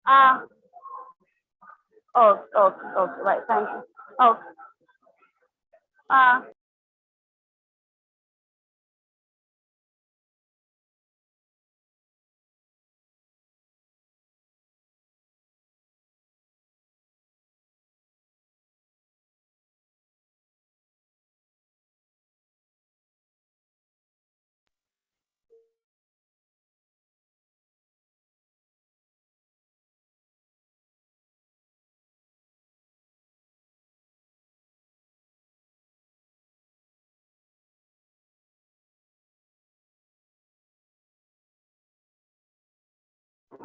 Ah, okay, okay, okay, right, thank you. Okay. Ah.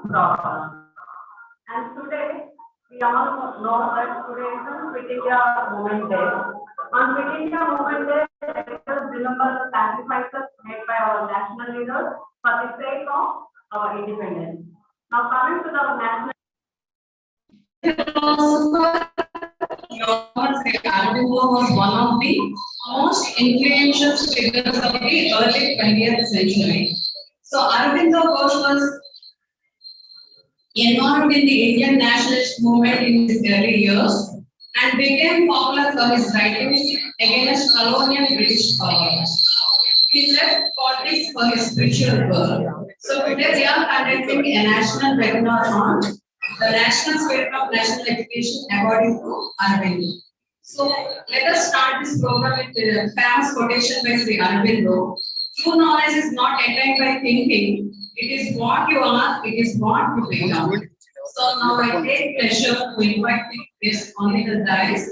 And today, we all know that today is the Quit India Movement Day. On Quit India Movement Day, let us remember the sacrifices made by our national leaders for the sake of our independence. Now, coming to the national. Aurobindo was one of the most influential figures of the early 20th century. So Aurobindo was involved in the Indian nationalist movement in his early years and became popular for his writings against colonial British power. He left politics for his spiritual work. So today we are conducting a national webinar on the national spirit of national education according to Aurobindo. So let us start this program with the famous quotation by Sri Aurobindo. True knowledge is not attained by thinking. It is what you are, it is what you become. So now I take pleasure to invite the guests on the dais.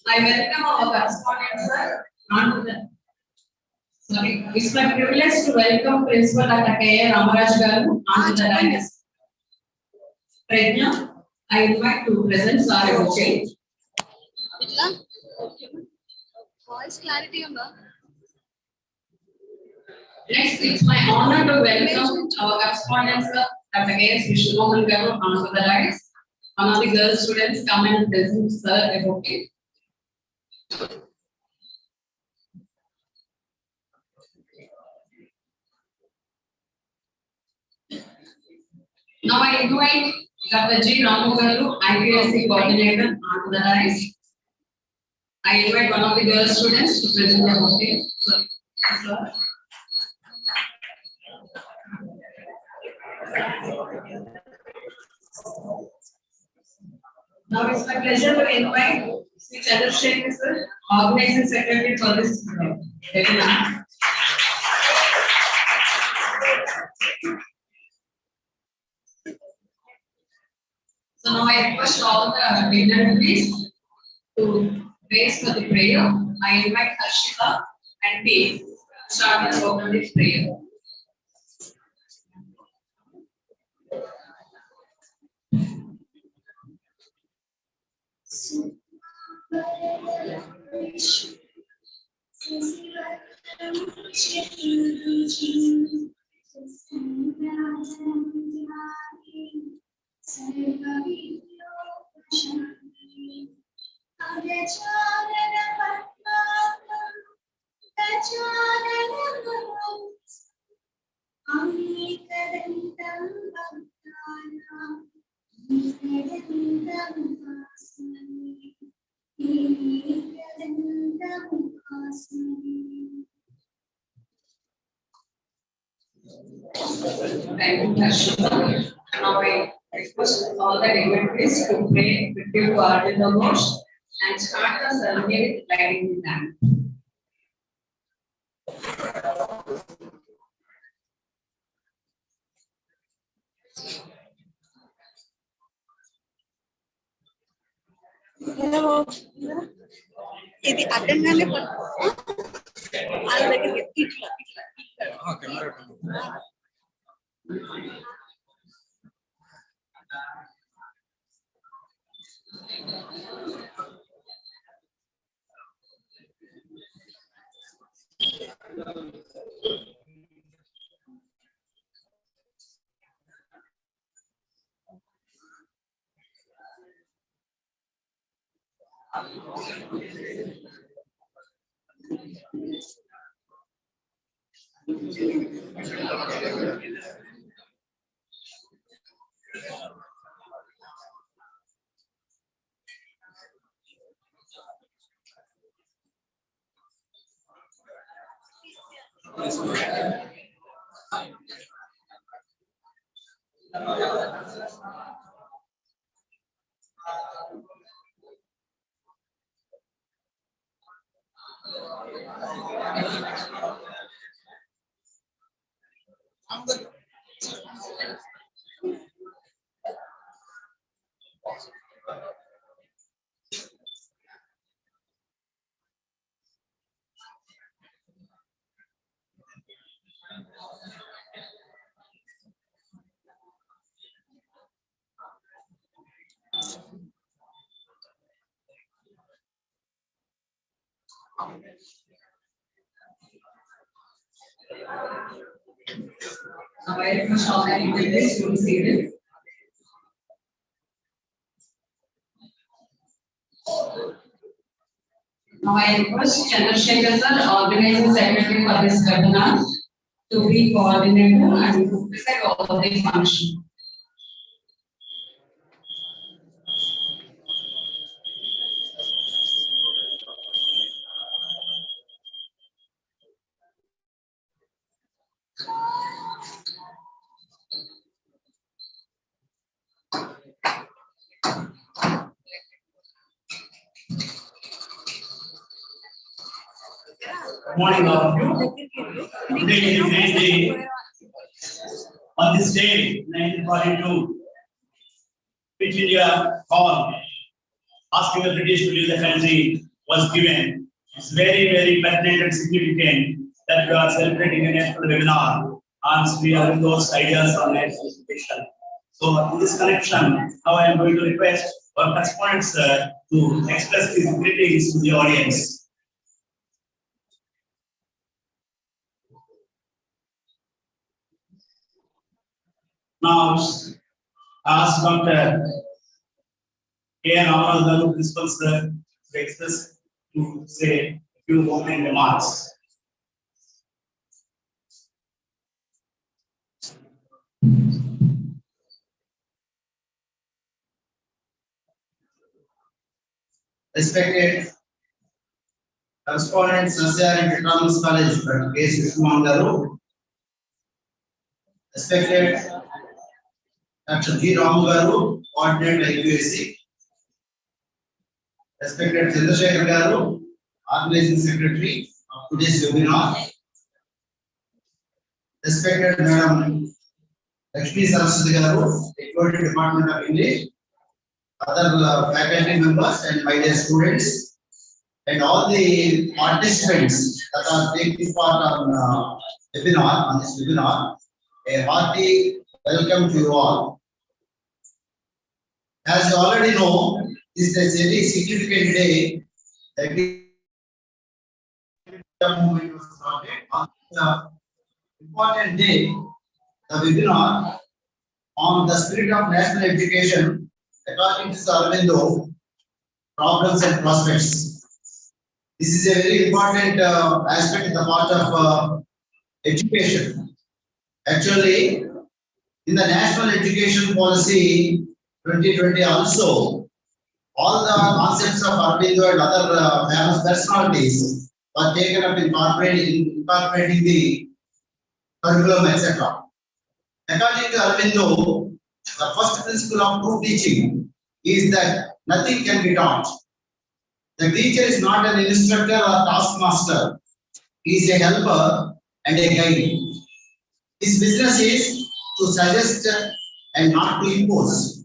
I welcome our correspondent sir, onto the sorry, it's my privilege to welcome Principal Dr. K. Ramaraj Garu onto the dais. Prajna, I invite to present Sari Oche. Voice clarity on the. Next, it's my honor to welcome our correspondent sir, Dr. K. Vishnumohan Garu onto the dais. One of the girl students come and present sir about it. Now I invite Dr. G. Ramu Garu, IPSC coordinator onto the dais. I invite one of the girl students to present their motive. Sir. Now it's my pleasure to invite Sri Chandrasekhar sir, organizing secretary for this webinar. So now I request all the dignitaries to raise for the prayer. I invite Harshita and Dave to start the program with prayer. Thank you, Harshita. Now I request all the dignitaries to pray with you to Aurobindo Ghosh and start the ceremony with lighting the lamp. ఇది అడ్డంగానే వాళ్ళ దగ్గరికి ఇట్లా Now I request all the attendees to be seated. Now I request Chandrasekhar sir, organizing secretary for this webinar, to be coordinator and to present all the functions. Good morning, all of you. Today is the great day. On this day, 1942, Quit India call asking the British to leave the country was given. It's very, very pertinent and significant that we are celebrating a national webinar on we have those ideas on national education. So, in this connection, now I am going to request our correspondents to express these greetings to the audience. Now, ask Dr. K. Aurobindo, principal sir, to express to say a few opening remarks. Respected correspondents, Sasya and Economics College, Dr. K. Sushmangaru. Respected Dr. G. Ramugaru, coordinator IQAC. Respected Chandrasekhar Garu, organizing secretary of today's webinar. Respected Madam Lakshmi Saraswati Garu, Equity Department of English, other faculty members and my dear students, and all the participants that are taking part on this webinar, a hearty welcome to you all. As you already know, this is a very significant day that the movement was started. On the important day, the webinar on the spirit of national education, according to Aurobindo, problems and prospects. This is a very important aspect in the part of education. Actually, in the National Education Policy 2020 also, all the concepts of Aurobindo and other famous personalities were taken up in incorporating the curriculum, etc. According to Aurobindo, the first principle of true teaching is that nothing can be taught. The teacher is not an instructor or taskmaster. He is a helper and a guide. His business is to suggest and not to impose.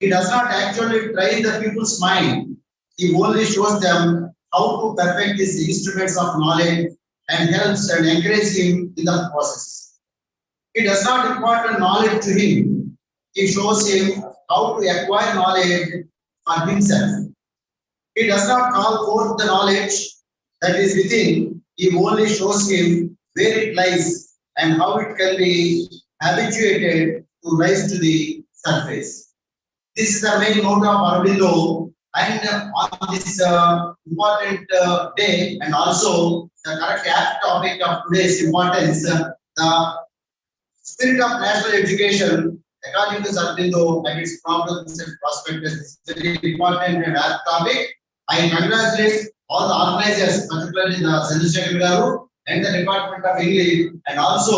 He does not actually train the people's mind. He only shows them how to perfect his instruments of knowledge and helps and encourages him in the process. He does not impart the knowledge to him. He shows him how to acquire knowledge for himself. He does not call forth the knowledge that is within. He only shows him where it lies and how it can be habituated to rise to the surface. This is the main motto of Aurobindo, and on this important day, and also the correct apt topic of today's importance, the spirit of national education, according to Aurobindo, and its problems and prospects, is very important and apt topic. I congratulate all the organizers, particularly the Chandrasekhar Garu and the Department of English, and also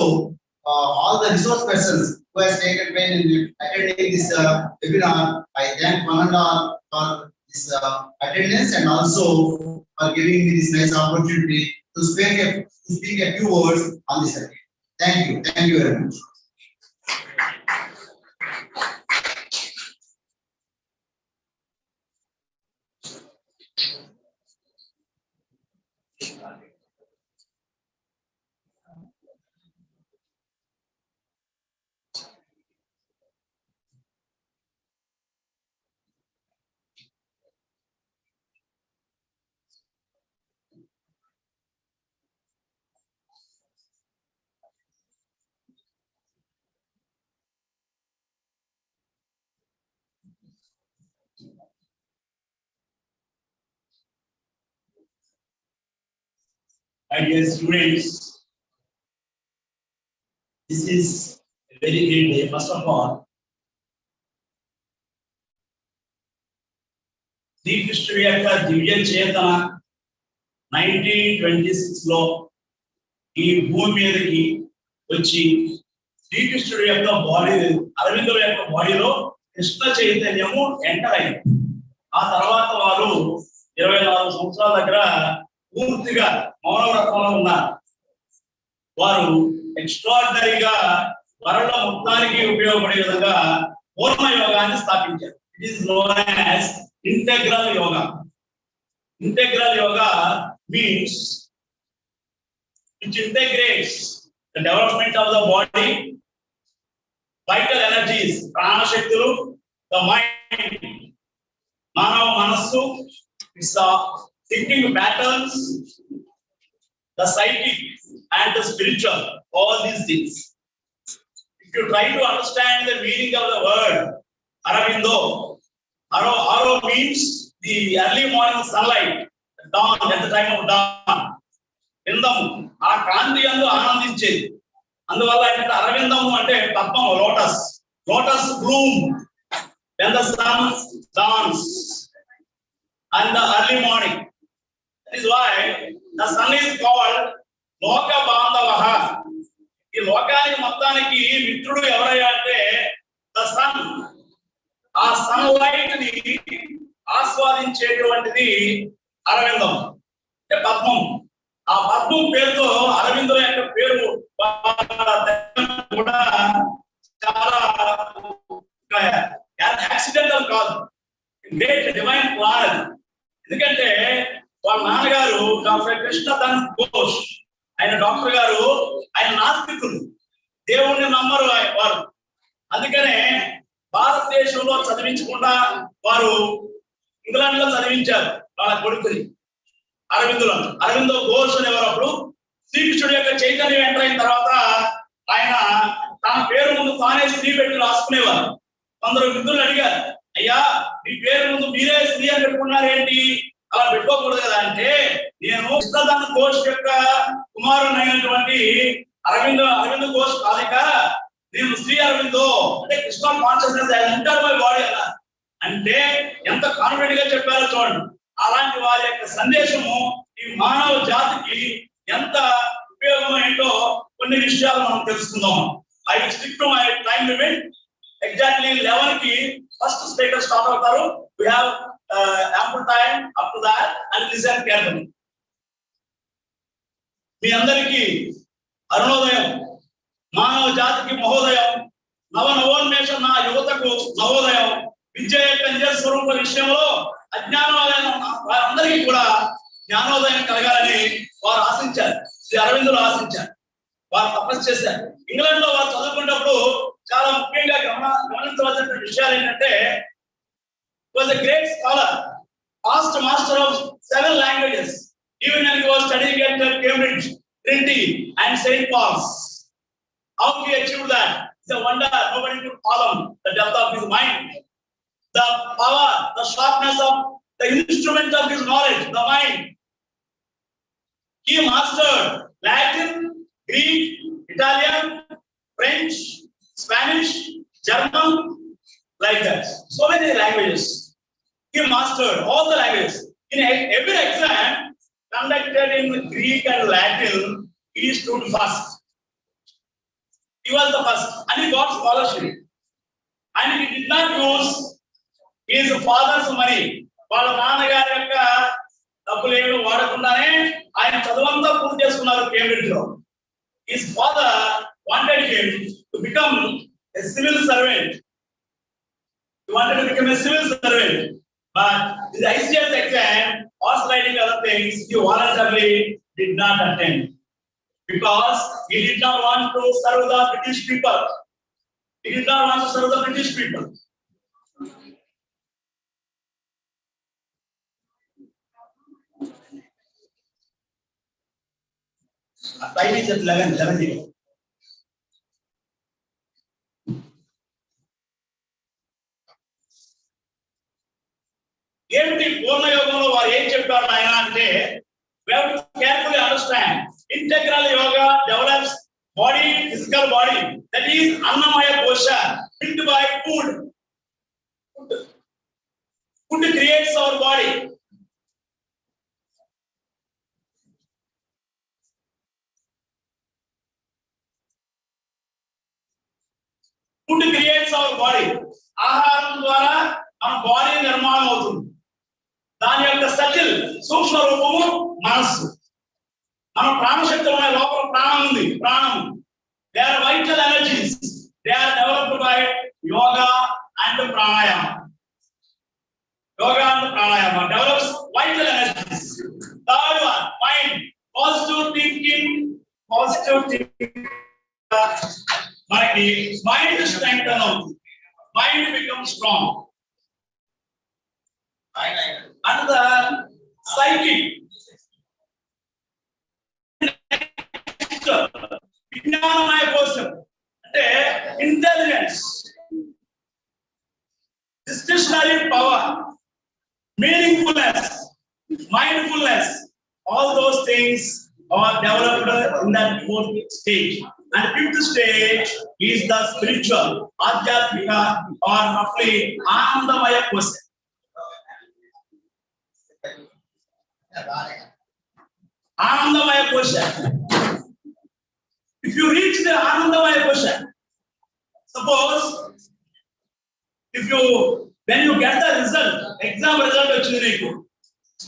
all the resource persons who has taken pain in attending this webinar. I thank one and all for this attendance and also for giving me this nice opportunity to speak a few words on this subject. Thank you very much. My dear students, this is a very great day. First of all, శ్రీకృష్ణుడి యొక్క దివ్య చేతన 1926లో ఈ భూమి మీదకి వచ్చి శ్రీకృష్ణుడి యొక్క body, అరవిందుల యొక్క బాడీలో కృష్ణ చైతన్యము ఎంటర్ అయింది. ఆ తర్వాత వారు 24 సంవత్సరాల దగ్గర పూర్తిగా మౌనవ్రతంలో ఉన్నారు. వారు ఎక్స్ట్రాడినరీగా వరల్డ్ మొత్తానికి ఉపయోగపడే విధంగా పూర్ణ యోగాన్ని స్థాపించారు. It is known as integral yoga. Integral yoga means which integrates the development of the body, vital energies, prana shaktilu, the mind, manav manassu, its thinking patterns, the psychic and the spiritual, all these things. If you try to understand the meaning of the word Aurobindo, Auro means the early morning sunlight, the dawn, at the time of dawn. Vindam, ఆ కాంతి యందు ఆనందించేది. అందువల్ల ఏంటంటే అరవిందము అంటే పద్మం, lotus, lotus Bloom when the sun dawns and the early morning. That is why the sun is called లోక బాంధవః. ఈ లోకానికి మొత్తానికి మిత్రుడు ఎవరయ్యా అంటే the sun. ఆ సన్ లైట్ ని ఆస్వాదించేటువంటిది అరవిందం అంటే పద్మం. ఆ పద్మం పేరుతో అరవిందుల యొక్క పేరు కూడా చాలా యాక్సిడెంటల్ కాదు, గ్రేట్ డివైన్ ప్లాన్. ఎందుకంటే వాళ్ళ నాన్నగారు డాక్టర్ కృష్ణధన్ ఘోష్, ఆయన డాక్టర్ గారు, ఆయన నాస్తికులు, దేవుణ్ణి నమ్మరు వారు. అందుకనే భారతదేశంలో చదివించకుండా వారు ఇంగ్లాండ్ లో చదివించారు వాళ్ళ కొడుకుని అరవిందులను. అరవిందో ఘోష్ అనేవారు. అప్పుడు శ్రీకృష్ణుడి యొక్క చైతన్యం ఎంటర్ అయిన తర్వాత ఆయన తన పేరు ముందు తానే స్త్రీ పెట్టి రాసుకునేవారు. కొందరు మిత్రులు అడిగారు, అయ్యా మీ పేరు ముందు మీరే స్త్రీ అని పెట్టుకున్నారు ఏంటి, అలా పెట్టుకోకూడదు కదా అంటే, నేను కృష్ణధన్ ఘోష్ యొక్క కుమారుని అయినటువంటి అరవింద్ ఘోష్ కాలిక, నేను శ్రీ అరవిందో అంటే Krishna consciousness enter my body అన్నారు. అంటే ఎంత కాన్ఫిడెంట్ గా చెప్పారో చూడండి. అలాంటి వారి యొక్క సందేశము ఈ మానవ జాతికి ఎంత ఉపయోగం ఏంటో కొన్ని విషయాలు మనం తెలుసుకుందాం. I will stick to my time limit. Exactly 11 కి ఫస్ట్ స్పీకర్ స్టార్ట్ అవుతారు. We have ample time up to that and listen carefully. మీ అందరికీ అరుణోదయం, మానవ జాతికి మహోదయం, నవోన్మేషం నా యువతకు నవోదయం. విద్య యొక్క నిజ స్వరూప విషయంలో అజ్ఞానమైన వారందరికీ కూడా జ్ఞానోదయం కలగాలని వారు ఆశించారు. శ్రీ అరవిందులు ఆశించారు. వారు తపస్సు చేశారు. ఇంగ్లాండ్ లో వారు చదువుకున్నప్పుడు చాలా ముఖ్యంగా గమనించవలసిన విషయాలు ఏంటంటే, was a great scholar, past master of 7 languages, even when he was studying at Cambridge, Trinity and St. Paul's. How he achieved that? It's a wonder. Nobody could fathom the depth of his mind, the power, the sharpness of the instrument of his knowledge, the mind. He mastered Latin, Greek, Italian, French, Spanish, German, like that. So many languages. He mastered all the languages. In every exam conducted in Greek and Latin, he stood first. He was the first, and he got scholarship. And he did not use his father's money. వాళ్ళ నాన్నగారి యొక్క డబ్బులు ఏమి వాడకుండానే ఆయన చదువంతా పూర్తి చేసుకున్నారు Cambridge లో. His father wanted him to become a civil servant. He wanted to become a civil servant, but the ICS exam, horse riding, other things, he voluntarily did not attend because he did not want to serve the British people. He did not want to serve the British people. Time is at 11:00. ఏమిటి పూర్ణయోగంలో వారు ఏం చెప్పారు ఆయన అంటే, we have to carefully understand integral yoga develops body, physical body, that is annamaya kosha, built by food. Food creates our body. Food creates our body. ఆహారం ద్వారా మన body నిర్మాణం అవుతుంది. దాని యొక్క సటిల్ సూక్ష్మ రూపము మనస్సు. మన ప్రాణశక్తులు ఉన్న లోపల ప్రాణం ఉంది. ప్రాణం. They are vital energies. They are developed by yoga and pranayama. Yoga and pranayama develops vital energies. Third one, mind. Positive thinking. Positive thinking. Mind strengthen out. Mind becomes strong. And the psychic. Vijnanamaya kosam. Intelligence. Discretionary power. Meaningfulness. Mindfulness. All those things are developed in that fourth stage. And fifth stage is the spiritual, adhyatmika, or roughly Anandamaya kosam. Anandamaya kosha. If you reach the Anandamaya kosha, suppose when you get the result, exam result,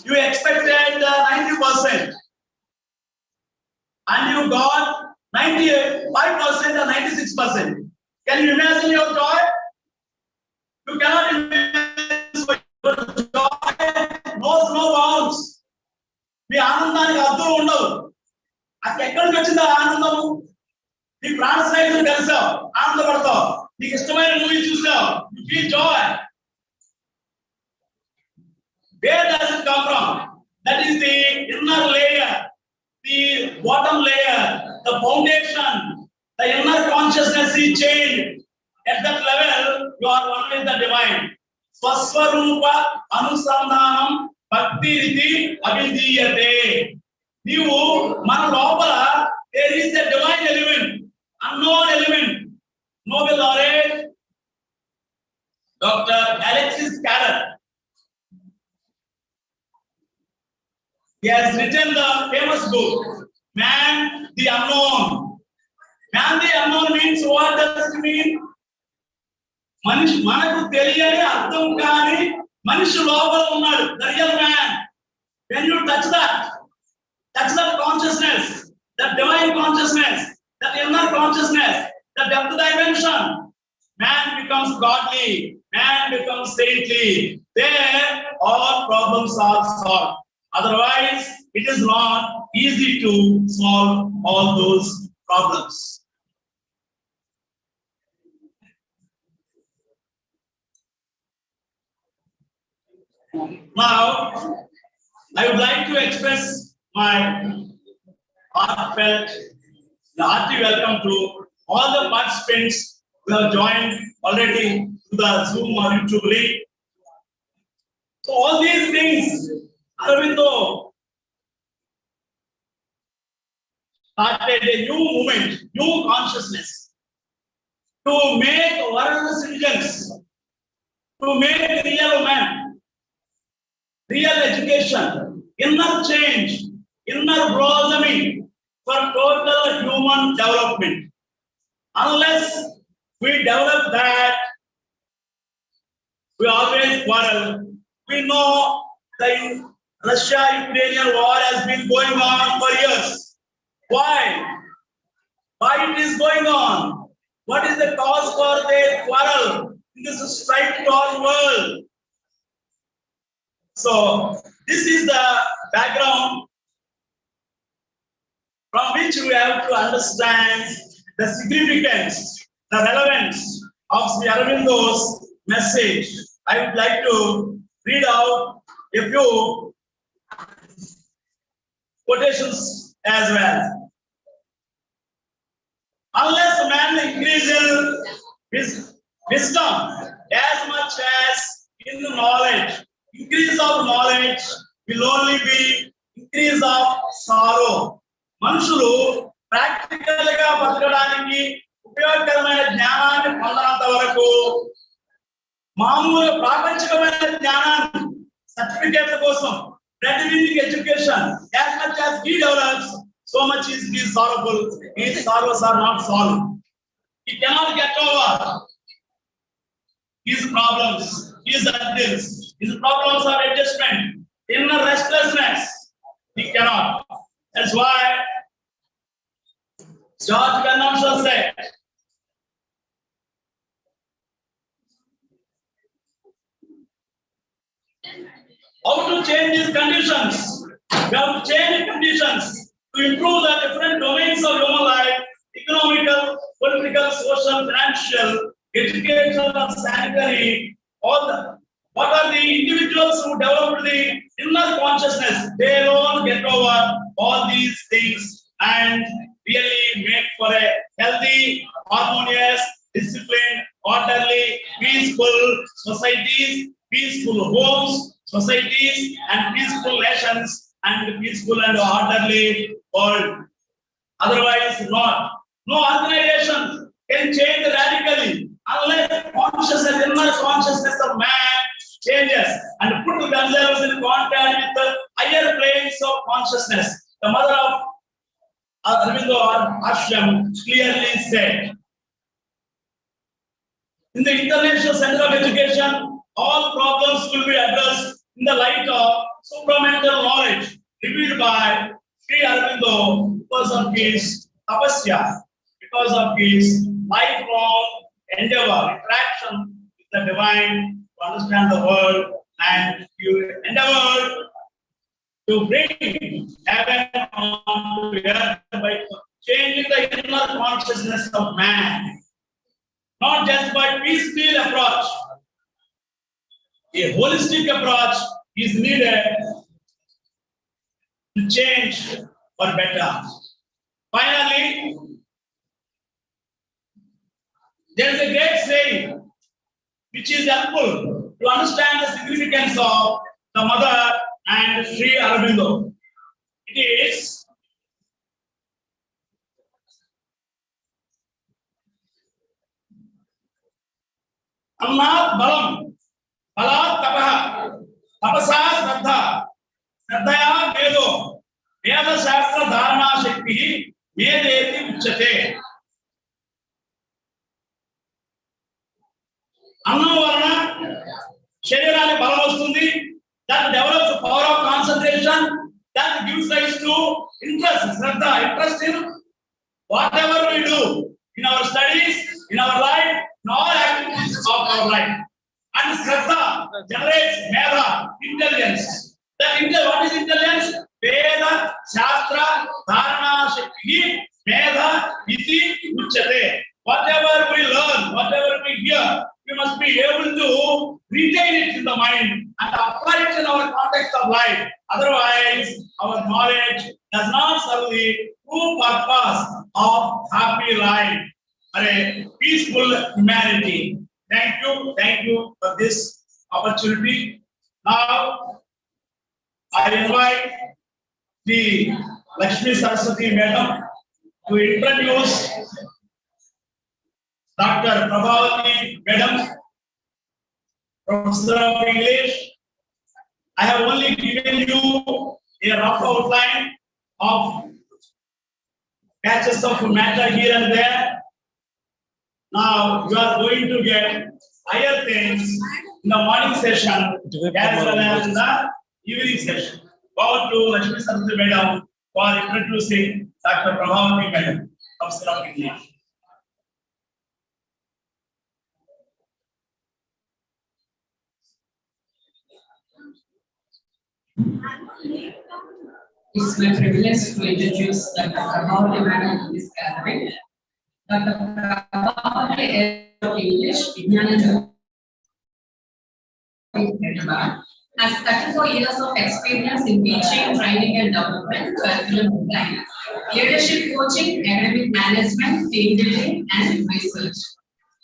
you expected 90%, and you got 95% or 96%. Can you imagine your joy? You cannot imagine your joy knows no bounds. మీ ఆనందానికి అర్థం ఉండవు. అది ఎక్కడికి వచ్చింది ఆనందము? నీ ప్రాణ స్నేహితులు కలిసావు, ఆనందపడతావు. నీకు ఇష్టమైన మూవీ చూసావు, you feel Joy. Where does it come from? That is the inner layer, the bottom layer, the foundation, the inner consciousness is changed. At that level, you are one with the divine. Swaswarupa anusandhanam bhakti riti abhidhiyate. Neevu mana lopala there is a divine element, unknown element. Nobel laureate Dr. Alexis Carrel, he has written the famous book, Man the Unknown. Man the Unknown means, what does it mean? మనకు తెలియని అర్థం కాని మనిషి లోపల ఉన్నాడు, the real man. When you touch that consciousness, that divine consciousness, that inner consciousness, the depth dimension, man becomes godly, man becomes saintly. There all problems are solved. Otherwise, it is not easy to solve all those problems. Now, I would like to express my heartfelt, hearty welcome to all the participants who have joined already to the Zoom or YouTube link. So all these things, Aurobindo started a new movement, new consciousness, to make world citizens, to make real man, real education, inner change, inner blossoming, for total human development. Unless we develop that, we always quarrel. We know the Russia-Ukrainian war has been going on for years. Why? Why it is going on? What is the cause for their quarrel in this strike-torn world? So, this is the background from which we have to understand the significance, the relevance of Sri Aurobindo's message. I would like to read out a few quotations as well. Unless a man increases his wisdom as much as in the knowledge, increase of knowledge will only be increase of sorrow. మనుషులు practical గా బతకడానికి ఉపయోగకరమైన జ్ఞానాన్ని పొందనంత వరకు మామూలు ప్రాపంచికమైన జ్ఞానాన్ని సర్టిఫికేట్ల కోసం graduating education as much as he develops, so much is he sorrowful. His sorrows are not solved. He cannot get over his problems, his urges, his problems of adjustment, inner restlessness. He cannot. That's why George Bernard Shaw said, how to change these conditions? We have to change conditions to improve the different domains of human life: economical, political, social, financial, educational, sanitary. What are the individuals who develop the inner consciousness? They alone get over all these things and really make for a healthy, harmonious, disciplined, orderly, peaceful societies, peaceful homes, societies, and peaceful nations, and peaceful and orderly world. Otherwise, not. No organization can change radically unless consciousness, inner consciousness of man changes and put themselves in contact with the higher planes of consciousness. The mother of Aurobindo Ashram clearly said, in the International Center of Education, all problems will be addressed in the light of supramental knowledge revealed by Sri Aurobindo because of his tapasya, because of his lifelong endeavor, interaction with the divine, to understand the world, and you endeavored to bring heaven on to earth by changing the inner consciousness of man, not just by piecemeal approach. A holistic approach is needed to change for better. Finally, there is a great saying which is helpful to understand the significance of the mother and Sri Aurobindo. It is, Amnat Balam, Balat Tapaha, Tapasa Shraddha, Shraddhaya Vedo, Veda Shastra Dharana Shakti, Vedeti Uchate. అన్నం వలన శరీరానికి బలం వస్తుంది. That develops the power of concentration. That gives rise to interest, Shraddha, interest in whatever we do in our studies, in our life, in all activities of our life. And Shraddha generates Medha, intelligence. What is intelligence? Veda, Shastra, Dharana, Shakti, Medha, Iti, Uchate. Whatever we learn, whatever we hear, we must be able to retain it in the mind and apply it in our context of life. Otherwise, our knowledge does not serve the true purpose of happy life or a peaceful humanity. Thank you for this opportunity. Now, I invite the Lakshmi Saraswati Madam to introduce Dr. Prabhavati Madam, Professor of English. I have only given you a rough outline of scratches of matter here and there. Now you are going to get higher things in the morning session as well as in the evening session. Over to Lakshmi Saraswati Madam for introducing Dr. Prabhavati Madam, Professor of English. It's my privilege to introduce Dr. Prabhavati Madam to this gathering. Dr. Prabhavati is of English, Vijnana has 34 years of experience in teaching, training and development, curriculum design, leadership coaching, academic management, team building and research.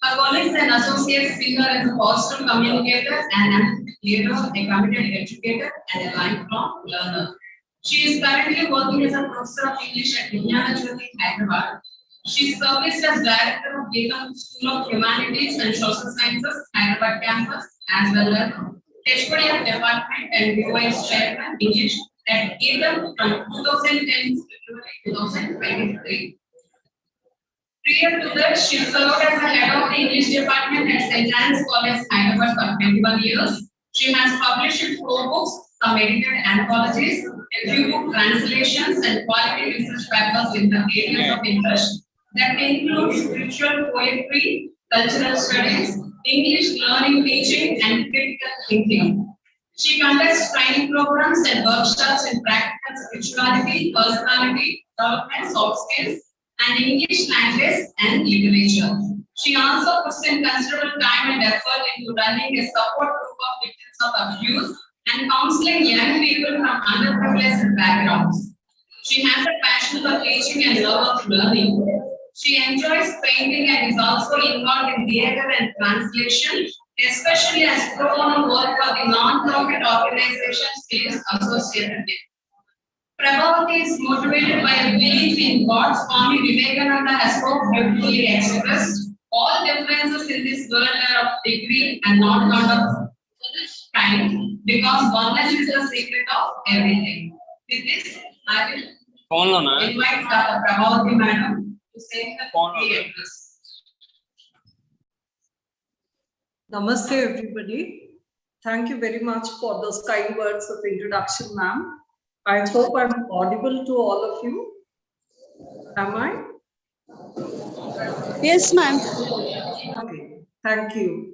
Her colleagues and associates see her as a positive communicator and an leader, a committed educator and a lifelong learner. She is currently working as a professor of English at Vijnana Hyderabad. She served as director of Geetham School of Humanities and Social Sciences, Hyderabad campus, as well as HOD Department and Vice Chairman English at Geetham from 2010 to 2023. Prior to that, she served as the head of the English department at St. Anne's College, Hyderabad for 21 years. She has published 4 books, some edited anthologies, a few book translations, and quality research papers in the areas of interest that include spiritual poetry, cultural studies, English learning, teaching, and critical thinking. She conducts training programs and workshops in practical spirituality, personality, development, soft skills, and English language and literature. She also puts in considerable time and effort into running a support group of victims of abuse and counseling young people from underprivileged backgrounds. She has a passion for teaching and love of learning. She enjoys painting and is also involved in theatre and translation, especially as pro bono work for the non-profit organizations she is associated with. Prabhavati is motivated by a belief in God. Swami Vivekananda has so beautifully expressed. All differences in this world are of degree and not of kind, because oneness is the secret of everything. With this, I will invite Dr. Prabhavati Madam to say the key address. Namaste, everybody. Thank you very much for those kind words of introduction, ma'am. I hope I'm audible to all of you. Am I? Yes, ma'am. Okay, thank you.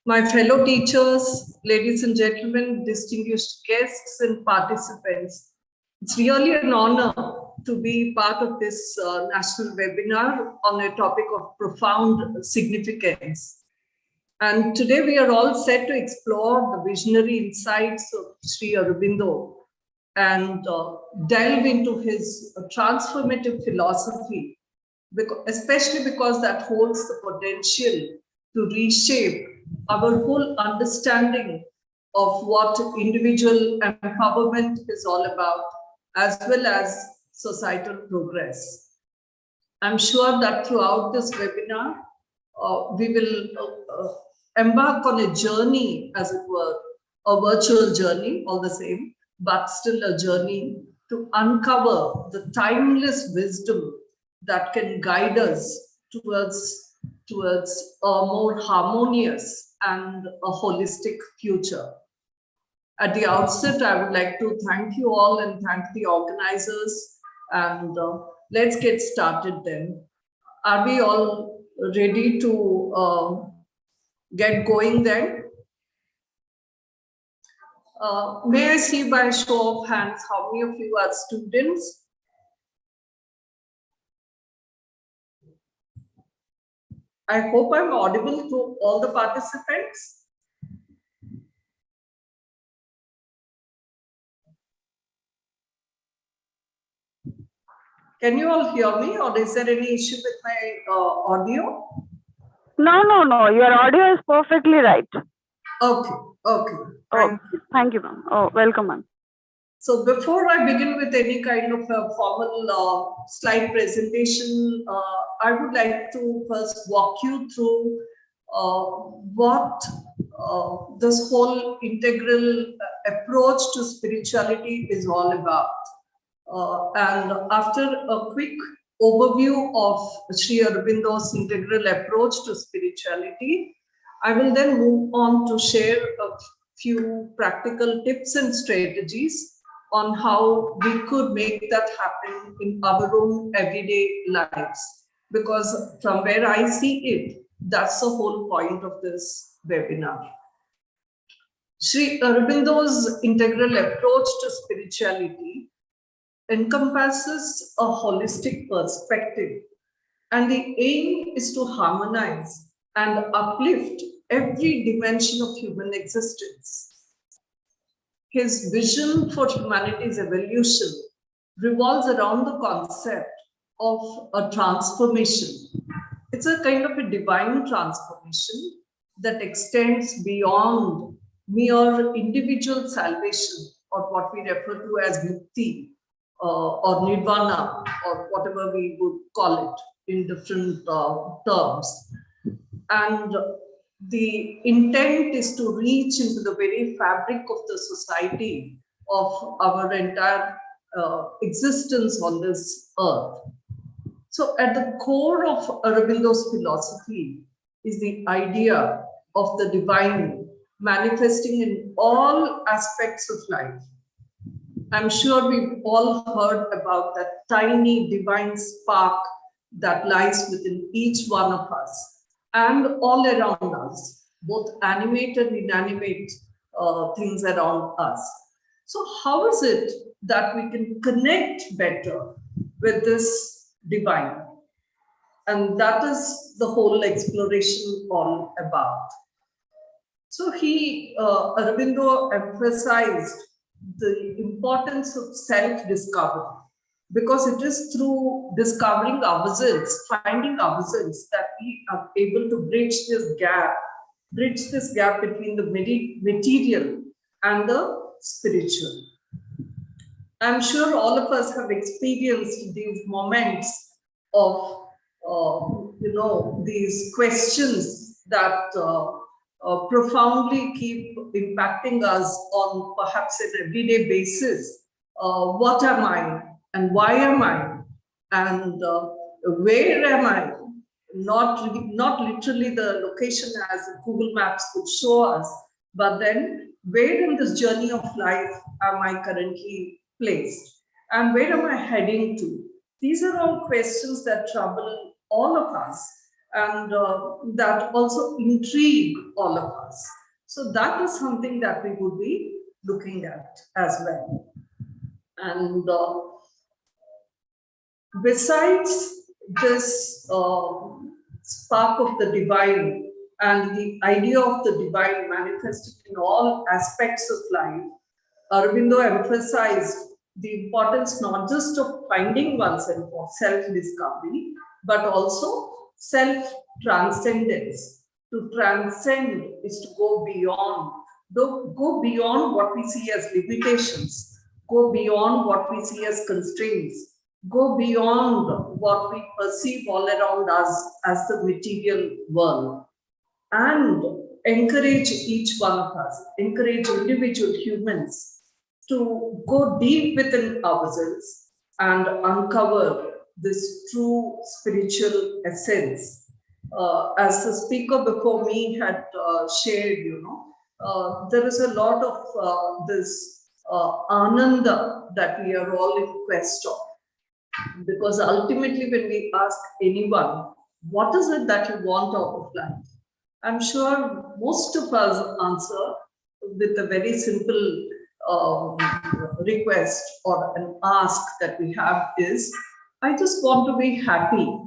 My fellow teachers, ladies and gentlemen, distinguished guests and participants, it's really an honor to be part of this national webinar on a topic of profound significance. And today we are all set to explore the visionary insights of Sri Aurobindo and delve into his transformative philosophy, especially because that holds the potential to reshape our whole understanding of what individual empowerment is all about, as well as societal progress. I'm sure that throughout this webinar, we will embark on a journey, as it were, a virtual journey, all the same, but still a journey to uncover the timeless wisdom that can guide us towards a more harmonious and a holistic future. At the outset, I would like to thank you all and thank the organizers, and let's get started then. Are we all ready to get going then? May I see by show of hands how many of you are students? I hope I'm audible to all the participants. Can you all hear me, or is there any issue with my audio? No. Your audio is perfectly right. Okay. Thank you, ma'am. Oh, welcome, ma'am. So before I begin with any kind of a formal slide presentation, I would like to first walk you through what this whole integral approach to spirituality is all about. And after a quick overview of Sri Aurobindo's integral approach to spirituality, I will then move on to share a few practical tips and strategies on how we could make that happen in our own everyday lives. Because from where I see it, that's the whole point of this webinar. Sri Aurobindo's integral approach to spirituality encompasses a holistic perspective, and the aim is to harmonize and uplift every dimension of human existence. His vision for humanity's evolution revolves around the concept of a transformation. It's a kind of a divine transformation that extends beyond mere individual salvation, or what we refer to as mukti, or nirvana, or whatever we would call it in different terms. And the intent is to reach into the very fabric of the society, of our entire existence on this earth. So at the core of Aurobindo's philosophy is the idea of the divine manifesting in all aspects of life. I'm sure we've all heard about that tiny divine spark that lies within each one of us and all around us, both animate and inanimate things around us. So how is it that we can connect better with this divine? And that is the whole exploration all about. So Aurobindo emphasized the importance of self-discovery, because it is through discovering ourselves, finding ourselves, that we are able to bridge this gap between the material and the spiritual. I'm sure all of us have experienced these moments of, these questions that profoundly keep impacting us on perhaps an everyday basis. What am I? And why am I? And where am I? Not literally the location as Google Maps could show us, but then where in this journey of life am I currently placed? And where am I heading to? These are all questions that trouble all of us, and that also intrigue all of us. So that is something that we would be looking at as well. And besides this spark of the divine and the idea of the divine manifested in all aspects of life, Aurobindo emphasized the importance not just of finding oneself or self-discovery, but also self-transcendence. To transcend is to go beyond what we see as limitations, go beyond what we see as constraints, go beyond what we perceive all around us as the material world, and encourage each one of us, encourage individual humans to go deep within ourselves and uncover this true spiritual essence. As the speaker before me had shared, there is a lot of this ananda that we are all in quest of. Because ultimately, when we ask anyone, what is it that you want out of life? I'm sure most of us answer with a very simple request or an ask that we have is, I just want to be happy.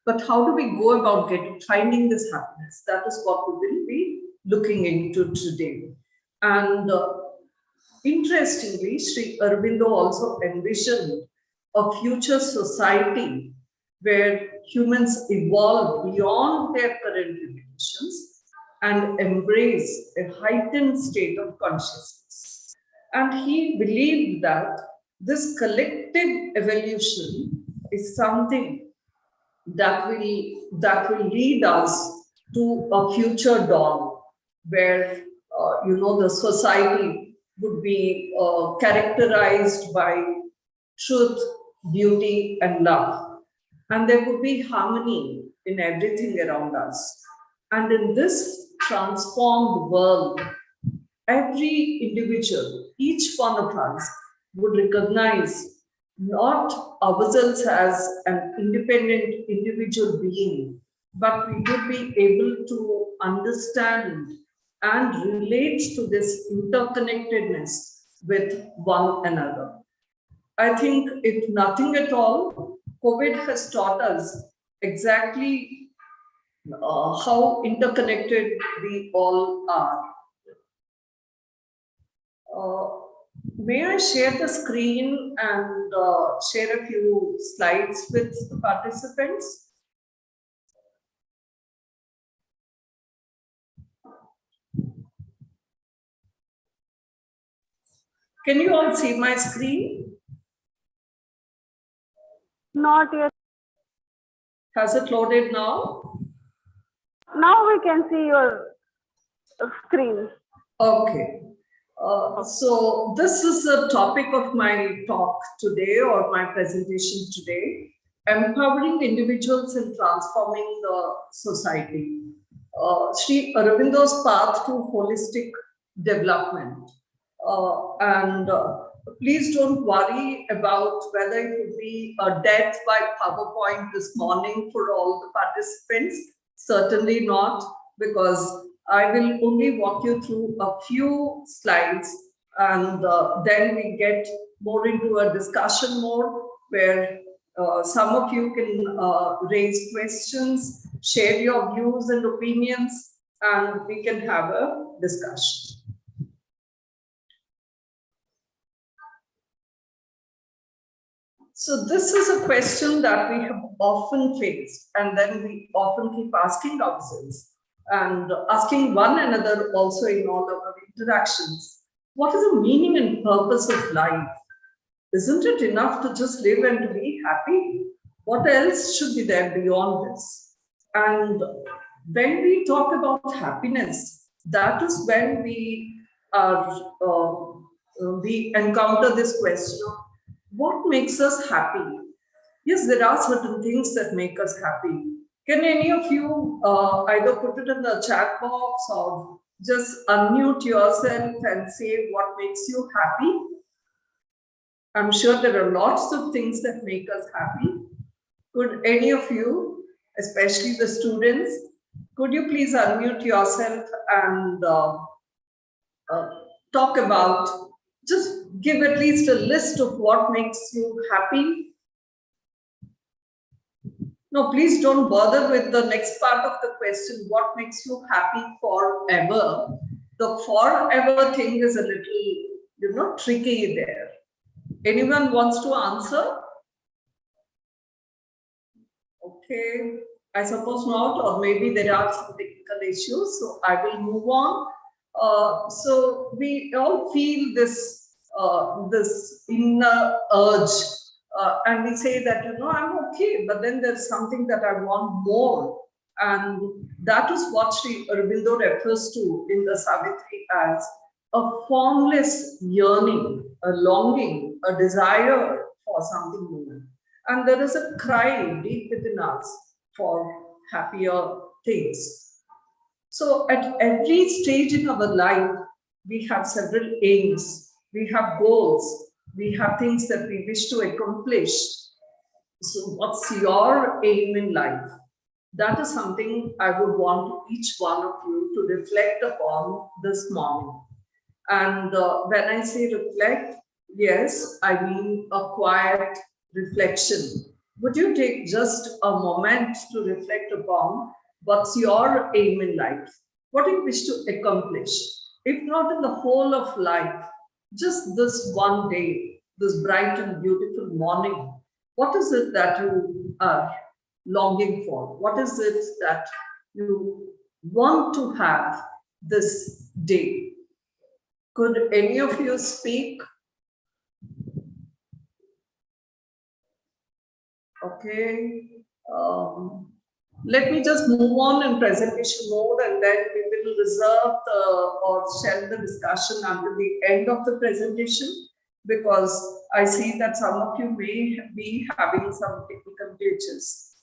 But how do we go about finding this happiness? That is what we will be looking into today. And interestingly, Sri Aurobindo also envisioned a future society where humans evolve beyond their current limitations and embrace a heightened state of consciousness. And he believed that this collective evolution is something that will lead us to a future dawn, where the society would be characterized by truth, beauty, and love. And there would be harmony in everything around us. And in this transformed world, every individual, each one of us, would recognize not ourselves as an independent individual being, but we would be able to understand and relate to this interconnectedness with one another. I think, if nothing at all, COVID has taught us exactly how interconnected we all are. May I share the screen and share a few slides with the participants? Can you all see my screen? Not yet. Has it loaded now? Now we can see your screen. Okay. So this is the topic of my talk today, or my presentation today: empowering individuals and transforming the society. Sri Aurobindo's path to holistic development. And please don't worry about whether it would be a death by PowerPoint this morning for all the participants. Certainly not, because I will only walk you through a few slides, and then we get more into a discussion mode where some of you can raise questions, share your views and opinions, and we can have a discussion. So this is a question that we have often faced, and then we often keep asking ourselves and asking one another also in all our interactions. What is the meaning and purpose of life? Isn't it enough to just live and to be happy? What else should be there beyond this? And when we talk about happiness, that is when we encounter this question of what makes us happy. Yes, there are certain things that make us happy. Can any of you either put it in the chat box or just unmute yourself and say what makes you happy? I'm sure there are lots of things that make us happy. Could any of you, especially the students, could you please unmute yourself and talk about, just give at least a list of what makes you happy? No, please don't bother with the next part of the question, what makes you happy forever? The forever thing is a little, tricky there. Anyone wants to answer? Okay, I suppose not, or maybe there are some technical issues, so I will move on. So we all feel this inner urge, and we say that, I'm okay, but then there's something that I want more. And that is what Sri Aurobindo refers to in the Savitri as a formless yearning, a longing, a desire for something more. And there is a cry deep within us for happier things. So at every stage in our life, we have several aims, we have goals, we have things that we wish to accomplish. So what's your aim in life? That is something I would want each one of you to reflect upon this morning. And when I say reflect, yes, I mean a quiet reflection. Would you take just a moment to reflect upon what's your aim in life? What do you wish to accomplish? If not in the whole of life, just this one day, this bright and beautiful morning, what is it that you are longing for? What is it that you want to have this day? Could any of you speak? Okay. let me just move on in presentation mode, and then we will reserve or share the discussion until the end of the presentation, because I see that some of you may be having some technical glitches.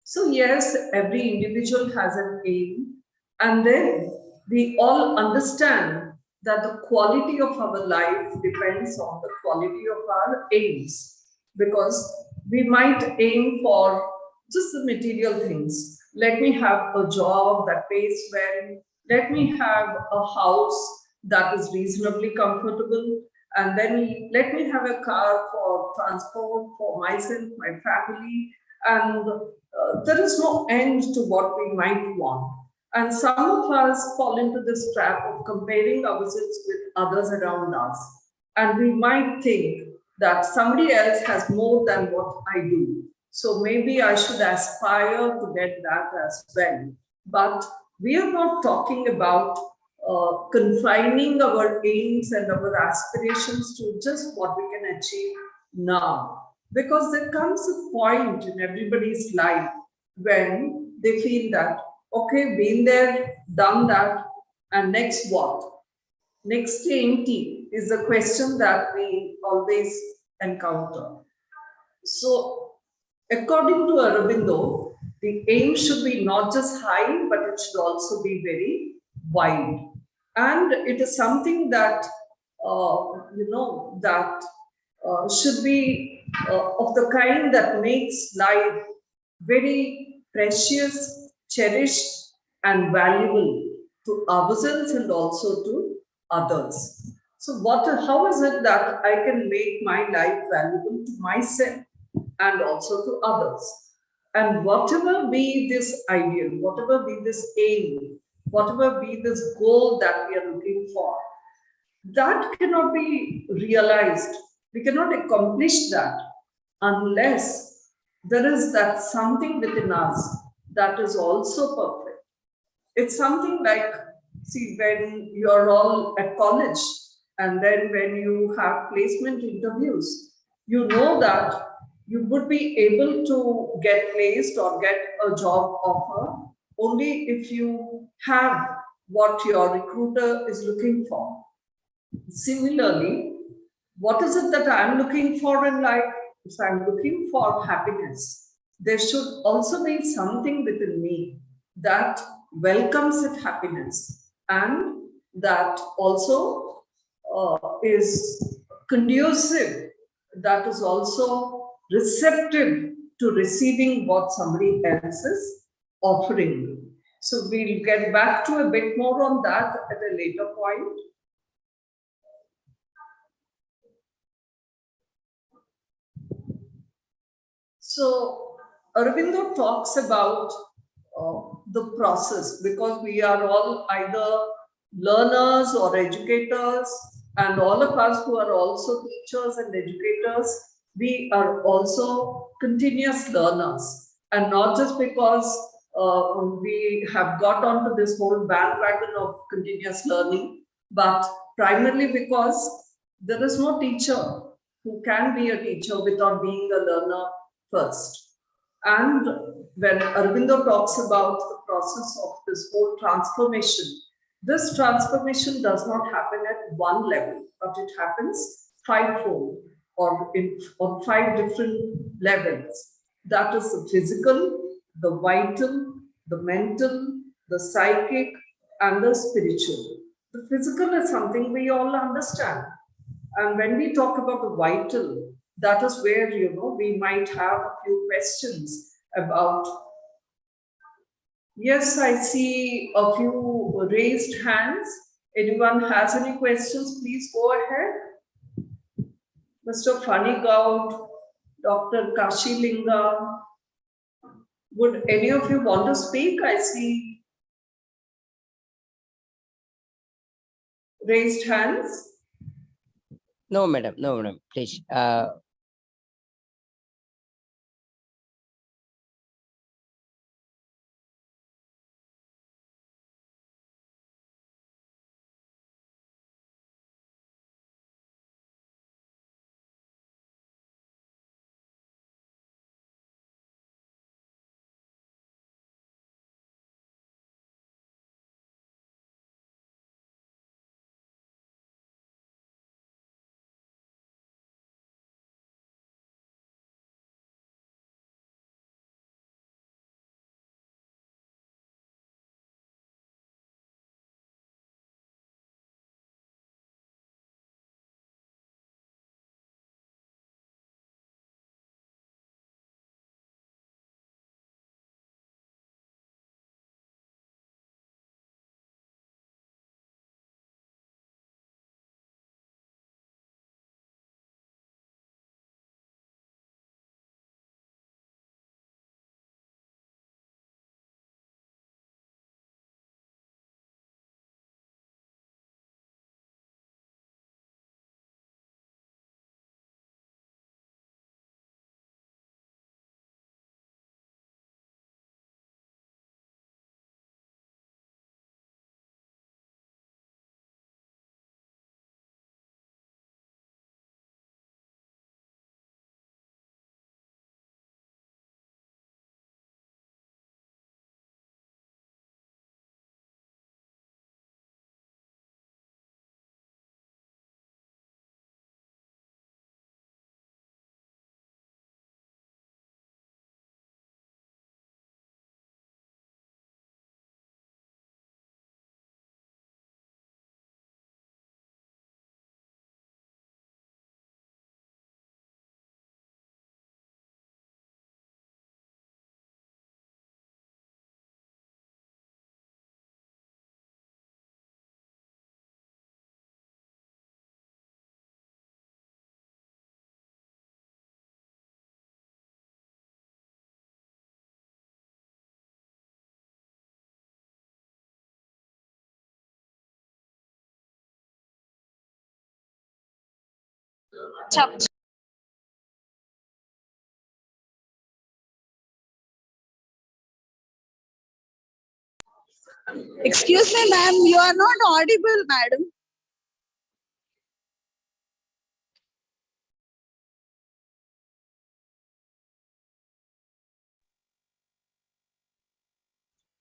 So yes, every individual has an aim, and then we all understand that the quality of our life depends on the quality of our aims, because we might aim for just the material things. Let me have a job that pays well. Let me have a house that is reasonably comfortable. And then let me have a car for transport for myself, my family. And there is no end to what we might want. And some of us fall into this trap of comparing ourselves with others around us. And we might think that somebody else has more than what I do. So maybe I should aspire to get that as well. But we are not talking about confining our aims and our aspirations to just what we can achieve now. Because there comes a point in everybody's life when they feel that, okay, been there, done that, and next what? Next empty is the question that we always encounter. So, according to Aurobindo, the aim should be not just high, but it should also be very wide. And it is something that, that should be of the kind that makes life very precious, cherished, and valuable to ourselves and also to others. So, how is it that I can make my life valuable to myself and also to others? And whatever be this ideal, whatever be this aim, whatever be this goal that we are looking for, that cannot be realized. We cannot accomplish that unless there is that something within us that is also perfect. It's something like, see, when you're all at college and then when you have placement interviews, you know that you would be able to get placed or get a job offer only if you have what your recruiter is looking for. Similarly, what is it that I'm looking for in life? If I'm looking for happiness, there should also be something within me that welcomes that happiness and that also is conducive, that is also receptive to receiving what somebody else is offering. So we'll get back to a bit more on that at a later point. So Aurobindo talks about the process, because we are all either learners or educators, and all of us who are also teachers and educators, we are also continuous learners. And not just because we have got onto this whole bandwagon of continuous learning, but primarily because there is no teacher who can be a teacher without being a learner first. And when Aurobindo talks about the process of this whole transformation, this transformation does not happen at one level, but it happens fivefold or on five different levels. That is the physical, the vital, the mental, the psychic, and the spiritual. The physical is something we all understand. And when we talk about the vital, that is where, we might have a few questions about. Yes, I see a few raised hands. Anyone has any questions, please go ahead. Mr. Fanigaud, Dr. Kashilinga, would any of you want to speak? I see raised hands. No, madam. No, madam. Please. Chap. Excuse me, ma'am, you are not audible, madam.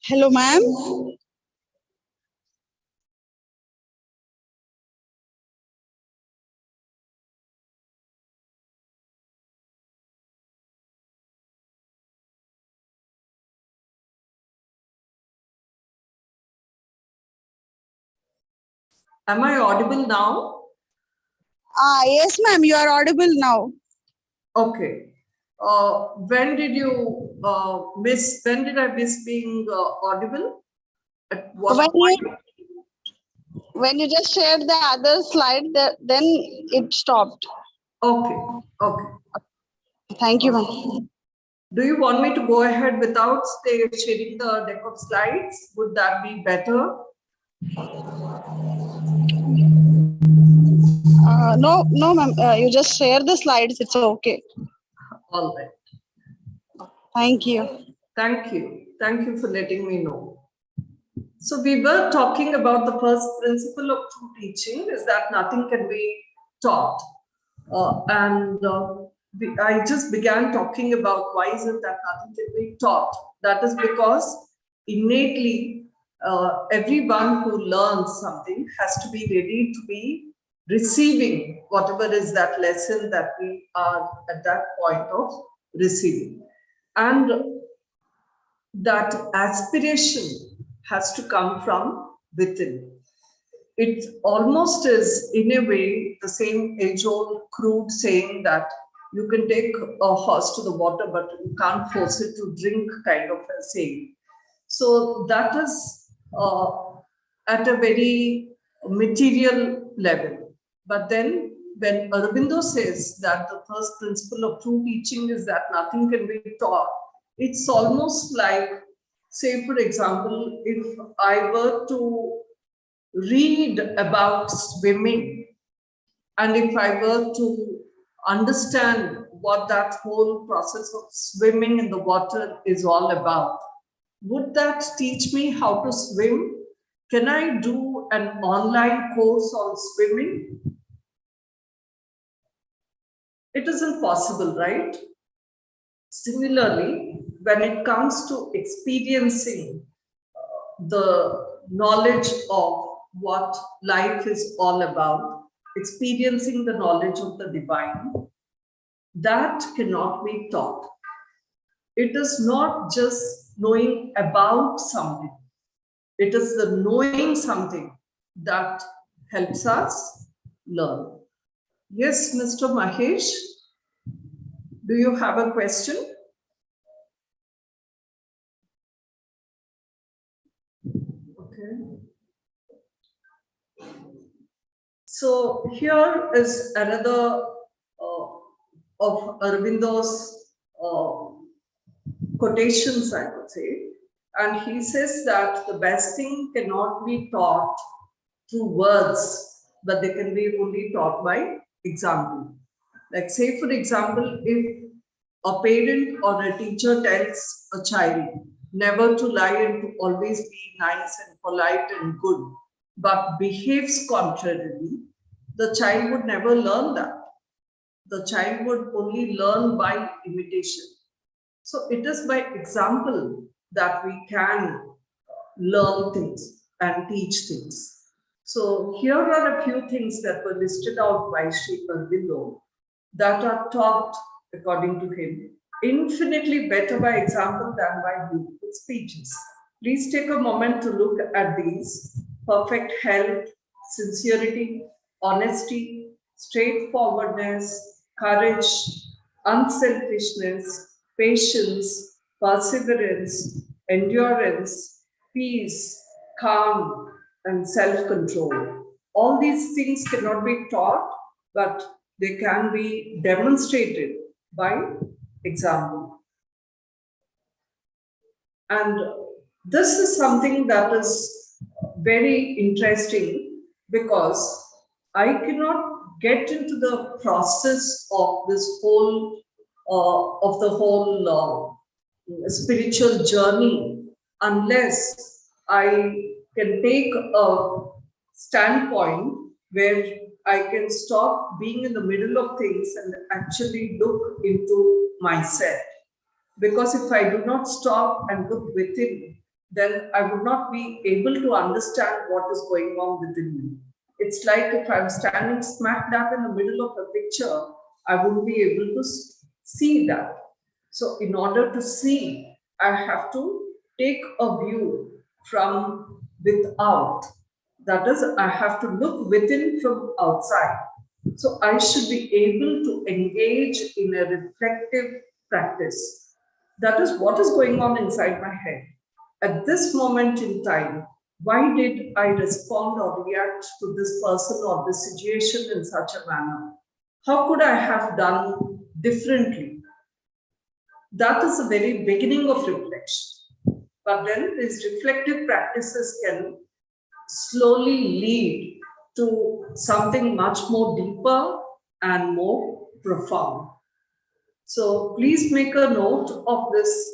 Hello, ma'am. Am I audible now? Yes, ma'am, you are audible now. Okay. When did you miss? When did I miss being audible? At what When point? when you just shared the other slide, then it stopped. Okay. Okay. Thank you, ma'am. Do you want me to go ahead without sharing the deck of slides? Would that be better? No, no, ma'am. You just share the slides. It's okay. All right. Thank you. Thank you. Thank you for letting me know. So we were talking about the first principle of true teaching is that nothing can be taught. I just began talking about why is it that nothing can be taught. That is because innately everyone who learns something has to be ready to be receiving whatever is that lesson that we are at that point of receiving. And that aspiration has to come from within. It almost is, in a way, the same age-old crude saying that you can take a horse to the water, but you can't force it to drink, kind of a saying. So that is at a very material level. But then when Aurobindo says that the first principle of true teaching is that nothing can be taught, it's almost like, say, for example, if I were to read about swimming, and if I were to understand what that whole process of swimming in the water is all about, would that teach me how to swim? Can I do an online course on swimming? It isn't possible, right? Similarly, when it comes to experiencing the knowledge of what life is all about, experiencing the knowledge of the divine, that cannot be taught. It is not just knowing about something, it is the knowing something that helps us learn. Yes, Mr. Mahesh, do you have a question? Okay. So here is another of Aurobindo's quotations, I would say. And he says that the best thing cannot be taught through words, but they can be only taught by example. Like, say, for example, if a parent or a teacher tells a child never to lie and to always be nice and polite and good, but behaves contrarily, the child would never learn that. The child would only learn by imitation. So it is by example that we can learn things and teach things. So here are a few things that were listed out by Sri Aurobindo that are taught, according to him, infinitely better by example than by beautiful speeches. Please take a moment to look at these: perfect health, sincerity, honesty, straightforwardness, courage, unselfishness, patience, perseverance, endurance, peace, calm, and self-control. All these things cannot be taught, but they can be demonstrated by example. And this is something that is very interesting because I cannot get into the process of this whole, spiritual journey unless I can take a standpoint where I can stop being in the middle of things and actually look into myself. Because if I do not stop and look within, then I would not be able to understand what is going on within me. It's like if I'm standing smack dab in the middle of a picture, I wouldn't be able to see that. So in order to see, I have to take a view from without. That is, I have to look within from outside. So I should be able to engage in a reflective practice. That is what is going on inside my head. At this moment in time, why did I respond or react to this person or this situation in such a manner? How could I have done differently? That is the very beginning of reflection. But then these reflective practices can slowly lead to something much more deeper and more profound. So please make a note of this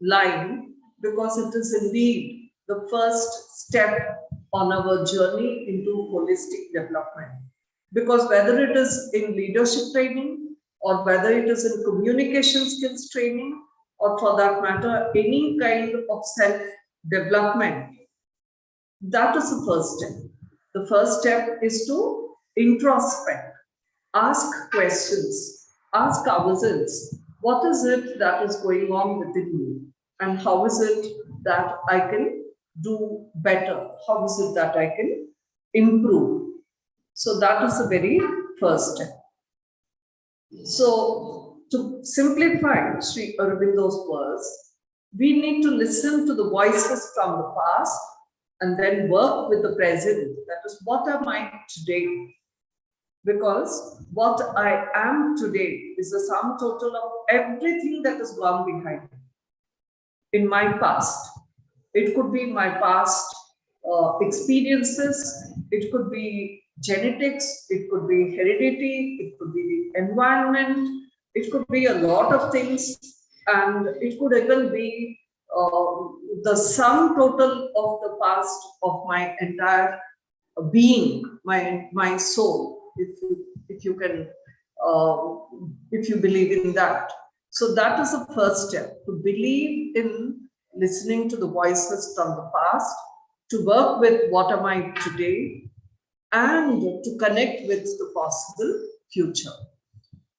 line because it is indeed the first step on our journey into holistic development. Because whether it is in leadership training or whether it is in communication skills training or for that matter, any kind of self-development, that is the first step. The first step is to introspect, ask questions, ask ourselves, what is it that is going on within me? And how is it that I can do better? How is it that I can improve? So that is the very first step. So to simplify Sri Aurobindo's words, we need to listen to the voices from the past and then work with the present. That is, what am I today? Because what I am today is the sum total of everything that has gone behind in my past. It could be my past experiences, it could be genetics, it could be heredity, it could be the environment, it could be a lot of things, and it could even be the sum total of the past of my entire being, my soul, if you can, if you believe in that. So that is the first step, to believe in listening to the voices from the past, to work with what am I today, and to connect with the possible future.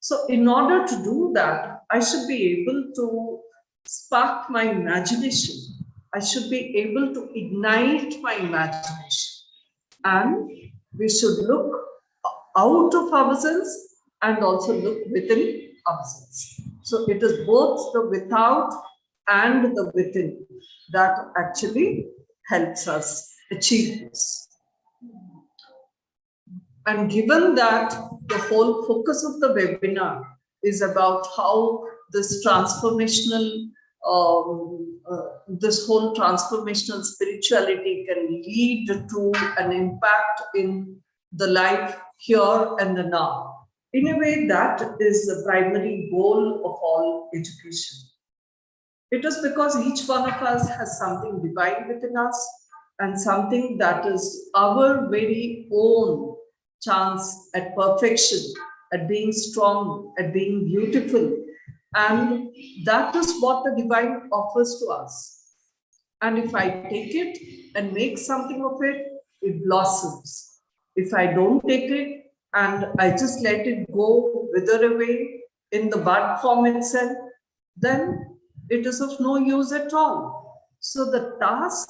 So in order to do that, I should be able to spark my imagination. I should be able to ignite my imagination. And we should look out of ourselves and also look within ourselves. So it is both the without and the within that actually helps us achieve this. And given that the whole focus of the webinar is about how this transformational, this whole transformational spirituality can lead to an impact in the life here and the now. In a way, that is the primary goal of all education. It is because each one of us has something divine within us and something that is our very own chance at perfection, at being strong, at being beautiful. And that is what the divine offers to us. And if I take it and make something of it, it blossoms. If I don't take it and I just let it go, wither away in the bud form itself, then it is of no use at all. So the task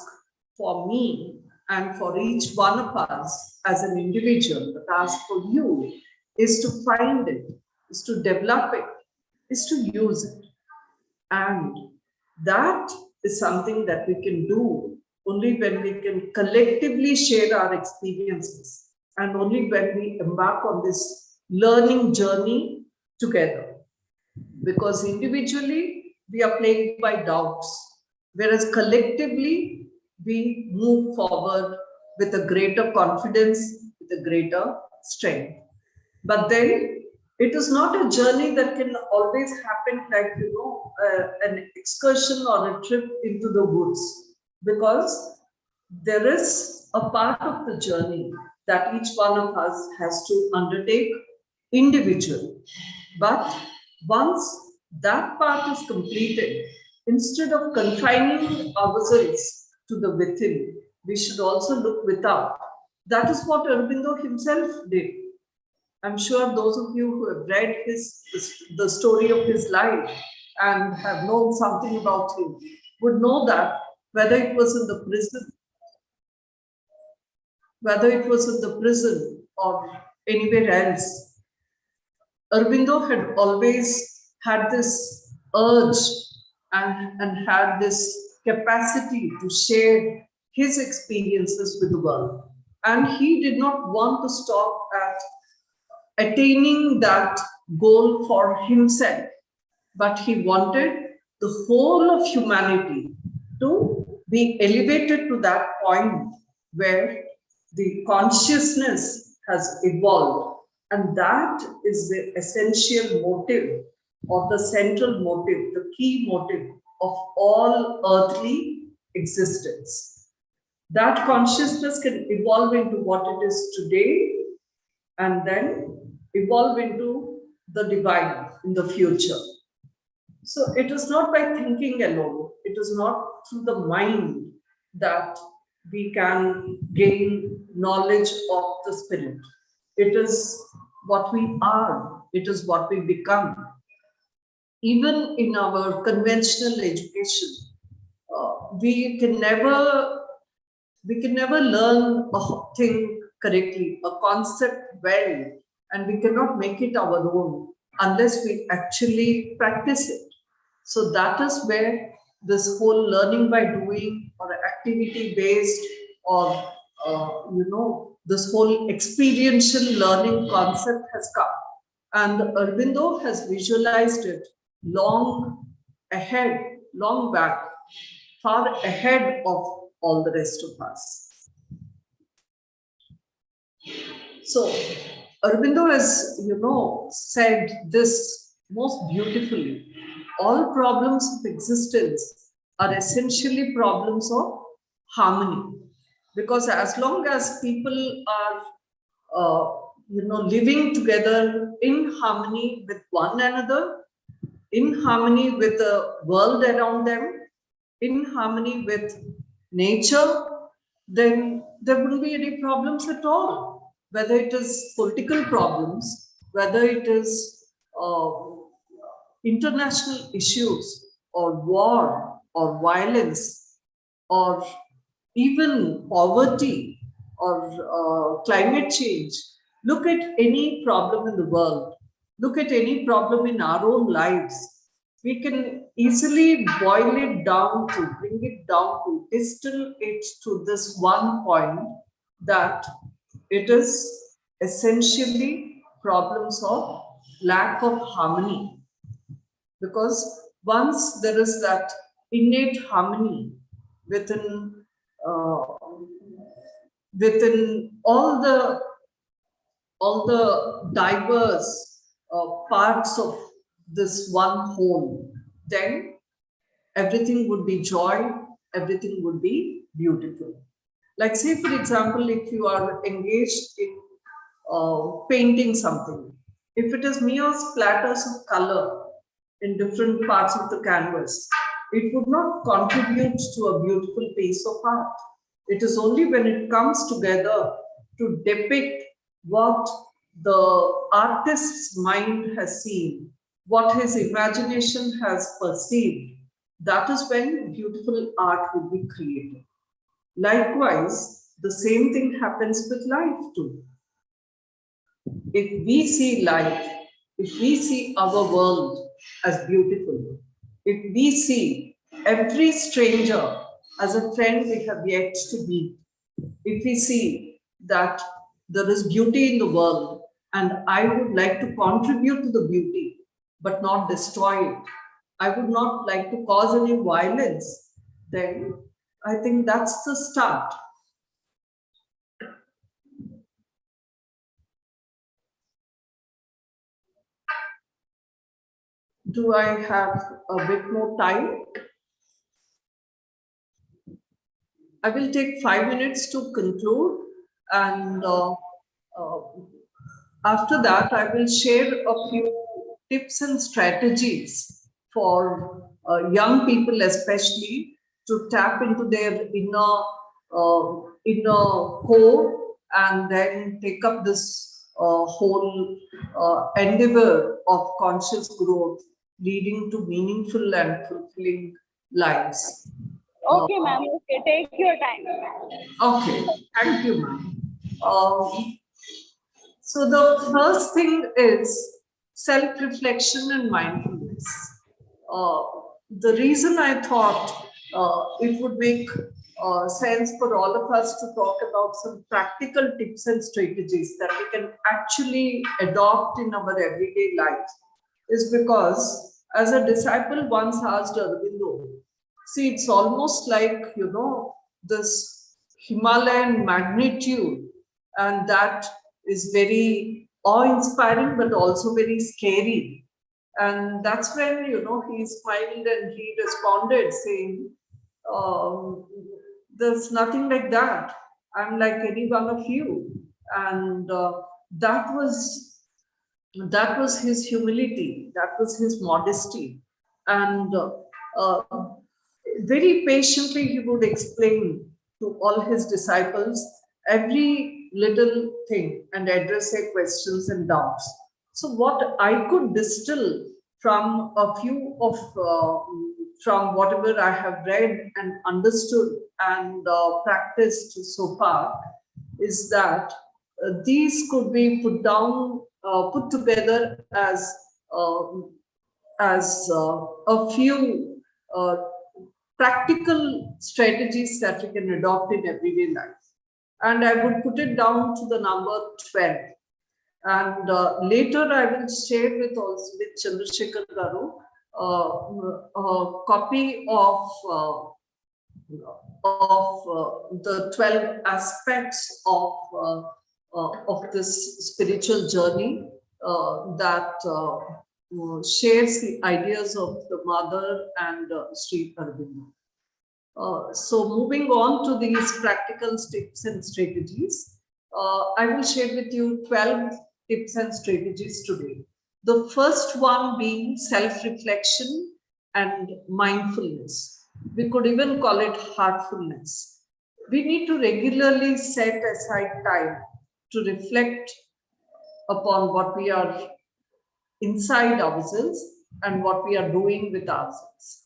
for me and for each one of us as an individual, the task for you is to find it, is to develop it, is to use it. And that is something that we can do only when we can collectively share our experiences and only when we embark on this learning journey together. Because individually, we are plagued by doubts, whereas collectively, we move forward with a greater confidence, with a greater strength. But then it is not a journey that can always happen like, an excursion or a trip into the woods, because there is a part of the journey that each one of us has to undertake individually. But once that part is completed, instead of confining ourselves to the within, we should also look without. That is what Aurobindo himself did. I'm sure those of you who have read the story of his life and have known something about him would know that whether it was in the prison or anywhere else, Aurobindo had always had this urge and had this capacity to share his experiences with the world. And he did not want to stop at attaining that goal for himself, but he wanted the whole of humanity to be elevated to that point where the consciousness has evolved. And that is the essential motive or the central motive, the key motive of all earthly existence. That consciousness can evolve into what it is today and then evolve into the divine in the future. So it is not by thinking alone, it is not through the mind that we can gain knowledge of the spirit. It is what we are, it is what we become. Even in our conventional education, we can never learn a thing correctly, a concept well, and we cannot make it our own unless we actually practice it. So that is where this whole learning by doing or activity based or this whole experiential learning concept has come. And Aurobindo has visualized it long ahead, long back, far ahead of all the rest of us. So Aurobindo has, said this most beautifully. All problems of existence are essentially problems of harmony. Because as long as people are, living together in harmony with one another, in harmony with the world around them, in harmony with nature, then there wouldn't be any problems at all. Whether it is political problems, whether it is international issues or war or violence or even poverty or climate change. Look at any problem in the world. Look at any problem in our own lives. We can easily boil it down to, bring it down to, distill it to this one point that it is essentially problems of lack of harmony. Because once there is that innate harmony within all the diverse parts of this one whole, then everything would be joy, everything would be beautiful. Like say, for example, if you are engaged in painting something, if it is mere splatters of color in different parts of the canvas, it would not contribute to a beautiful piece of art. It is only when it comes together to depict what the artist's mind has seen, what his imagination has perceived, that is when beautiful art will be created. Likewise, the same thing happens with life too. If we see life, if we see our world as beautiful, if we see every stranger as a friend we have yet to meet, if we see that there is beauty in the world and I would like to contribute to the beauty but not destroy it, I would not like to cause any violence, then I think that's the start. Do I have a bit more time? I will take 5 minutes to conclude, and uh, after that, I will share a few tips and strategies for young people, especially to tap into their inner core and then take up this whole endeavor of conscious growth, leading to meaningful and fulfilling lives. Okay, ma'am. Okay, take your time. Okay, thank you, ma'am. So the first thing is self-reflection and mindfulness. Uh, the reason I thought it would make sense for all of us to talk about some practical tips and strategies that we can actually adopt in our everyday life is because, as a disciple once asked Aurobindo, see, it's almost like, this Himalayan magnitude, and that is very awe-inspiring, but also very scary. And that's when, he smiled and he responded saying, there's nothing like that. I'm like any one of you. And that was that was his humility, that was his modesty. And uh, very patiently, he would explain to all his disciples every little thing and address their questions and doubts. So, what I could distill from a few of from whatever I have read and understood and practiced so far is that these could be put together um, as a few uh, practical strategies that we can adopt in everyday life. And I would put it down to the number 12. And later I will share with Chandrasekhar Garu a copy of the 12 aspects of this spiritual journey that shares the ideas of the mother and Sri Aurobindo. So moving on to these practical tips and strategies, I will share with you 12 tips and strategies today. The first one being self-reflection and mindfulness. We could even call it heartfulness. We need to regularly set aside time to reflect upon what we are inside ourselves and what we are doing with ourselves.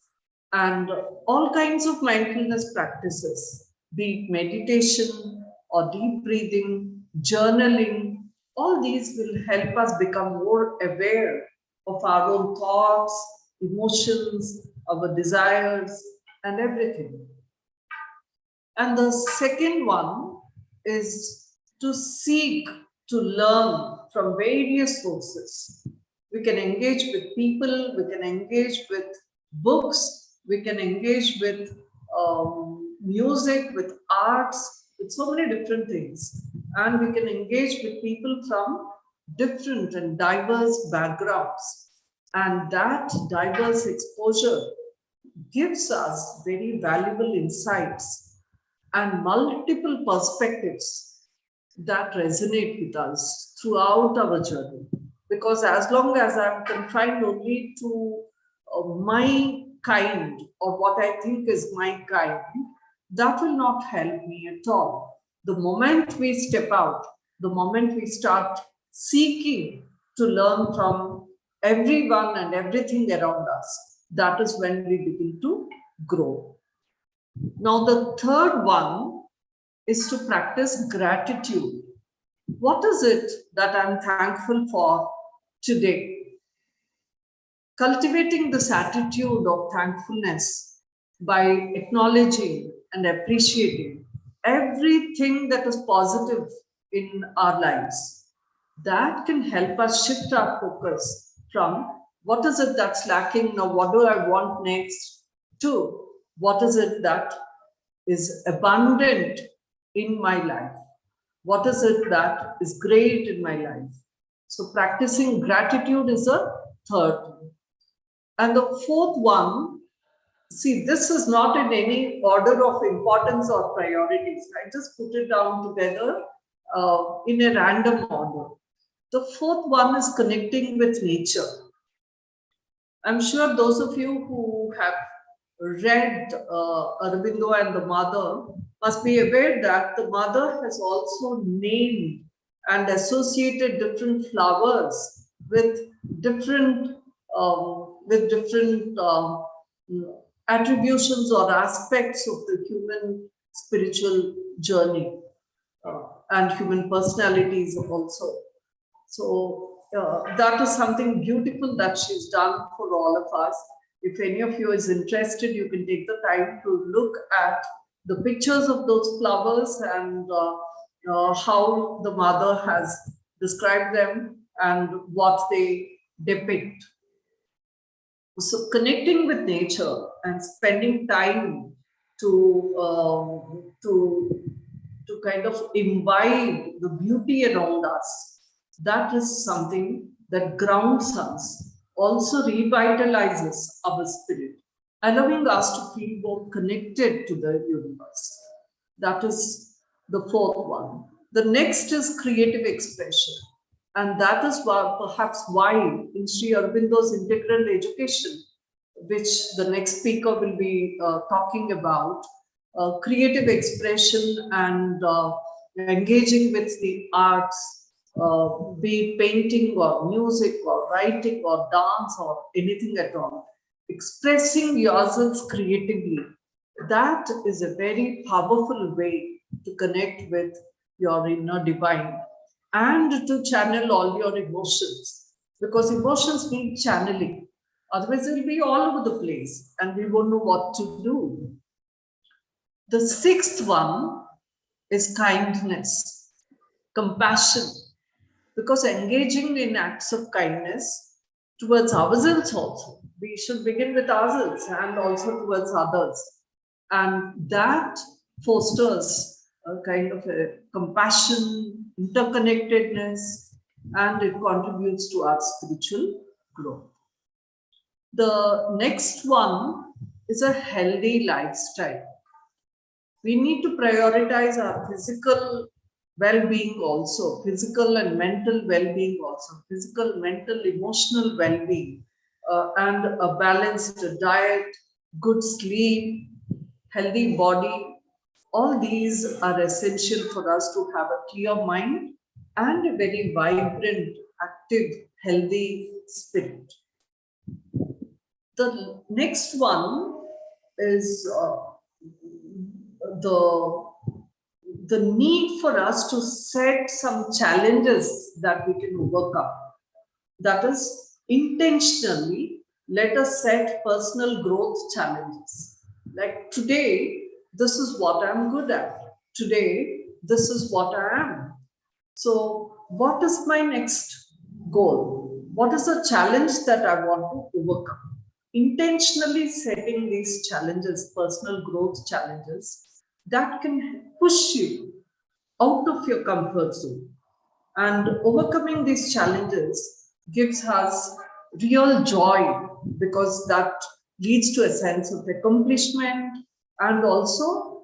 And all kinds of mindfulness practices, be it meditation or deep breathing, journaling, all these will help us become more aware of our own thoughts, emotions, our desires, and everything. And the second one is to seek to learn from various sources. We can engage with people, we can engage with books, we can engage with music, with arts, with so many different things. And we can engage with people from different and diverse backgrounds. And that diverse exposure gives us very valuable insights and multiple perspectives that resonate with us throughout our journey. Because as long as I'm confined only to my kind or what I think is my kind, that will not help me at all. The moment we step out, the moment we start seeking to learn from everyone and everything around us, that is when we begin to grow. Now, the third one is to practice gratitude. What is it that I'm thankful for today? Cultivating this attitude of thankfulness by acknowledging and appreciating everything that is positive in our lives, that can help us shift our focus from what is it that's lacking now, what do I want next, to what is it that is abundant in my life, what is it that is great in my life. So practicing gratitude is a third one. And the fourth one, see, this is not in any order of importance or priorities. I just put it down together in a random order. The fourth one is connecting with nature. I'm sure those of you who have read Aurobindo and the Mother must be aware that the Mother has also named and associated different flowers with different attributions or aspects of the human spiritual journey and human personalities also. So that is something beautiful that she's done for all of us. If any of you is interested, you can take the time to look at the pictures of those flowers and how the Mother has described them and what they depict. So connecting with nature and spending time to kind of imbibe the beauty around us, that is something that grounds us, also revitalizes our spirit, allowing us to feel more connected to the universe. That is the fourth one. The next is creative expression. And that is why, perhaps why in Sri Aurobindo's integral education, which the next speaker will be talking about, creative expression and engaging with the arts, be it painting or music or writing or dance or anything at all, expressing yourselves creatively, that is a very powerful way to connect with your inner divine and to channel all your emotions, because emotions need channeling. Otherwise, it will be all over the place and we won't know what to do. The sixth one is kindness, compassion, because engaging in acts of kindness towards ourselves also, we should begin with ourselves and also towards others. And that fosters a kind of a compassion, interconnectedness, and it contributes to our spiritual growth. The next one is a healthy lifestyle. We need to prioritize our physical well-being also, physical and mental well-being also, physical, mental, emotional well-being, and a balanced diet, good sleep, healthy body. All these are essential for us to have a clear mind and a very vibrant, active, healthy spirit. The next one is the need for us to set some challenges that we can overcome. That is, intentionally, let us set personal growth challenges. Like today, this is what I'm good at. Today, this is what I am. So, what is my next goal? What is the challenge that I want to overcome? Intentionally setting these challenges, personal growth challenges, that can push you out of your comfort zone. And overcoming these challenges gives us real joy, because that leads to a sense of accomplishment and also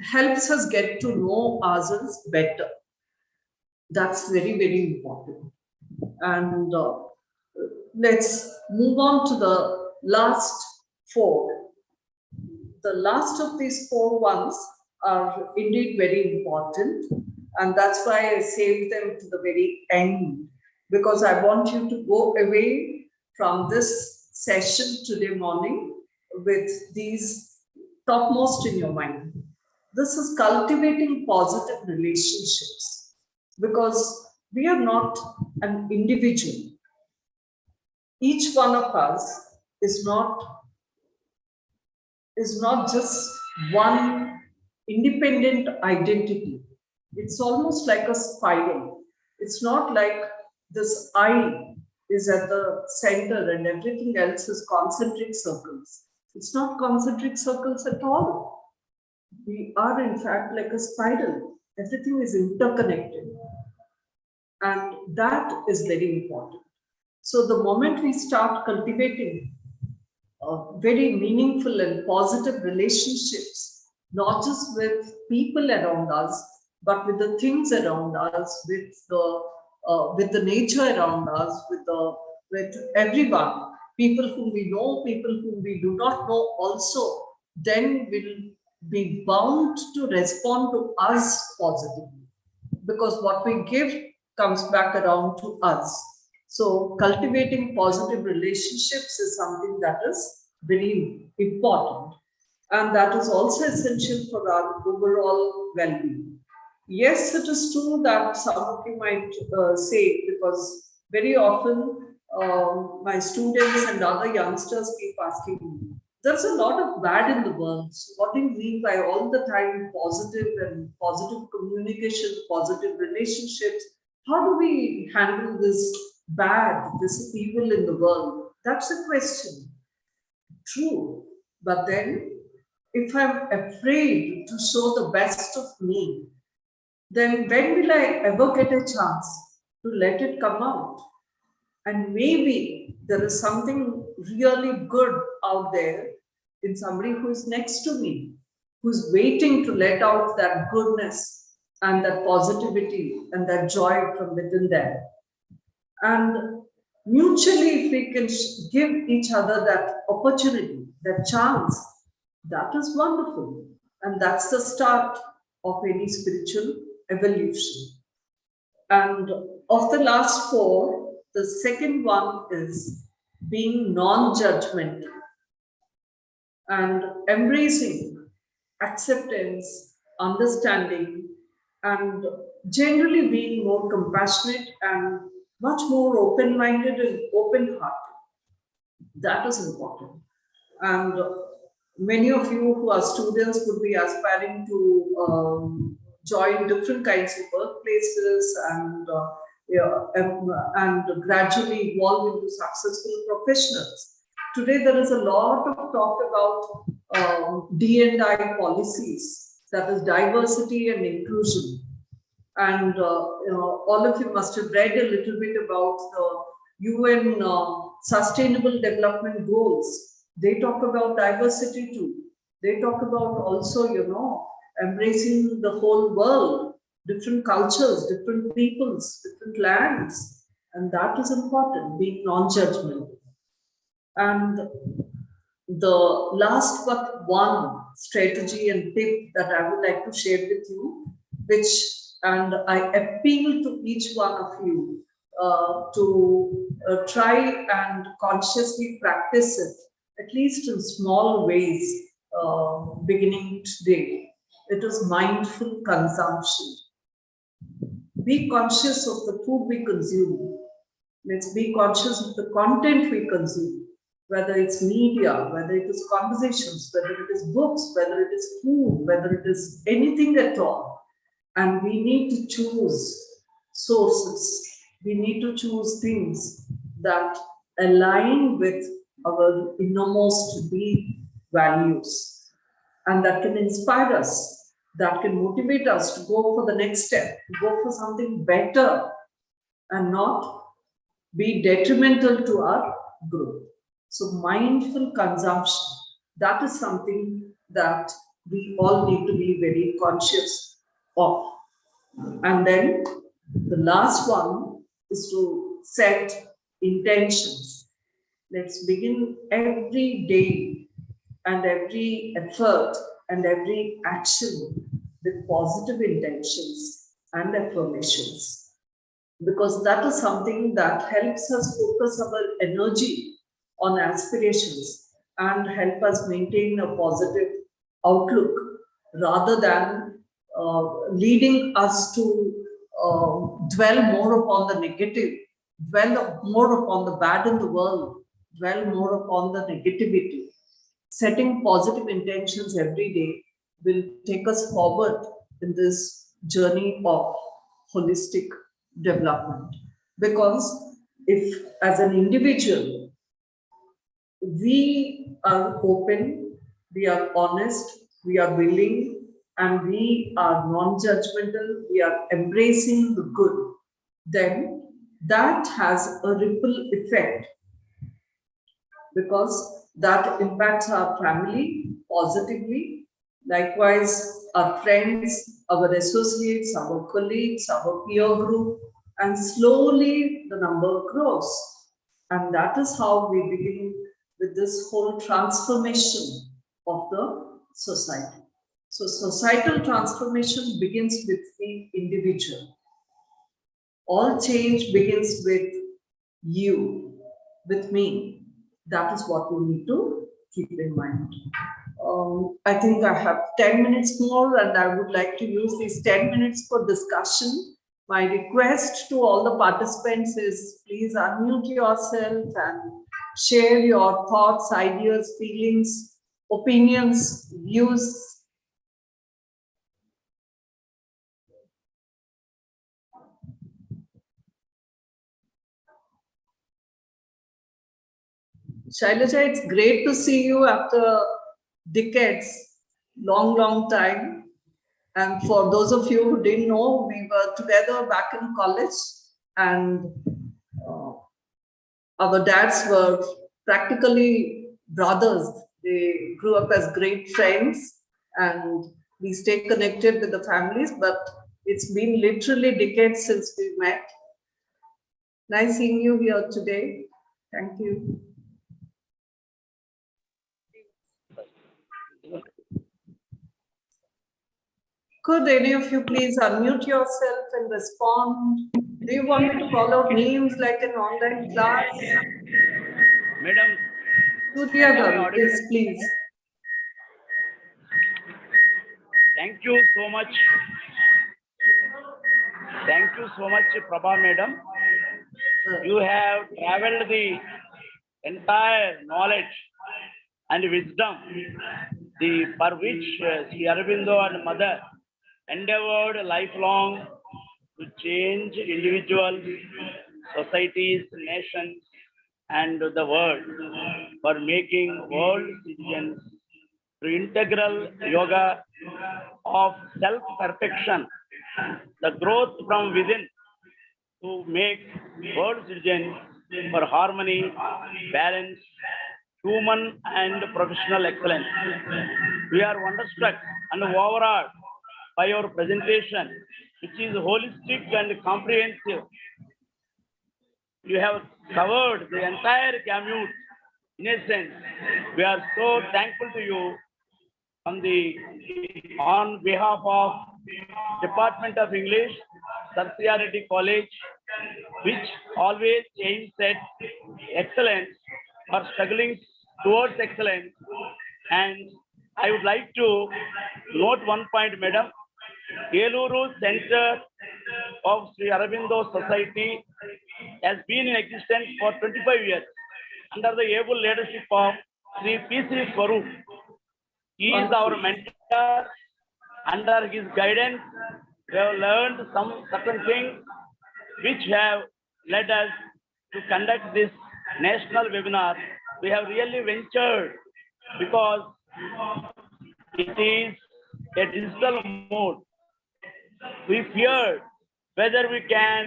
helps us get to know ourselves better. That's very, very important. And let's move on to the last four. The last of these four ones are indeed very important, and that's why I saved them to the very end, because I want you to go away from this session today morning with these topmost in your mind. This is cultivating positive relationships, because we are not an individual. Each one of us is not just one independent identity. It's almost like a spiral. It's not like this I is at the center and everything else is concentric circles. It's not concentric circles at all. We are in fact like a spiral. Everything is interconnected. And that is very important. So the moment we start cultivating very meaningful and positive relationships, not just with people around us, but with the things around us, with the nature around us, with everyone, people whom we know, people whom we do not know also, then will be bound to respond to us positively, because what we give comes back around to us. So cultivating positive relationships is something that is very important, and that is also essential for our overall well-being. Yes, it is true that some of you might say, because very often my students and other youngsters keep asking me, there's a lot of bad in the world. So what do you mean by all the time positive and positive communication, positive relationships? How do we handle this bad, this evil in the world? That's a question. True. But then, if I'm afraid to show the best of me, then when will I ever get a chance to let it come out? And maybe there is something really good out there in somebody who is next to me, who's waiting to let out that goodness and that positivity and that joy from within them. And mutually, if we can give each other that opportunity, that chance, that is wonderful. And that's the start of any spiritual evolution. And of the last four, the second one is being non-judgmental and embracing acceptance, understanding, and generally being more compassionate and much more open-minded and open-hearted. That is important. And many of you who are students would be aspiring to join different kinds of workplaces and gradually evolve into successful professionals. Today, there is a lot of talk about D&I policies, that is diversity and inclusion. And all of you must have read a little bit about the UN Sustainable Development Goals. They talk about diversity too. They talk about also, embracing the whole world, different cultures, different peoples, different lands. And that is important, being non-judgmental. And the last but one strategy and tip that I would like to share with you, and I appeal to each one of you to try and consciously practice it, at least in small ways, beginning today. It is mindful consumption. Be conscious of the food we consume. Let's be conscious of the content we consume, whether it's media, whether it is conversations, whether it is books, whether it is food, whether it is anything at all. And we need to choose sources. We need to choose things that align with our innermost deep values and that can inspire us, that can motivate us to go for the next step, to go for something better and not be detrimental to our growth. So mindful consumption, that is something that we all need to be very conscious of. And then the last one is to set intentions. Let's begin every day and every effort and every action with positive intentions and affirmations, because that is something that helps us focus our energy on aspirations and help us maintain a positive outlook rather than leading us to dwell more upon the negative, dwell more upon the bad in the world, dwell more upon the negativity. Setting positive intentions every day will take us forward in this journey of holistic development. Because if, as an individual, we are open, we are honest, we are willing, and we are non-judgmental, we are embracing the good, then that has a ripple effect. Because that impacts our family positively. Likewise, our friends, our associates, our colleagues, our peer group, and slowly the number grows. And that is how we begin with this whole transformation of the society. So societal transformation begins with the individual. All change begins with you, with me. That is what we need to keep in mind. I think I have 10 minutes more, and I would like to use these 10 minutes for discussion. My request to all the participants is please unmute yourself and share your thoughts, ideas, feelings, opinions, views. Shailaja, it's great to see you after decades, long time. And for those of you who didn't know, we were together back in college, and our dads were practically brothers. They grew up as great friends, and we stay connected with the families, but it's been literally decades since we met. Nice seeing you here today. Thank you. Could any of you please unmute yourself and respond? Do you want me to call out names like an online class? Madam. Surya Garu, yes, please. Thank you so much. Thank you so much, Prabha Madam. You have traveled the entire knowledge and wisdom, for which Sri Aurobindo and Mother endeavored lifelong to change individuals, societies, nations, and the world for making world citizens through integral yoga of self-perfection, the growth from within to make world citizens for harmony, balance, human and professional excellence. We are wonderstruck and overawed by your presentation, which is holistic and comprehensive. You have covered the entire gamut. In a sense, we are so thankful to you on behalf of Department of English, Tertiary College, which always aims at excellence or struggling towards excellence. And I would like to note one point, Madam. Eluru Center of Sri Aurobindo Society has been in existence for 25 years under the able leadership of Sri P.C. Swaroop. He is our mentor. Under his guidance, we have learned some certain things which have led us to conduct this national webinar. We have really ventured because it is a digital mode. We feared whether we can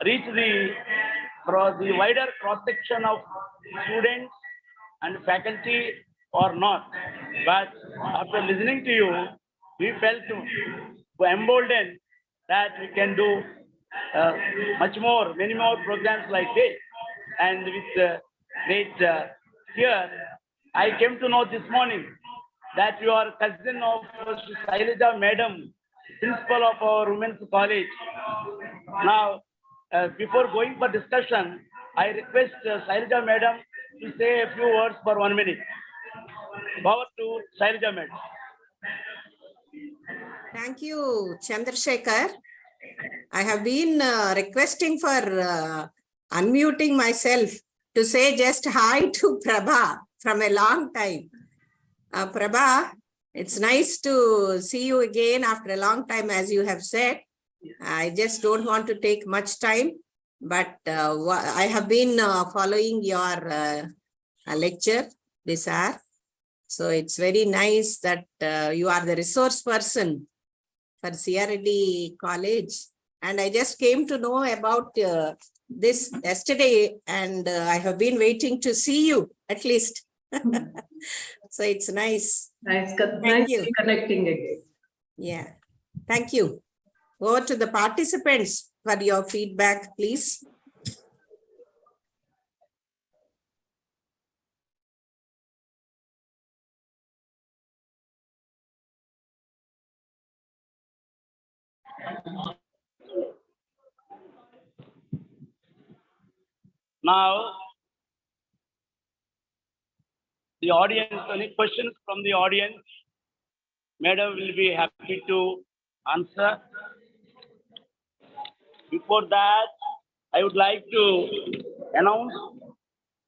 reach the wider cross-section of students and faculty or not. But after listening to you, we felt emboldened that we can do much more, many more programs like this. And with great fear, I came to know this morning that you are cousin of Shailaja Madam, principal of our women's college. Now, before going for discussion, I request Shailaja Madam to say a few words for 1 minute. Over to Shailaja Madam. Thank you, Chandrasekhar. I have been requesting for unmuting myself to say just hi to Prabha from a long time. Prabha, it's nice to see you again after a long time, as you have said. I just don't want to take much time, but I have been following your lecture this hour. So it's very nice that you are the resource person for CRD College. And I just came to know about this yesterday, and I have been waiting to see you at least So it's nice. Nice, Thank nice you. connecting again. Yeah. Thank you. Over to the participants for your feedback, please. Now, the audience, any questions from the audience? Madam will be happy to answer. Before that, I would like to announce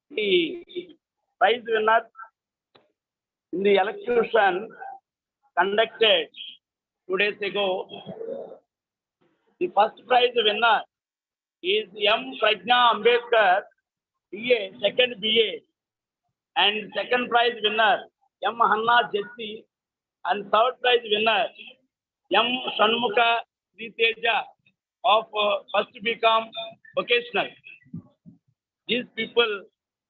the prize winner in the electrocution conducted 2 days ago. The first prize winner is M. Prajna Ambedkar, BA, second BA, and second prize winner M. Hanna Jesse, and third prize winner M. Shanmukha Teja of first BCom vocational. These people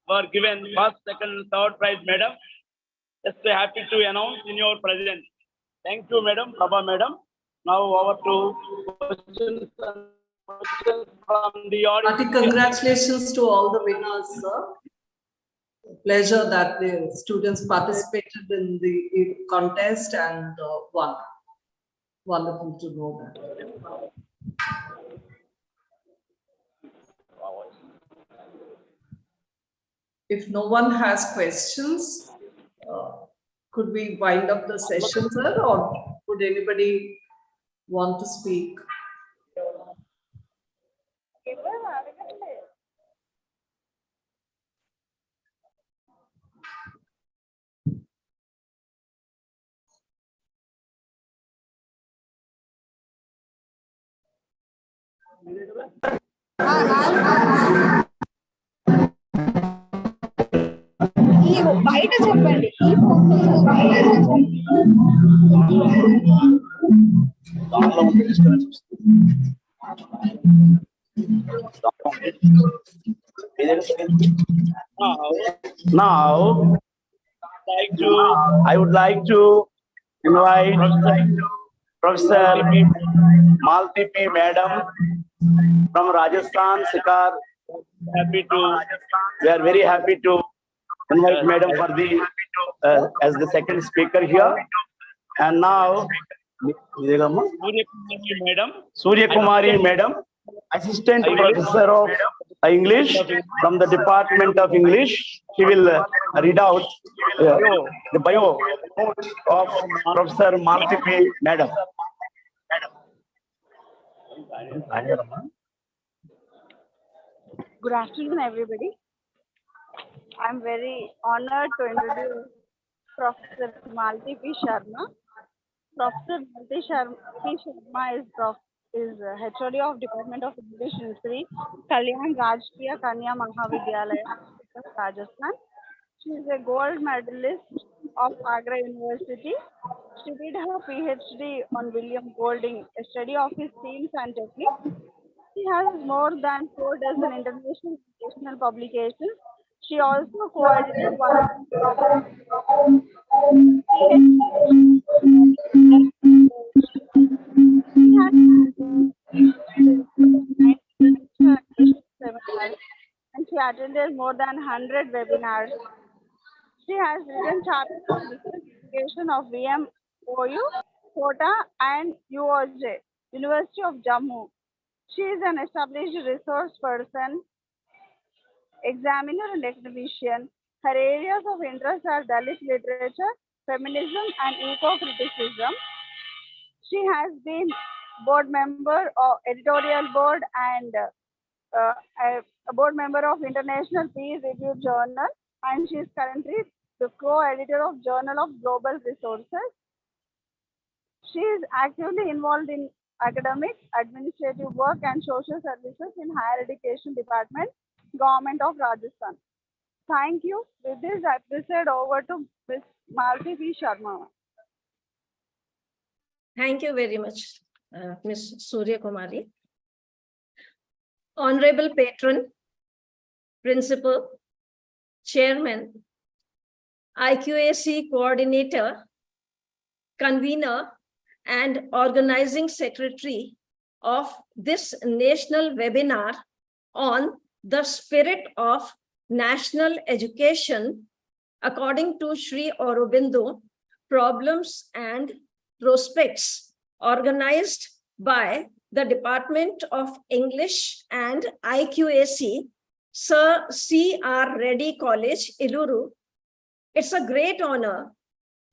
were given first, second, and third prize, madam. Just happy to announce in your presence. Thank you, madam, Prabha, madam. Now over to questions from the audience. Hearty congratulations to all the winners, sir. Pleasure that the students participated in the contest and won. Wonderful to know that. If no one has questions, could we wind up the session, sir, or would anybody want to speak? బయట చెప్పండి Now, I would like to invite Professor Malti P. Madam from Rajasthan, Sikar. We are very happy to invite Madam for the as the second speaker here. And now, Surya Kumari Madam, Assistant Professor of English from the Department of English. She will read out the bio of Professor Malti P. Madam. Good afternoon, everybody. I'm very honored to introduce Professor Malti P. Sharma. Professor Malti P. Sharma is HOD of Department of English in Sri Kalyan Rajkiya Kanya Mahavidyalaya, Rajasthan. She is a gold medalist of Agra University. She did her PhD on William Golding, a study of his themes and techniques. She has more than 4 dozen international educational publications. She also co-edited one and she attended more than 100 webinars. She has written chapters on research education of VMOU, Kota, and UOJ, University of Jammu. She is an established resource person, examiner, and academician. Her areas of interest are Dalit literature, feminism, and eco-criticism. She has been board member of editorial board and a board member of International Peer Review Journal, and she is currently the co-editor of Journal of Global Resources. She is actively involved in academic, administrative work, and social services in Higher Education Department, Government of Rajasthan. Thank you. With this, I present over to Ms. Malti P. Sharma. Thank you very much, Ms. Surya Kumari. Honorable Patron, Principal, Chairman, IQAC coordinator, convener, and organizing secretary of this national webinar on the spirit of national education according to Sri Aurobindo, problems and prospects, organized by the Department of English and IQAC, Sir C.R. Reddy College, Iluru. It's a great honor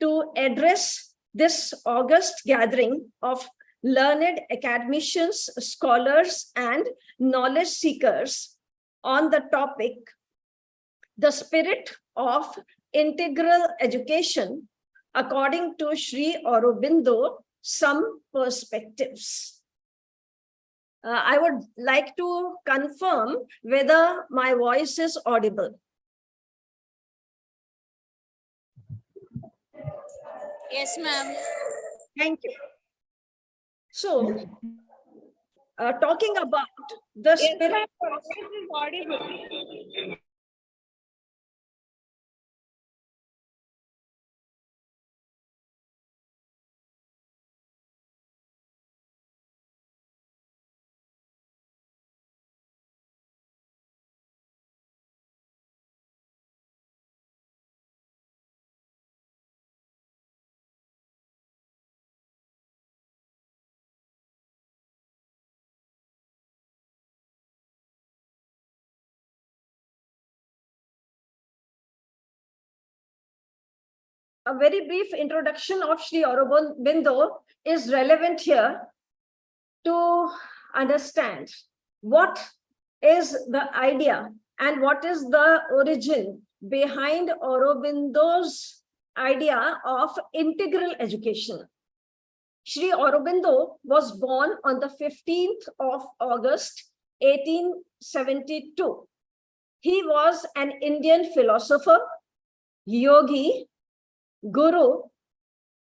to address this august gathering of learned academicians, scholars, and knowledge seekers on the topic, the spirit of integral education, according to Sri Aurobindo, some perspectives. I would like to confirm whether my voice is audible. Yes, ma'am. Thank you. So, talking about the spirit of a very brief introduction of Sri Aurobindo is relevant here to understand what is the idea and what is the origin behind Aurobindo's idea of integral education. Sri Aurobindo was born on the 15th of August, 1872. He was an Indian philosopher, yogi, guru,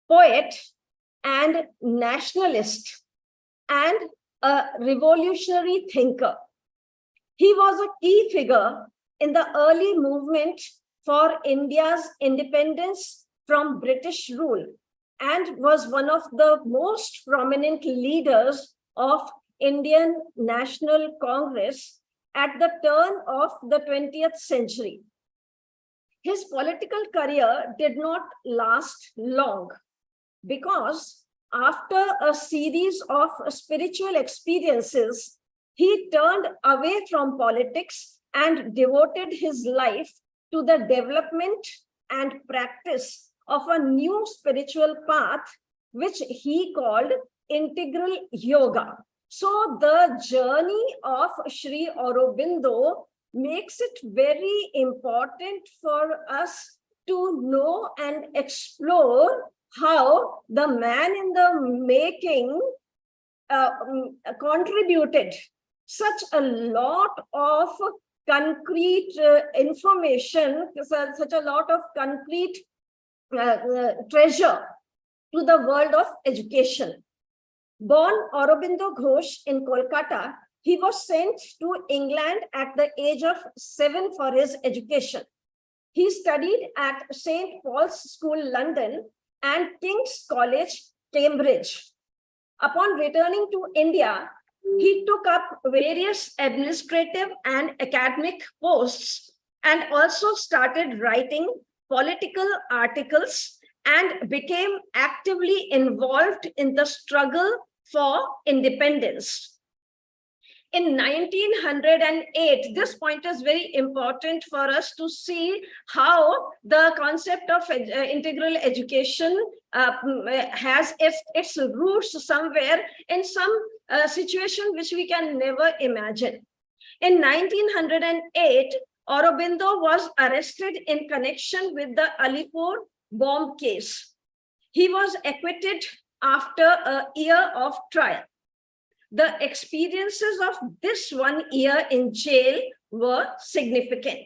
poet, and nationalist, and a revolutionary thinker. He was a key figure in the early movement for India's independence from British rule and was one of the most prominent leaders of Indian National Congress at the turn of the 20th century. His political career did not last long because after a series of spiritual experiences, he turned away from politics and devoted his life to the development and practice of a new spiritual path, which he called integral yoga. So the journey of Sri Aurobindo makes it very important for us to know and explore how the man in the making contributed such a lot of concrete information, such a lot of concrete treasure to the world of education. Born Aurobindo Ghosh in Kolkata, he was sent to England at the age of 7 for his education. He studied at St. Paul's School, London, and King's College, Cambridge. Upon returning to India, he took up various administrative and academic posts and also started writing political articles and became actively involved in the struggle for independence. In 1908, this point is very important for us to see how the concept of integral education has its roots somewhere in some situation which we can never imagine. In 1908, Aurobindo was arrested in connection with the Alipur bomb case. He was acquitted after a year of trial. The experiences of this 1 year in jail were significant.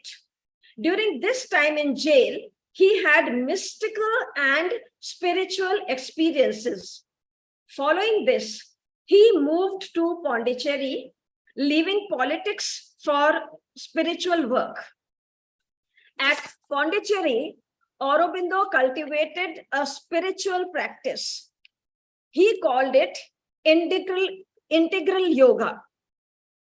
During this time in jail, he had mystical and spiritual experiences. Following this, he moved to Pondicherry, leaving politics for spiritual work. At Pondicherry, Aurobindo cultivated a spiritual practice. He called it integral yoga.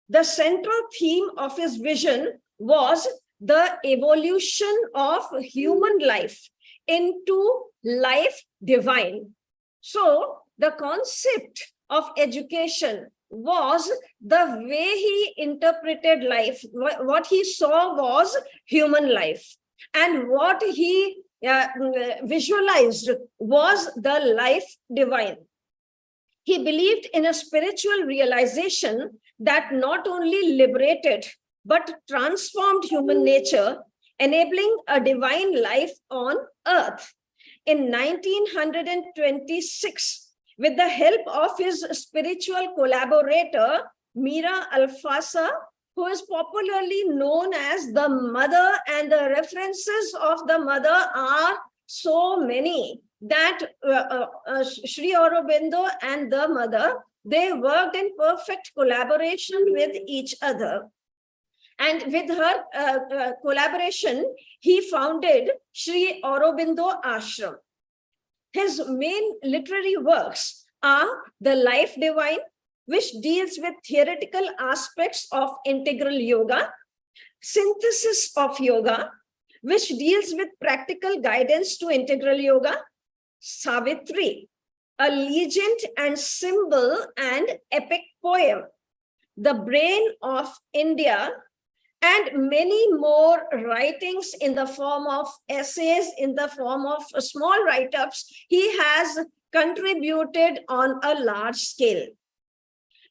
The central theme of his vision was the evolution of human life into life divine. So the concept of education was the way he interpreted life. What he saw was human life, and what he visualized was the life divine. He believed in a spiritual realization that not only liberated but transformed human nature, enabling a divine life on earth. In 1926, with the help of his spiritual collaborator, Mira Alfasa, who is popularly known as the mother, and the references of the mother are so many that Sri Aurobindo and the mother, they worked in perfect collaboration with each other. And with her collaboration, he founded Sri Aurobindo Ashram. His main literary works are The Life Divine, which deals with theoretical aspects of integral yoga, Synthesis of Yoga, which deals with practical guidance to integral yoga, Savitri, a legend and symbol and epic poem, The Brain of India, and many more writings in the form of essays, in the form of small write-ups. He has contributed on a large scale.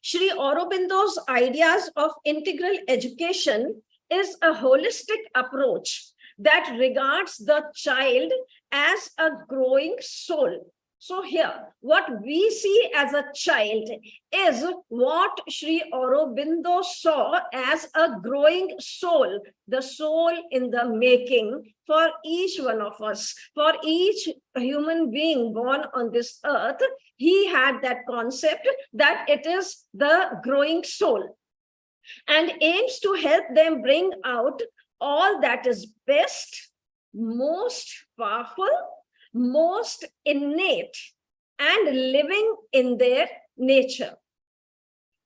Sri Aurobindo's ideas of integral education is a holistic approach that regards the child as a growing soul. So here, what we see as a child is what Sri Aurobindo saw as a growing soul, the soul in the making for each one of us, for each human being born on this earth. He had that concept that it is the growing soul, and aims to help them bring out all that is best, most powerful, most innate, and living in their nature.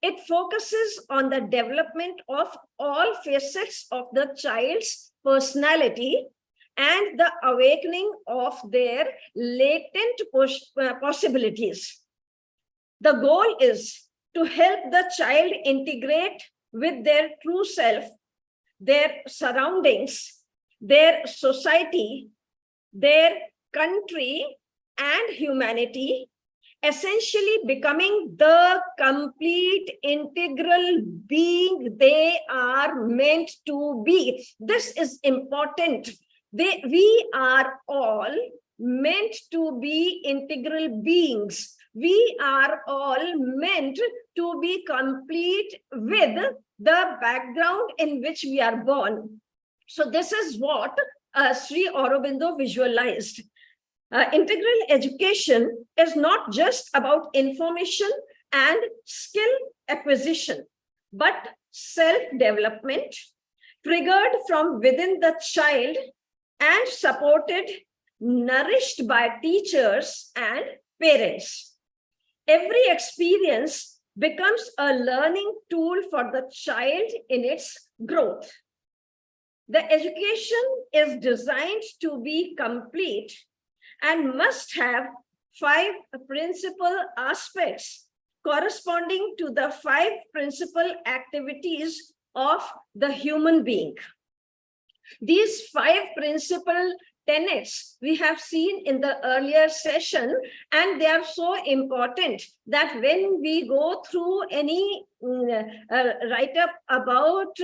It focuses on the development of all facets of the child's personality and the awakening of their latent possibilities. The goal is to help the child integrate with their true self, their surroundings, their society, their country, and humanity, essentially becoming the complete integral being they are meant to be. This is important. We are all meant to be integral beings. We are all meant to be complete with the background in which we are born. So this is what Sri Aurobindo visualized. Integral education is not just about information and skill acquisition, but self-development triggered from within the child and supported, nourished by teachers and parents. Every experience becomes a learning tool for the child in its growth. The education is designed to be complete and must have 5 principal aspects corresponding to the 5 principal activities of the human being. These 5 principal tenets we have seen in the earlier session, and they are so important that when we go through any write-up about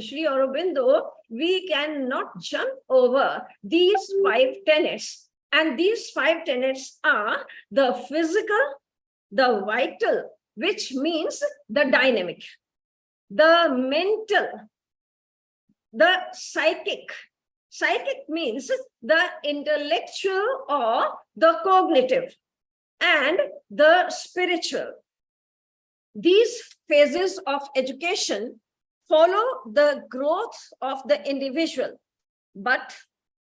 Sri Aurobindo, we cannot jump over these 5 tenets. And these 5 tenets are the physical, the vital, which means the dynamic, the mental, the psychic. Psychic means the intellectual or the cognitive, and the spiritual. These phases of education follow the growth of the individual, but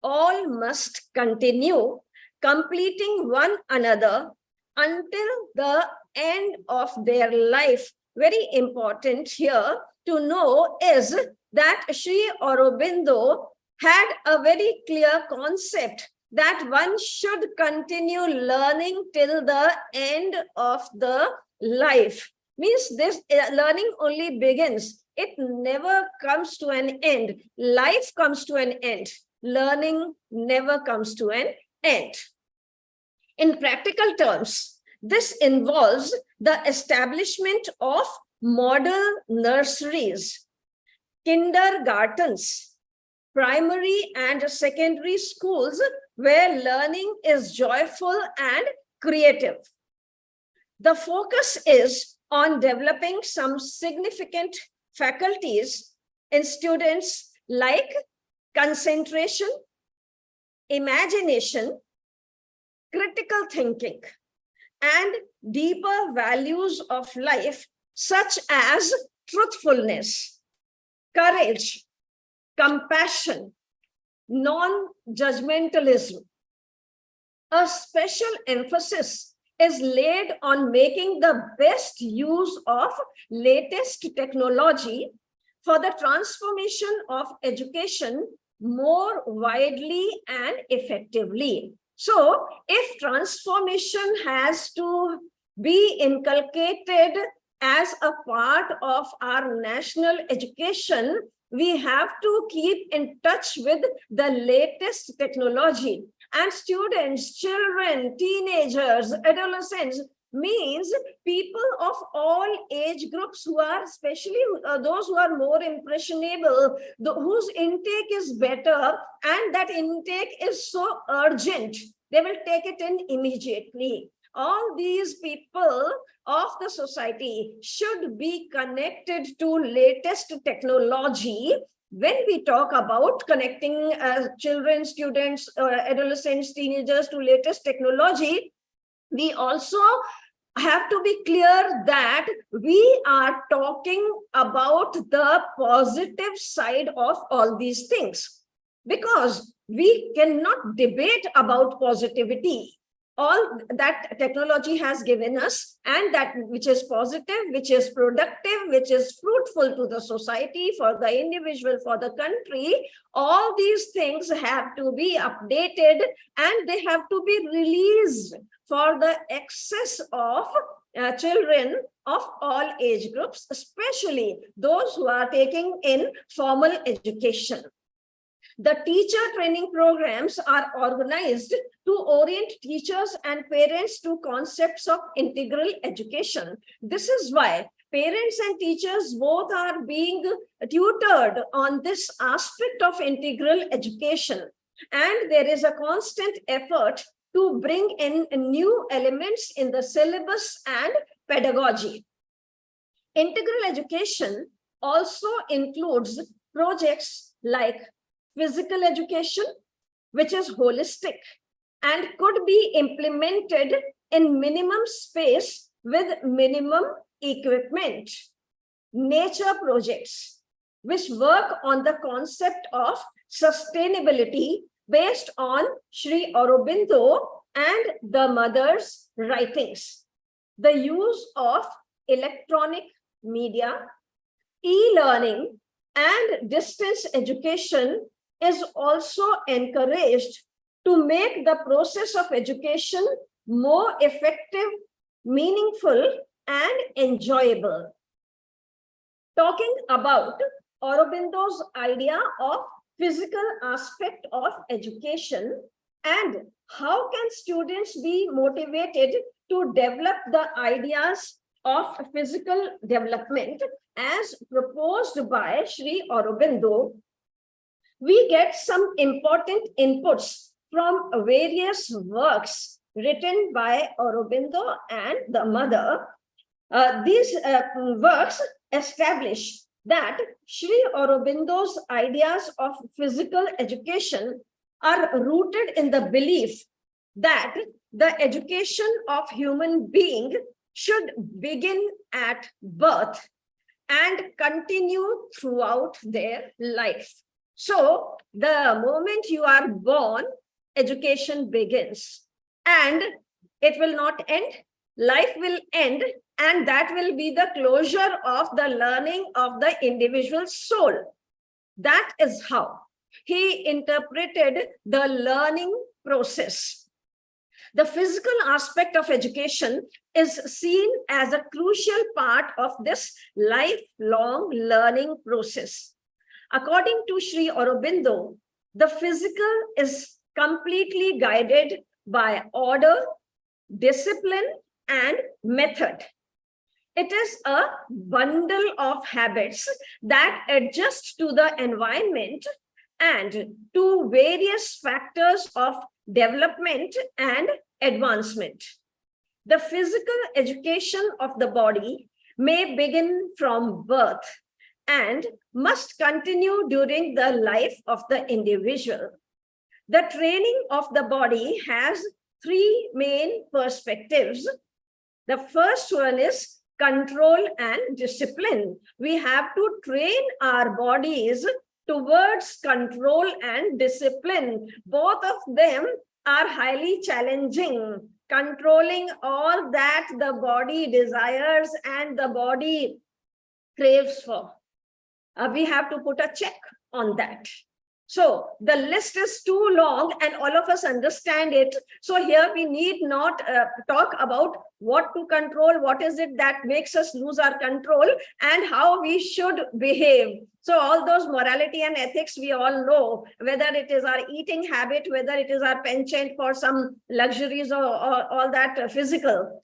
all must continue, completing one another until the end of their life. Very important here to know is that Sri Aurobindo had a very clear concept that one should continue learning till the end of the life. Means this learning only begins. It never comes to an end. Life comes to an end. Learning never comes to an end. In practical terms, this involves the establishment of model nurseries, kindergartens, primary and secondary schools where learning is joyful and creative. The focus is on developing some significant faculties in students like concentration, imagination, critical thinking, and deeper values of life such as truthfulness, courage, compassion, non-judgmentalism. A special emphasis is laid on making the best use of latest technology for the transformation of education more widely and effectively. So, if transformation has to be inculcated as a part of our national education, we have to keep in touch with the latest technology. And students, children, teenagers, adolescents, means people of all age groups who are especially those who are more impressionable, whose intake is better, and that intake is so urgent, they will take it in immediately. All these people of the society should be connected to latest technology. When we talk about connecting children, students, adolescents, teenagers to latest technology, we also have to be clear that we are talking about the positive side of all these things, because we cannot debate about positivity. All that technology has given us, and that which is positive, which is productive, which is fruitful to the society, for the individual, for the country, all these things have to be updated and they have to be released for the access of children of all age groups, especially those who are taking in formal education. The teacher training programs are organized to orient teachers and parents to concepts of integral education. This is why parents and teachers both are being tutored on this aspect of integral education. And there is a constant effort to bring in new elements in the syllabus and pedagogy. Integral education also includes projects like physical education, which is holistic and could be implemented in minimum space with minimum equipment. Nature projects, which work on the concept of sustainability based on Sri Aurobindo and the mother's writings. The use of electronic media, e-learning, and distance education is also encouraged to make the process of education more effective, meaningful, and enjoyable. Talking about Aurobindo's idea of physical aspect of education and how can students be motivated to develop the ideas of physical development as proposed by Sri Aurobindo, we get some important inputs from various works written by Aurobindo and the mother. These works establish that Sri Aurobindo's ideas of physical education are rooted in the belief that the education of human being should begin at birth and continue throughout their life. So the moment you are born, education begins, and it will not end. Life will end, and that will be the closure of the learning of the individual soul. That is how he interpreted the learning process. The physical aspect of education is seen as a crucial part of this lifelong learning process. According to Sri Aurobindo, the physical is completely guided by order, discipline, and method. It is a bundle of habits that adjust to the environment and to various factors of development and advancement. The physical education of the body may begin from birth and must continue during the life of the individual. The training of the body has three main perspectives. The first one is control and discipline. We have to train our bodies towards control and discipline. Both of them are highly challenging. Controlling all that the body desires and the body craves for. We have to put a check on that. So the list is too long and all of us understand it. So here we need not talk about what to control, what is it that makes us lose our control, and how we should behave. So all those morality and ethics we all know, whether it is our eating habit, whether it is our penchant for some luxuries or all that physical.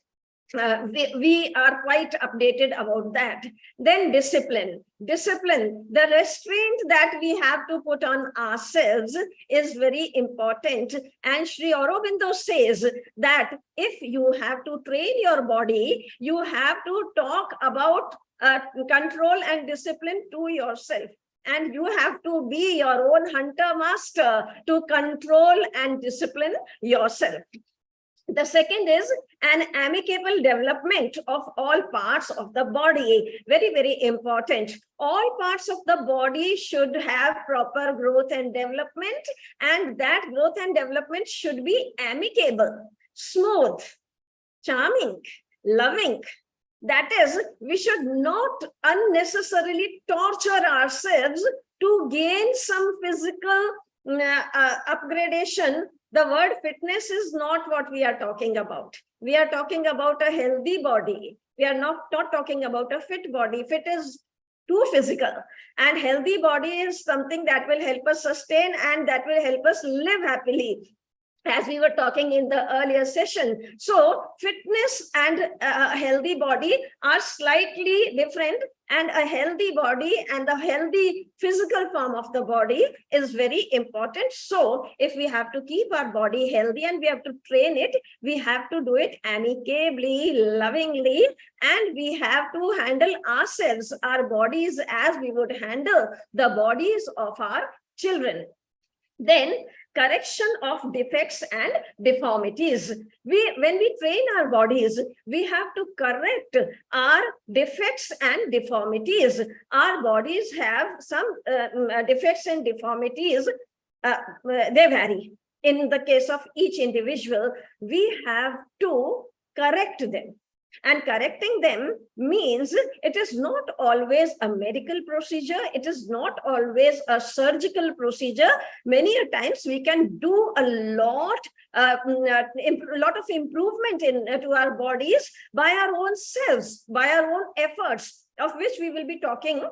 We are quite updated about that. Then discipline. Discipline, the restraint that we have to put on ourselves is very important. And Sri Aurobindo says that if you have to train your body, you have to talk about control and discipline to yourself. And you have to be your own hunter master to control and discipline yourself. The second is an amicable development of all parts of the body. Very, very important. All parts of the body should have proper growth and development, and that growth and development should be amicable, smooth, charming, loving. That is, we should not unnecessarily torture ourselves to gain some physical upgradation. The word fitness is not what we are talking about. We are talking about a healthy body. We are not talking about a fit body. Fit is too physical, and healthy body is something that will help us sustain and that will help us live happily, as we were talking in the earlier session. So fitness and a healthy body are slightly different, and a healthy body and the healthy physical form of the body is very important. So if we have to keep our body healthy and we have to train it, we have to do it amicably, lovingly, and we have to handle ourselves, our bodies, as we would handle the bodies of our children. Then correction of defects and deformities. When we train our bodies, we have to correct our defects and deformities. Our bodies have some defects and deformities. They vary. In the case of each individual, we have to correct them. And correcting them means it is not always a medical procedure. It is not always a surgical procedure. Many a times we can do a lot of improvement to our bodies by our own selves, by our own efforts, of which we will be talking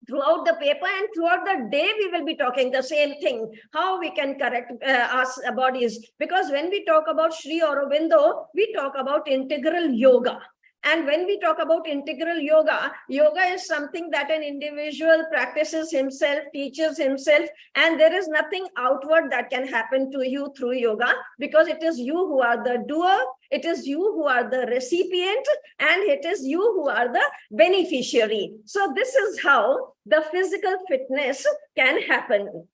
throughout the paper, and throughout the day we will be talking the same thing, how we can correct our bodies. Because when we talk about Sri Aurobindo, we talk about integral yoga. And when we talk about integral yoga, yoga is something that an individual practices himself, teaches himself, and there is nothing outward that can happen to you through yoga, because it is you who are the doer, it is you who are the recipient, and it is you who are the beneficiary. So this is how the physical fitness can happen.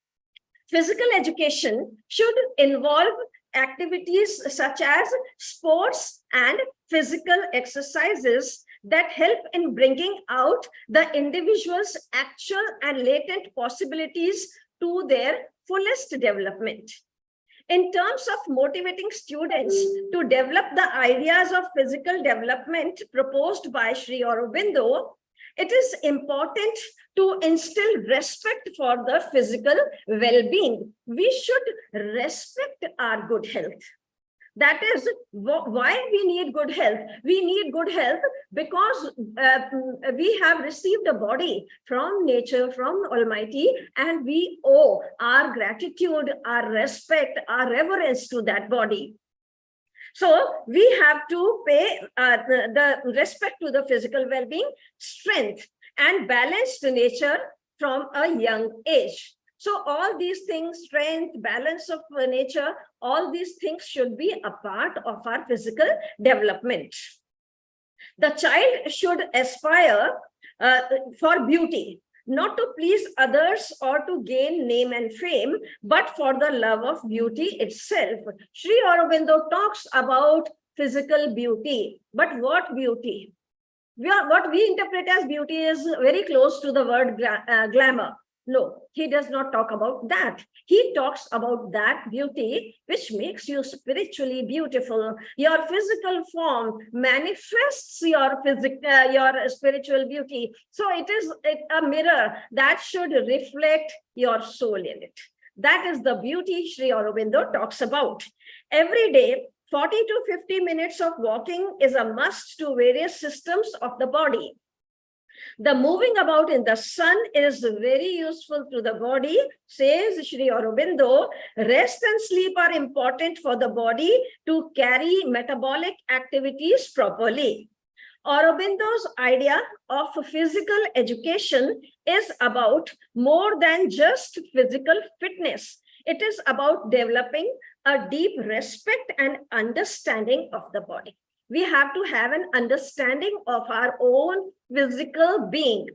Physical education should involve activities such as sports and physical exercises that help in bringing out the individual's actual and latent possibilities to their fullest development. In terms of motivating students to develop the ideas of physical development proposed by Sri Aurobindo, it is important to instill respect for the physical well-being. We should respect our good health. That is why we need good health. We need good health because we have received a body from nature, from Almighty, and we owe our gratitude, our respect, our reverence to that body. So we have to pay the respect to the physical well-being, strength, and balanced nature from a young age. So all these things, strength, balance of nature, all these things should be a part of our physical development. The child should aspire for beauty, not to please others or to gain name and fame, but for the love of beauty itself. Sri Aurobindo talks about physical beauty, but what beauty? What we interpret as beauty is very close to the word glamour. No, he does not talk about that. He talks about that beauty which makes you spiritually beautiful. Your physical form manifests your spiritual beauty. So it is a mirror that should reflect your soul in it. That is the beauty Sri Aurobindo talks about. Every day, 40 to 50 minutes of walking is a must to various systems of the body. The moving about in the sun is very useful to the body, says Sri Aurobindo. Rest and sleep are important for the body to carry metabolic activities properly. Aurobindo's idea of physical education is about more than just physical fitness. It is about developing a deep respect and understanding of the body. We have to have an understanding of our own physical being,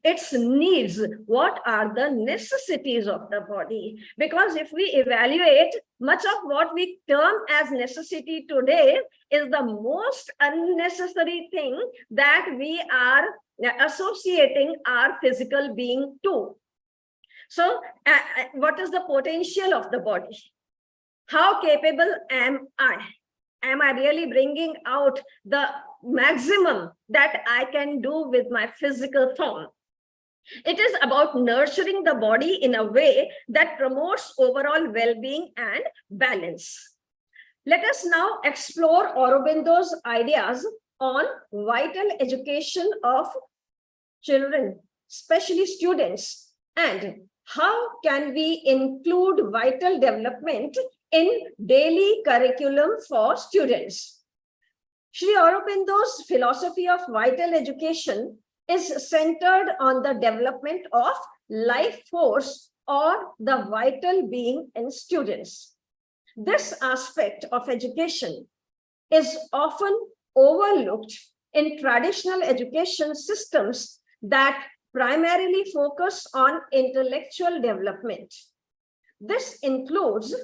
its needs, what are the necessities of the body. Because if we evaluate, much of what we term as necessity today is the most unnecessary thing that we are associating our physical being to. So what is the potential of the body? How capable am I? Am I really bringing out the maximum that I can do with my physical form? It is about nurturing the body in a way that promotes overall well-being and balance. Let us now explore Aurobindo's ideas on vital education of children, especially students, and how can we include vital development in daily curriculum for students. Sri Aurobindo's philosophy of vital education is centered on the development of life force or the vital being in students. This aspect of education is often overlooked in traditional education systems that primarily focus on intellectual development. This includes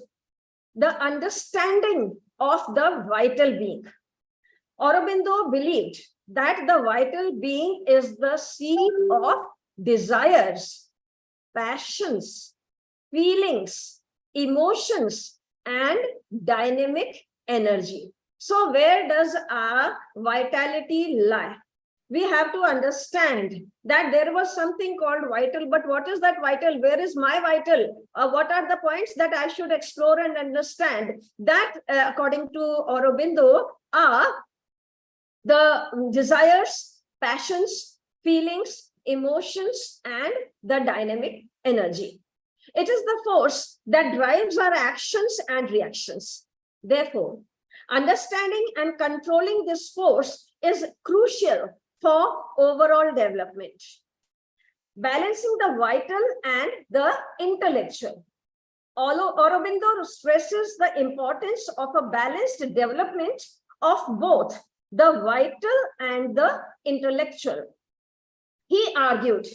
the understanding of the vital being. Aurobindo believed that the vital being is the seed of desires, passions, feelings, emotions, and dynamic energy. So where does our vitality lie? We have to understand that there was something called vital, but what is that vital? Where is my vital? What are the points that I should explore and understand? That, according to Aurobindo, are the desires, passions, feelings, emotions, and the dynamic energy. It is the force that drives our actions and reactions. Therefore, understanding and controlling this force is crucial for overall development. Balancing the vital and the intellectual. Aurobindo stresses the importance of a balanced development of both the vital and the intellectual. He argued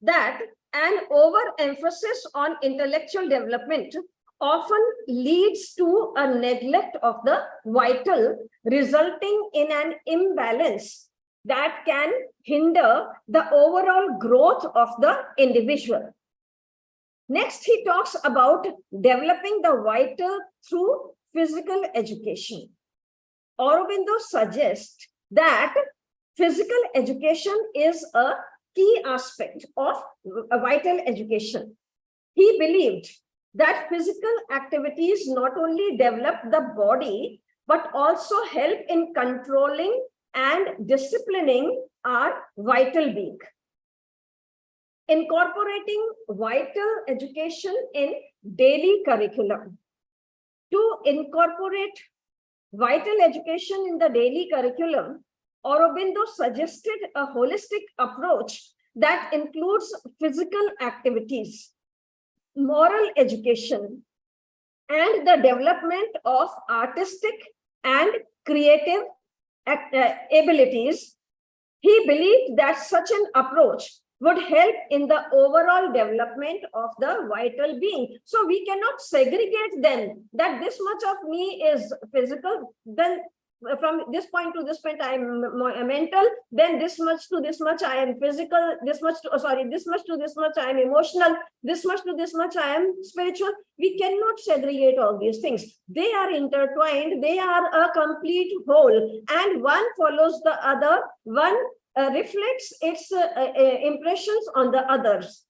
that an overemphasis on intellectual development often leads to a neglect of the vital, resulting in an imbalance that can hinder the overall growth of the individual. Next, he talks about developing the vital through physical education. Aurobindo suggests that physical education is a key aspect of a vital education. He believed that physical activities not only develop the body, but also help in controlling and disciplining our vital being. Incorporating vital education in daily curriculum. To incorporate vital education in the daily curriculum, Aurobindo suggested a holistic approach that includes physical activities, moral education, and the development of artistic and creative abilities. He believed that such an approach would help in the overall development of the vital being. So we cannot segregate them, that this much of me is physical, then from this point to this point I am mental, then this much to this much I am physical, this much to this much to this much I am emotional, this much to this much I am spiritual. We cannot segregate all these things. They are intertwined, they are a complete whole, and one follows the other, one reflects its impressions on the others.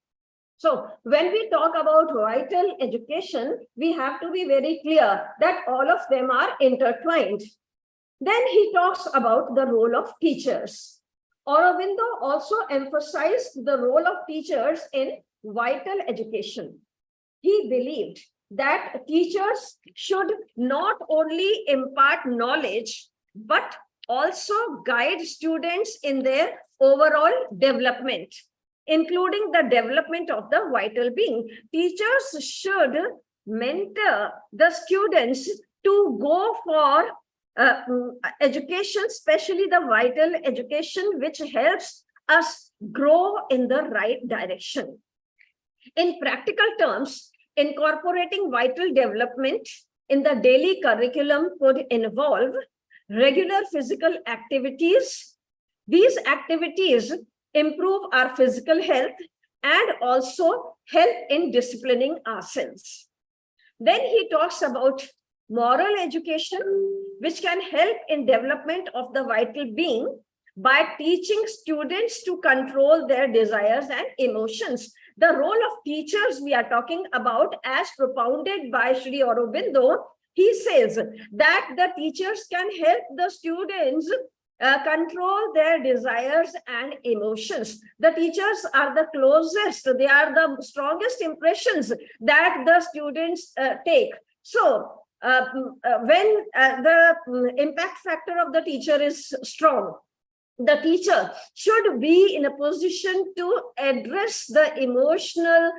So when we talk about vital education, we have to be very clear that all of them are intertwined. Then he talks about the role of teachers. Aurobindo also emphasized the role of teachers in vital education. He believed that teachers should not only impart knowledge, but also guide students in their overall development, including the development of the vital being. Teachers should mentor the students to go for education, especially the vital education, which helps us grow in the right direction. In practical terms, incorporating vital development in the daily curriculum could involve regular physical activities. These activities improve our physical health and also help in disciplining ourselves. Then he talks about moral education, which can help in development of the vital being by teaching students to control their desires and emotions. The role of teachers we are talking about, as propounded by Sri Aurobindo, he says that the teachers can help the students control their desires and emotions. The teachers are the closest, they are the strongest impressions that the students take. So when the impact factor of the teacher is strong, the teacher should be in a position to address the emotional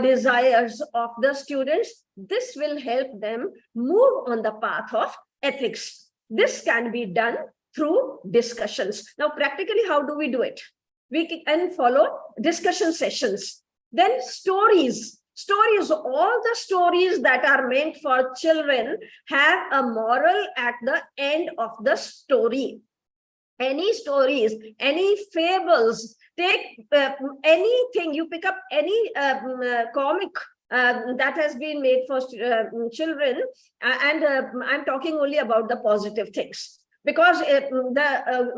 desires of the students. This will help them move on the path of ethics. This can be done through discussions. Now, practically, how do we do it? We can follow discussion sessions. Then stories. Stories, all the stories that are meant for children have a moral at the end of the story. Any stories, any fables, take anything, you pick up any comic that has been made for children, and I'm talking only about the positive things. Because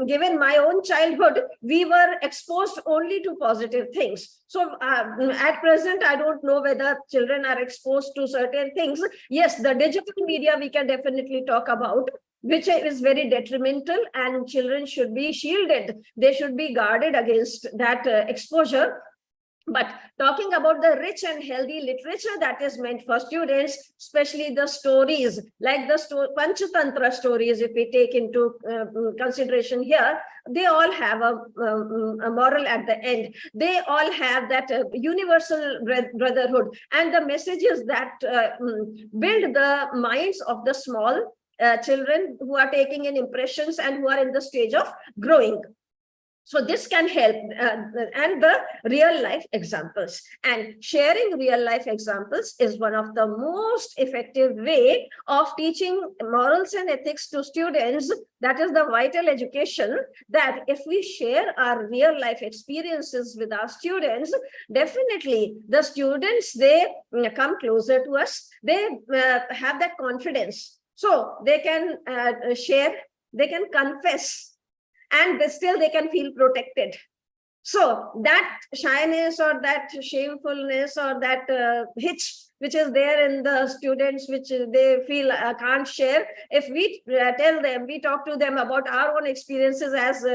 given my own childhood, we were exposed only to positive things. So at present, I don't know whether children are exposed to certain things. Yes, the digital media we can definitely talk about, which is very detrimental, and children should be shielded. They should be guarded against that exposure. But talking about the rich and healthy literature that is meant for students, especially the stories, like the Panchatantra stories, if we take into consideration here, they all have a moral at the end. They all have that universal brotherhood, and the messages that build the minds of the small children who are taking in impressions and who are in the stage of growing. So this can help, and the real life examples, and sharing real life examples is one of the most effective way of teaching morals and ethics to students. That is the vital education, that if we share our real life experiences with our students, definitely the students, they come closer to us, they have that confidence. So they can share, they can confess, and still they can feel protected. So that shyness or that shamefulness or that hitch which is there in the students, which they feel can't share, if we tell them, we talk to them about our own experiences as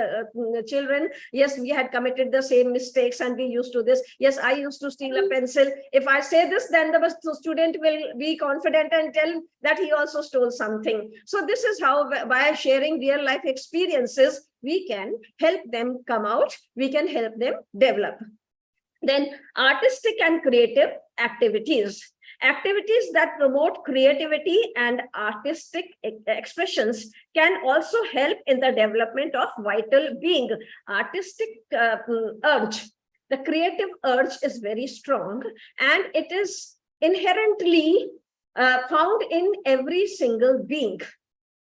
children. Yes, we had committed the same mistakes and we used to this. Yes, I used to steal a pencil. If I say this, then the student will be confident and tell that he also stole something. So this is how, by sharing real life experiences, we can help them come out, we can help them develop. Then artistic and creative activities. Activities that promote creativity and artistic expressions can also help in the development of vital being. Artistic urge, the creative urge is very strong, and it is inherently found in every single being.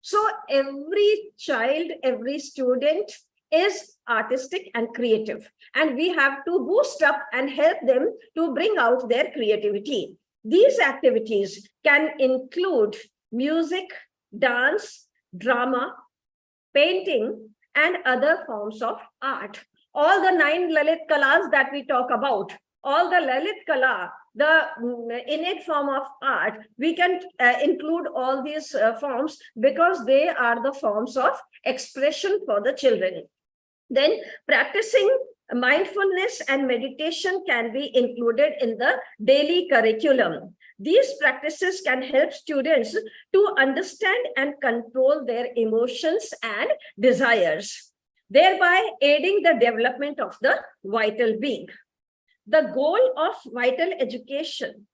So every child, every student is artistic and creative, and we have to boost up and help them to bring out their creativity. These activities can include music, dance, drama, painting, and other forms of art. All the 9 Lalit Kalas that we talk about, all the Lalit Kala, the innate form of art, we can include all these forms because they are the forms of expression for the children. Then practicing mindfulness and meditation can be included in the daily curriculum. These practices can help students to understand and control their emotions and desires, thereby aiding the development of the vital being. The goal of vital education,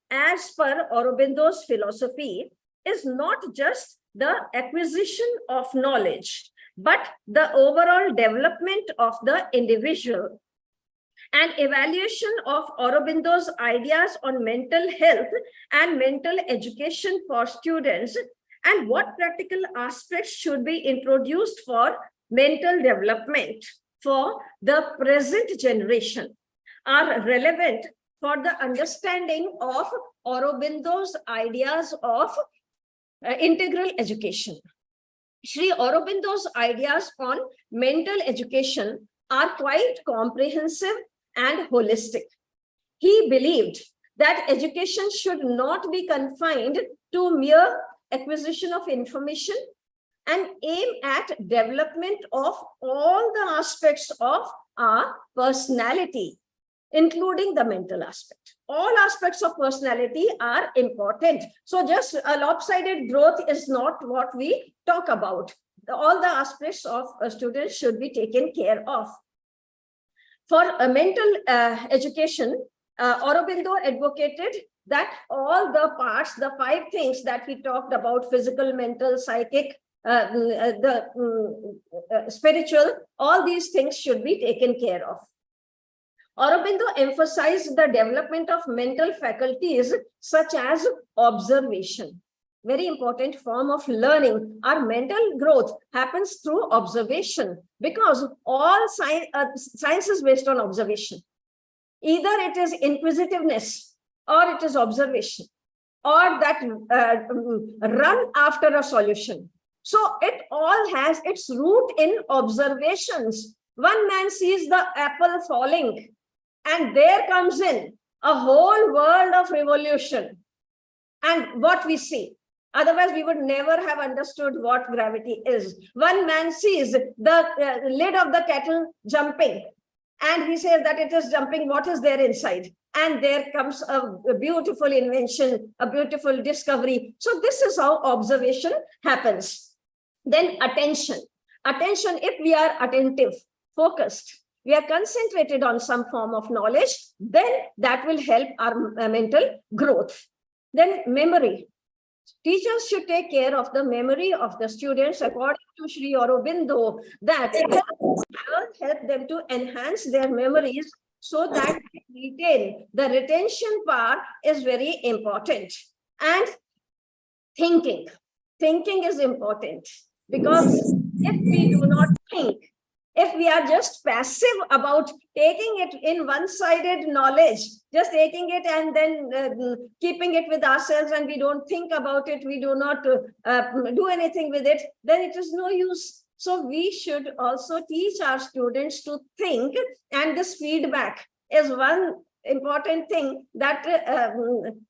as per Aurobindo's philosophy, is not just the acquisition of knowledge, but the overall development of the individual. An evaluation of Aurobindo's ideas on mental health and mental education for students, and what practical aspects should be introduced for mental development for the present generation, are relevant for the understanding of Aurobindo's ideas of integral education. Sri Aurobindo's ideas on mental education are quite comprehensive and holistic. He believed that education should not be confined to mere acquisition of information and aim at development of all the aspects of our personality, including the mental aspect. All aspects of personality are important. So just a lopsided growth is not what we talk about. All the aspects of a student should be taken care of. For a mental education, Aurobindo advocated that all the parts, the 5 things that he talked about, physical, mental, psychic, spiritual, all these things should be taken care of. Aurobindo emphasized the development of mental faculties such as observation. Very important form of learning. Our mental growth happens through observation, because all science is based on observation. Either it is inquisitiveness, or it is observation, or that run after a solution. So it all has its root in observations. One man sees the apple falling, and there comes in a whole world of revolution and what we see. Otherwise, we would never have understood what gravity is. One man sees the lid of the kettle jumping, and he says that it is jumping. What is there inside? And there comes a beautiful invention, a beautiful discovery. So this is how observation happens. Then attention. Attention, if we are attentive, focused, we are concentrated on some form of knowledge, then that will help our mental growth. Then memory. Teachers should take care of the memory of the students according to Sri Aurobindo, that help them to enhance their memories so that they retain. The retention part is very important. And thinking. Thinking is important, because if we do not think, if we are just passive about taking it in one-sided knowledge, just taking it and then keeping it with ourselves, and we don't think about it, we do not do anything with it, then it is no use. So we should also teach our students to think, and this feedback is one important thing that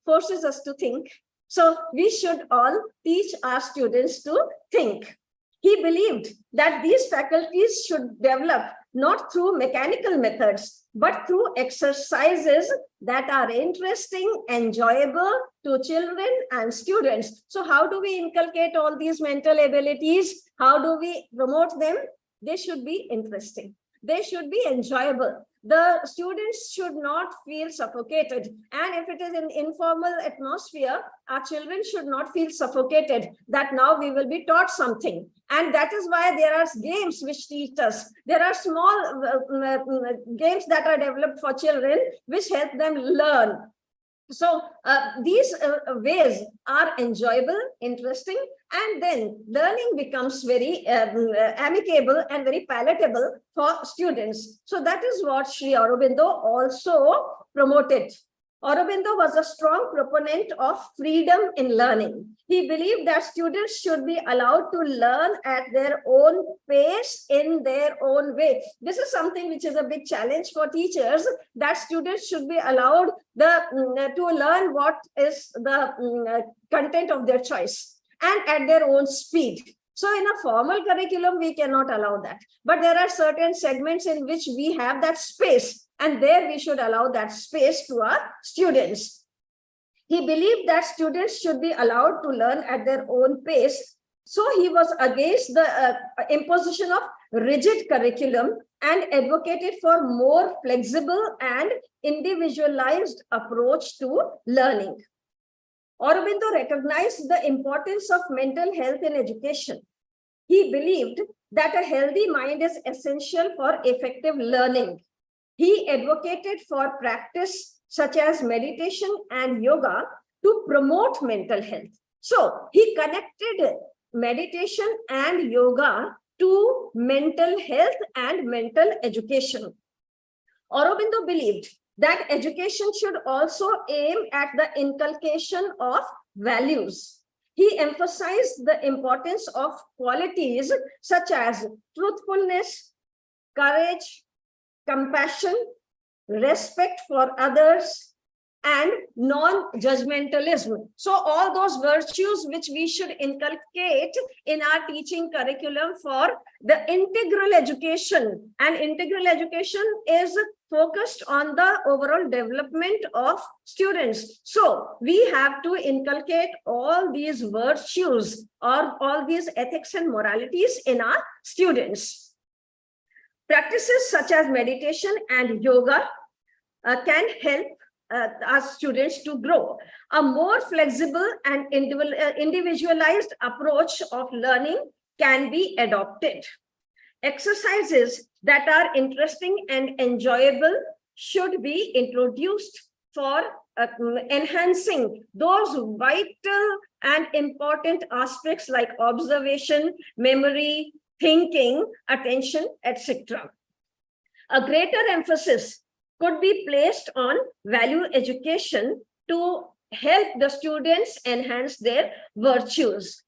forces us to think. So we should all teach our students to think. He believed that these faculties should develop not through mechanical methods, but through exercises that are interesting, enjoyable to children and students. So how do we inculcate all these mental abilities? How do we promote them? They should be interesting. They should be enjoyable. The students should not feel suffocated. And if it is an informal atmosphere, our children should not feel suffocated that now we will be taught something. And that is why there are games which teach us. There are small games that are developed for children which help them learn. So these ways are enjoyable, interesting, and then learning becomes very amicable and very palatable for students. So that is what Sri Aurobindo also promoted. Aurobindo was a strong proponent of freedom in learning. He believed that students should be allowed to learn at their own pace, in their own way. This is something which is a big challenge for teachers, that students should be allowed to learn what is the content of their choice and at their own speed. So in a formal curriculum, we cannot allow that. But there are certain segments in which we have that space, and there we should allow that space to our students. He believed that students should be allowed to learn at their own pace. So he was against the imposition of rigid curriculum and advocated for more flexible and individualized approach to learning. Aurobindo recognized the importance of mental health in education. He believed that a healthy mind is essential for effective learning. He advocated for practice such as meditation and yoga to promote mental health. So he connected meditation and yoga to mental health and mental education. Aurobindo believed that education should also aim at the inculcation of values. He emphasized the importance of qualities such as truthfulness, courage, compassion, respect for others, and non-judgmentalism. So all those virtues which we should inculcate in our teaching curriculum for the integral education. And integral education is focused on the overall development of students. So we have to inculcate all these virtues or all these ethics and moralities in our students. Practices such as meditation and yoga can help our students to grow. A more flexible and individualized approach of learning can be adopted. Exercises that are interesting and enjoyable should be introduced for enhancing those vital and important aspects like observation, memory, thinking, attention, etc. A greater emphasis could be placed on value education to help the students enhance their virtues.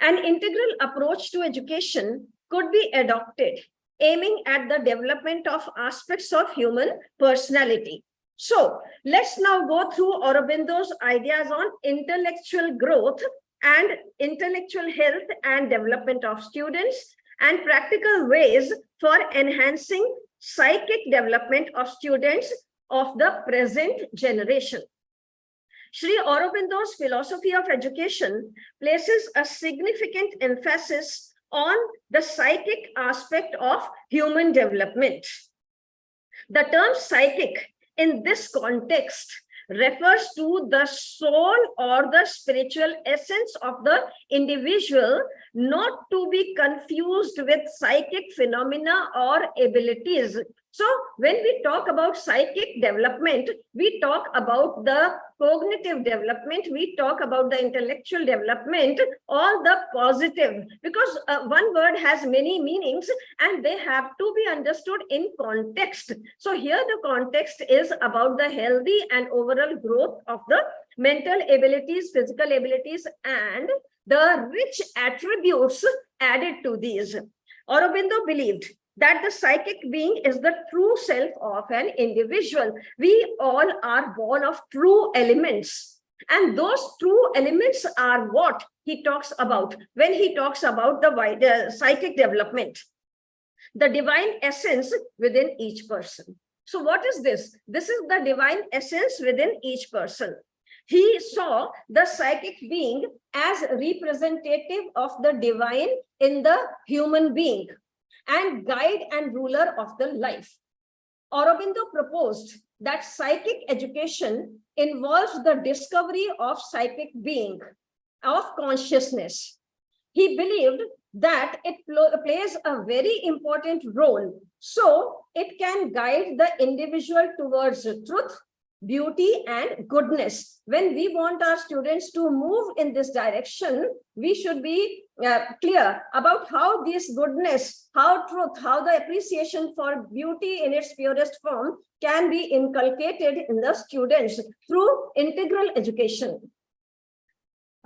An integral approach to education could be adopted, aiming at the development of aspects of human personality. So let's now go through Aurobindo's ideas on intellectual growth and intellectual health and development of students, and practical ways for enhancing psychic development of students of the present generation. Sri Aurobindo's philosophy of education places a significant emphasis on the psychic aspect of human development. The term psychic in this context refers to the soul or the spiritual essence of the individual, not to be confused with psychic phenomena or abilities. So when we talk about psychic development, we talk about the cognitive development, we talk about the intellectual development, all the positive, because one word has many meanings and they have to be understood in context. So here the context is about the healthy and overall growth of the mental abilities, physical abilities, and the rich attributes added to these. Aurobindo believed that the psychic being is the true self of an individual. We all are born of true elements. And those true elements are what he talks about when he talks about the wider psychic development, the divine essence within each person. So what is this? This is the divine essence within each person. He saw the psychic being as representative of the divine in the human being and guide and ruler of the life. Aurobindo proposed that psychic education involves the discovery of psychic being, of consciousness. He believed that it plays a very important role, so it can guide the individual towards truth, beauty, and goodness. When we want our students to move in this direction, we should be clear about how this goodness, how truth, how the appreciation for beauty in its purest form can be inculcated in the students through integral education.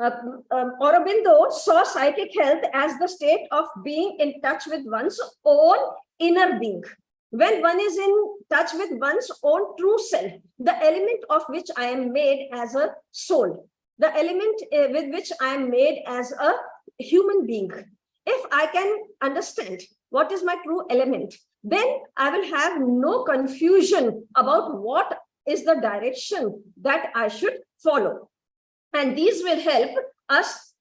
Aurobindo saw psychic health as the state of being in touch with one's own inner being. When one is in touch with one's own true self, the element of which I am made as a soul, the element with which I am made as a human being. If I can understand what is my true element, then I will have no confusion about what is the direction that I should follow. And these will help us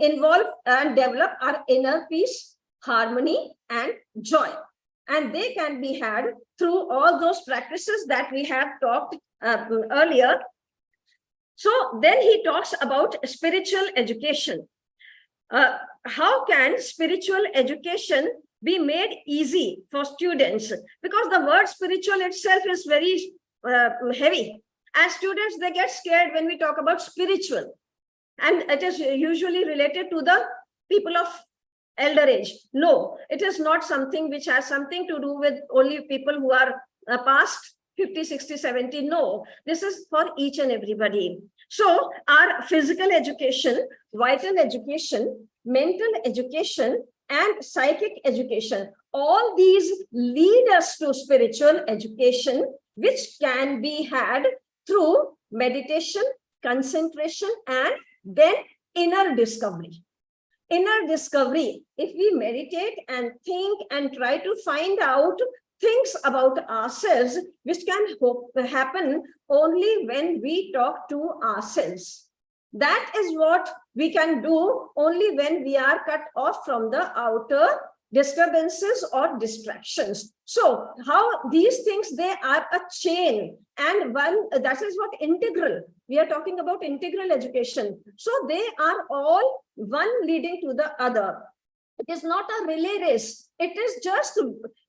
involve and develop our inner peace, harmony, and joy. And they can be had through all those practices that we have talked earlier. So then he talks about spiritual education. How can spiritual education be made easy for students? Because the word spiritual itself is very heavy. And students, they get scared when we talk about spiritual. And it is usually related to the people of elder age. No, it is not something which has something to do with only people who are past 50, 60, 70. No, this is for each and everybody. So our physical education, vital education, mental education, and psychic education, all these lead us to spiritual education, which can be had through meditation, concentration, and then inner discovery. Inner discovery, if we meditate and think and try to find out things about ourselves, which can happen only when we talk to ourselves. That is what we can do only when we are cut off from the outer disturbances or distractions. So how these things, they are a chain, and one, that is what integral, we are talking about integral education. So they are all one leading to the other. It is not a relay race. It is just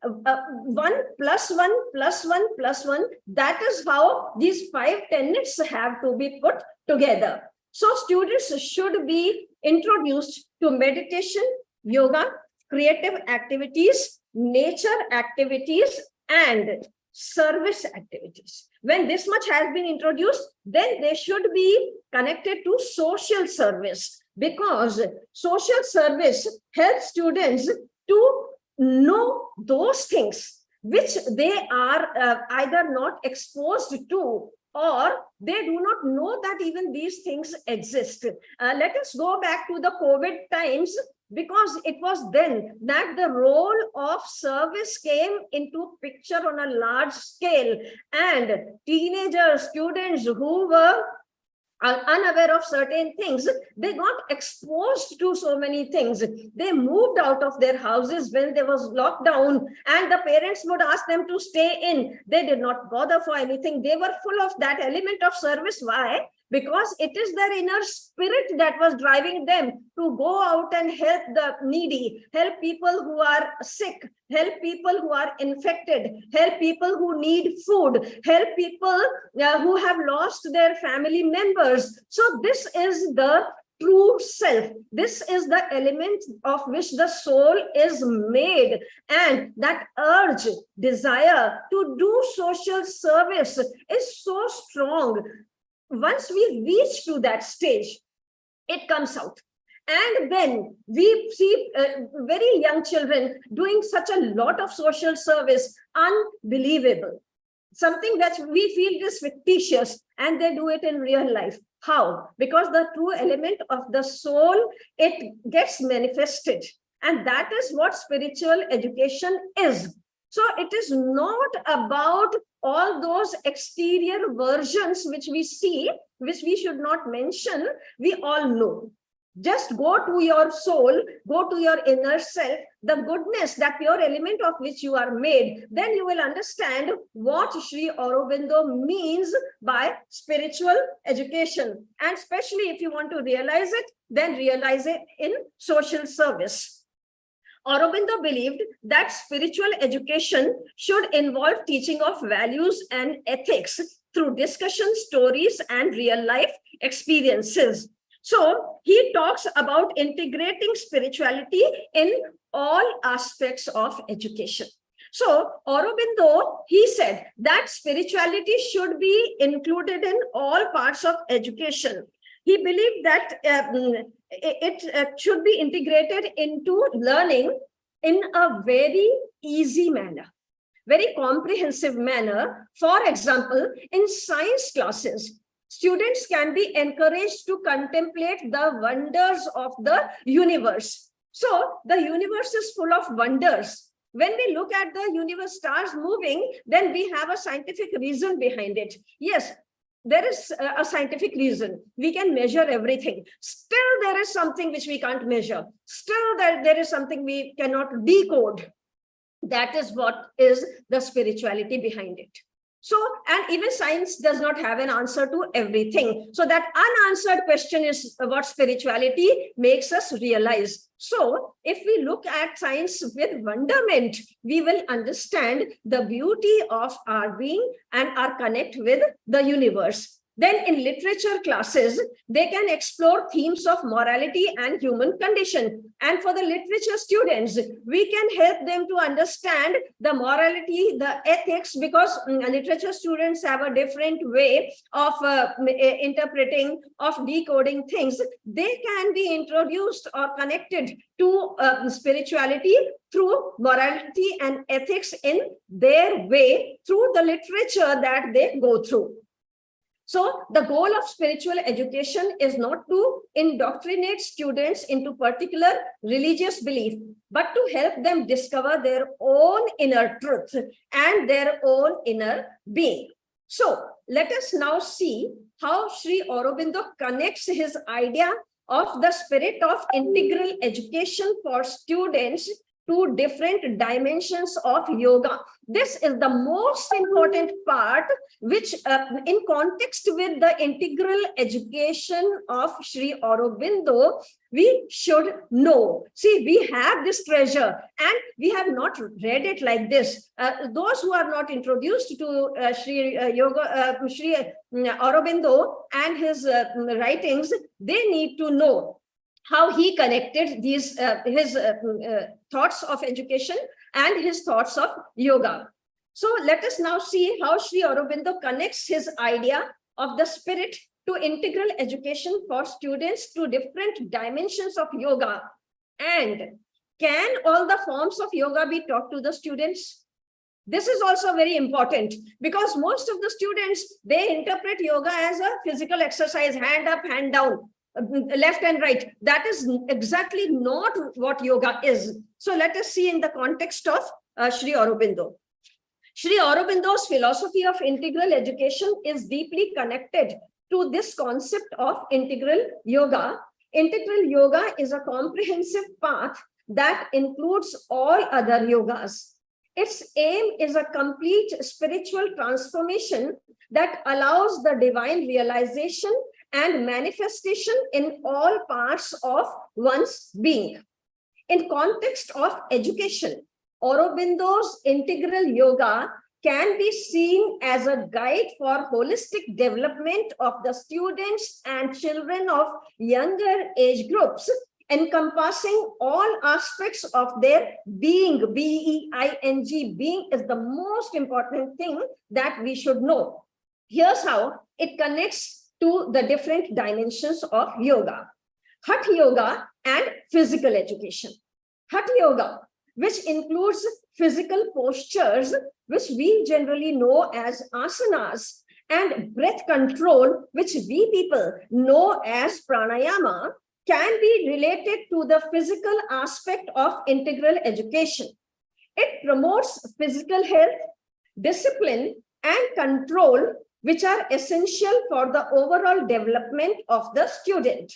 1 plus 1 plus 1 plus 1. That is how these 5 tenets have to be put together. So students should be introduced to meditation, yoga, creative activities, nature activities, and service activities. When this much has been introduced, then they should be connected to social service, because social service helps students to know those things which they are either not exposed to, or they do not know that even these things exist. Let us go back to the COVID times, because it was then that the role of service came into picture on a large scale, and teenagers, students who were unaware of certain things. They got exposed to so many things. They moved out of their houses when there was lockdown, and the parents would ask them to stay in. They did not bother for anything. They were full of that element of service. Why? Because it is their inner spirit that was driving them to go out and help the needy, help people who are sick, help people who are infected, help people who need food, help people who have lost their family members. So this is the true self. This is the element of which the soul is made, and that urge, desire to do social service is so strong. Once we reach to that stage, it comes out. And then we see very young children doing such a lot of social service, unbelievable. Something that we feel is fictitious, and they do it in real life. How? Because the true element of the soul, it gets manifested. And that is what spiritual education is. So it is not about all those exterior versions which we see, which we should not mention. We all know. Just go to your soul, go to your inner self, the goodness, that pure element of which you are made. Then you will understand what Sri Aurobindo means by spiritual education. And especially if you want to realize it, then realize it in social service. Aurobindo believed that spiritual education should involve teaching of values and ethics through discussion, stories, and real life experiences. So he talks about integrating spirituality in all aspects of education. So Aurobindo, he said that spirituality should be included in all parts of education. He believed that it should be integrated into learning in a very easy manner, very comprehensive manner. For example, in science classes, students can be encouraged to contemplate the wonders of the universe. So the universe is full of wonders. When we look at the universe, stars moving, then we have a scientific reason behind it. Yes, there is a scientific reason. We can measure everything. Still, there is something which we can't measure. Still, there is something we cannot decode. That is what is the spirituality behind it. So, and even science does not have an answer to everything. So that unanswered question is what spirituality makes us realize. So if we look at science with wonderment, we will understand the beauty of our being and our connect with the universe. Then in literature classes, they can explore themes of morality and human condition. And for the literature students, we can help them to understand the morality, the ethics, because literature students have a different way of interpreting, of decoding things. They can be introduced or connected to spirituality through morality and ethics in their way, through the literature that they go through. So the goal of spiritual education is not to indoctrinate students into particular religious belief, but to help them discover their own inner truth and their own inner being. So let us now see how Sri Aurobindo connects his idea of the spirit of integral education for students to different dimensions of yoga. This is the most important part, which in context with the integral education of Sri Aurobindo, we should know. See, we have this treasure and we have not read it like this. Those who are not introduced to Sri Aurobindo and his writings, they need to know how he connected these his thoughts of education and his thoughts of yoga. So let us now see how Sri Aurobindo connects his idea of the spirit to integral education for students to different dimensions of yoga. And can all the forms of yoga be taught to the students? This is also very important, because most of the students, they interpret yoga as a physical exercise, hand up, hand down, left and right. That is exactly not what yoga is. So let us see in the context of Sri Aurobindo. Sri Aurobindo's philosophy of integral education is deeply connected to this concept of integral yoga. Integral yoga is a comprehensive path that includes all other yogas. Its aim is a complete spiritual transformation that allows the divine realization and manifestation in all parts of one's being. In context of education, Aurobindo's integral yoga can be seen as a guide for holistic development of the students and children of younger age groups, encompassing all aspects of their being. B-E-I-N-G, being is the most important thing that we should know. Here's how it connects to the different dimensions of yoga. Hatha yoga and physical education. Hatha yoga, which includes physical postures, which we generally know as asanas, and breath control, which we people know as pranayama, can be related to the physical aspect of integral education. It promotes physical health, discipline, and control, which are essential for the overall development of the student.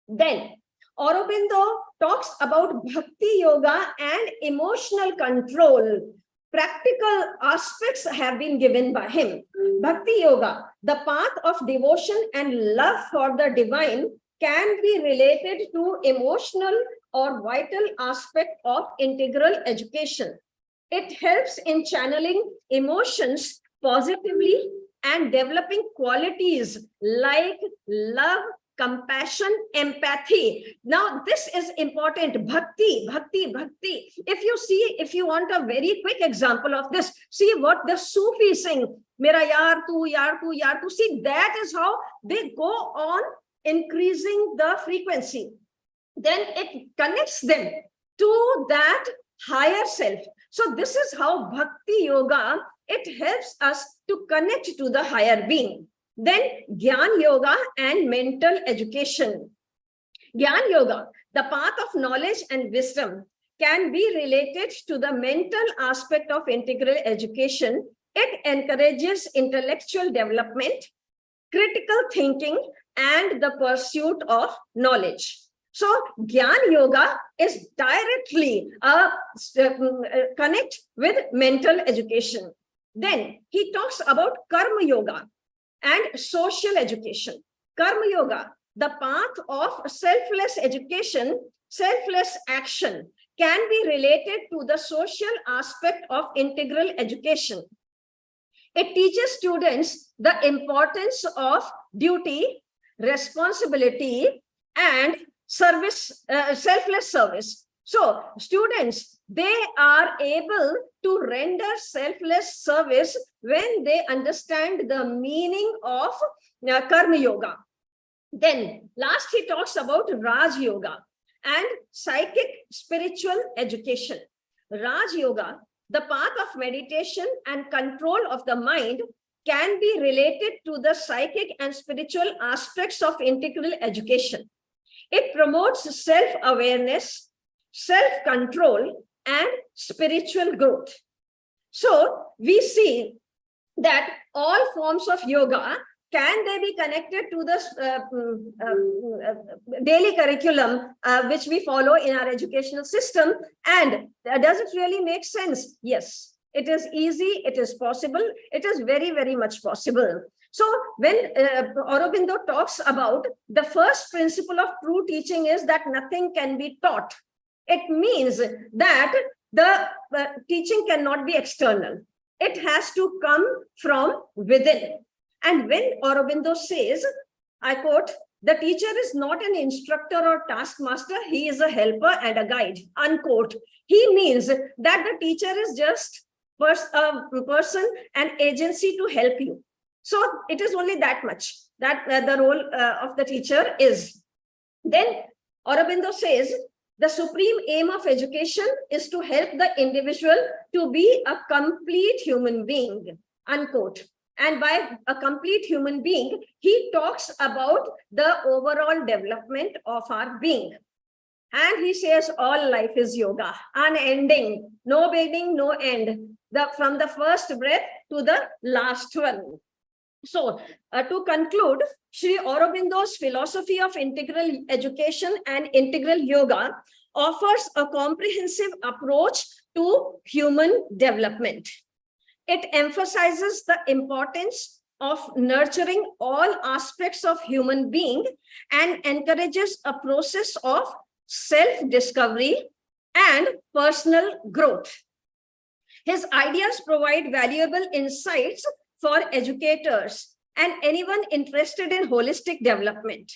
Then, Aurobindo talks about bhakti yoga and emotional control. Practical aspects have been given by him. Bhakti yoga, the path of devotion and love for the divine, can be related to emotional or vital aspect of integral education. It helps in channeling emotions positively and developing qualities like love, compassion, empathy. Now, this is important. Bhakti, bhakti, bhakti. If you want a very quick example of this, see what the Sufis sing. Mera yaar tu, yaar tu, yaar tu. See, that is how they go on increasing the frequency. Then it connects them to that higher self. So this is how bhakti yoga, it helps us to connect to the higher being. Then Gyan Yoga and mental education. Gyan Yoga, the path of knowledge and wisdom, can be related to the mental aspect of integral education. It encourages intellectual development, critical thinking, and the pursuit of knowledge. So Gyan Yoga is directly connect with mental education. Then he talks about Karma Yoga and social education. Karma yoga, the path of selfless education, selfless action, can be related to the social aspect of integral education. It teaches students the importance of duty, responsibility, and service, selfless service. So students, they are able to render selfless service when they understand the meaning of Karma Yoga. Then last he talks about Raj Yoga and psychic spiritual education. Raj Yoga, the path of meditation and control of the mind, can be related to the psychic and spiritual aspects of integral education. It promotes self-awareness, self-control, and spiritual growth. So we see that all forms of yoga, can they be connected to the daily curriculum which we follow in our educational system? And does it really make sense? Yes, it is easy, it is possible, it is very, very much possible. So when Aurobindo talks about the first principle of true teaching is that nothing can be taught, it means that the teaching cannot be external. It has to come from within. And when Aurobindo says, I quote, the teacher is not an instructor or taskmaster, he is a helper and a guide, unquote. He means that the teacher is just a person, an agency to help you. So it is only that much that the role of the teacher is. Then Aurobindo says, the supreme aim of education is to help the individual to be a complete human being, unquote. And by a complete human being, he talks about the overall development of our being. And he says all life is yoga, unending, no beginning, no end, from the first breath to the last one. So, to conclude, Sri Aurobindo's philosophy of integral education and integral yoga offers a comprehensive approach to human development. It emphasizes the importance of nurturing all aspects of human being and encourages a process of self-discovery and personal growth. His ideas provide valuable insights for educators and anyone interested in holistic development.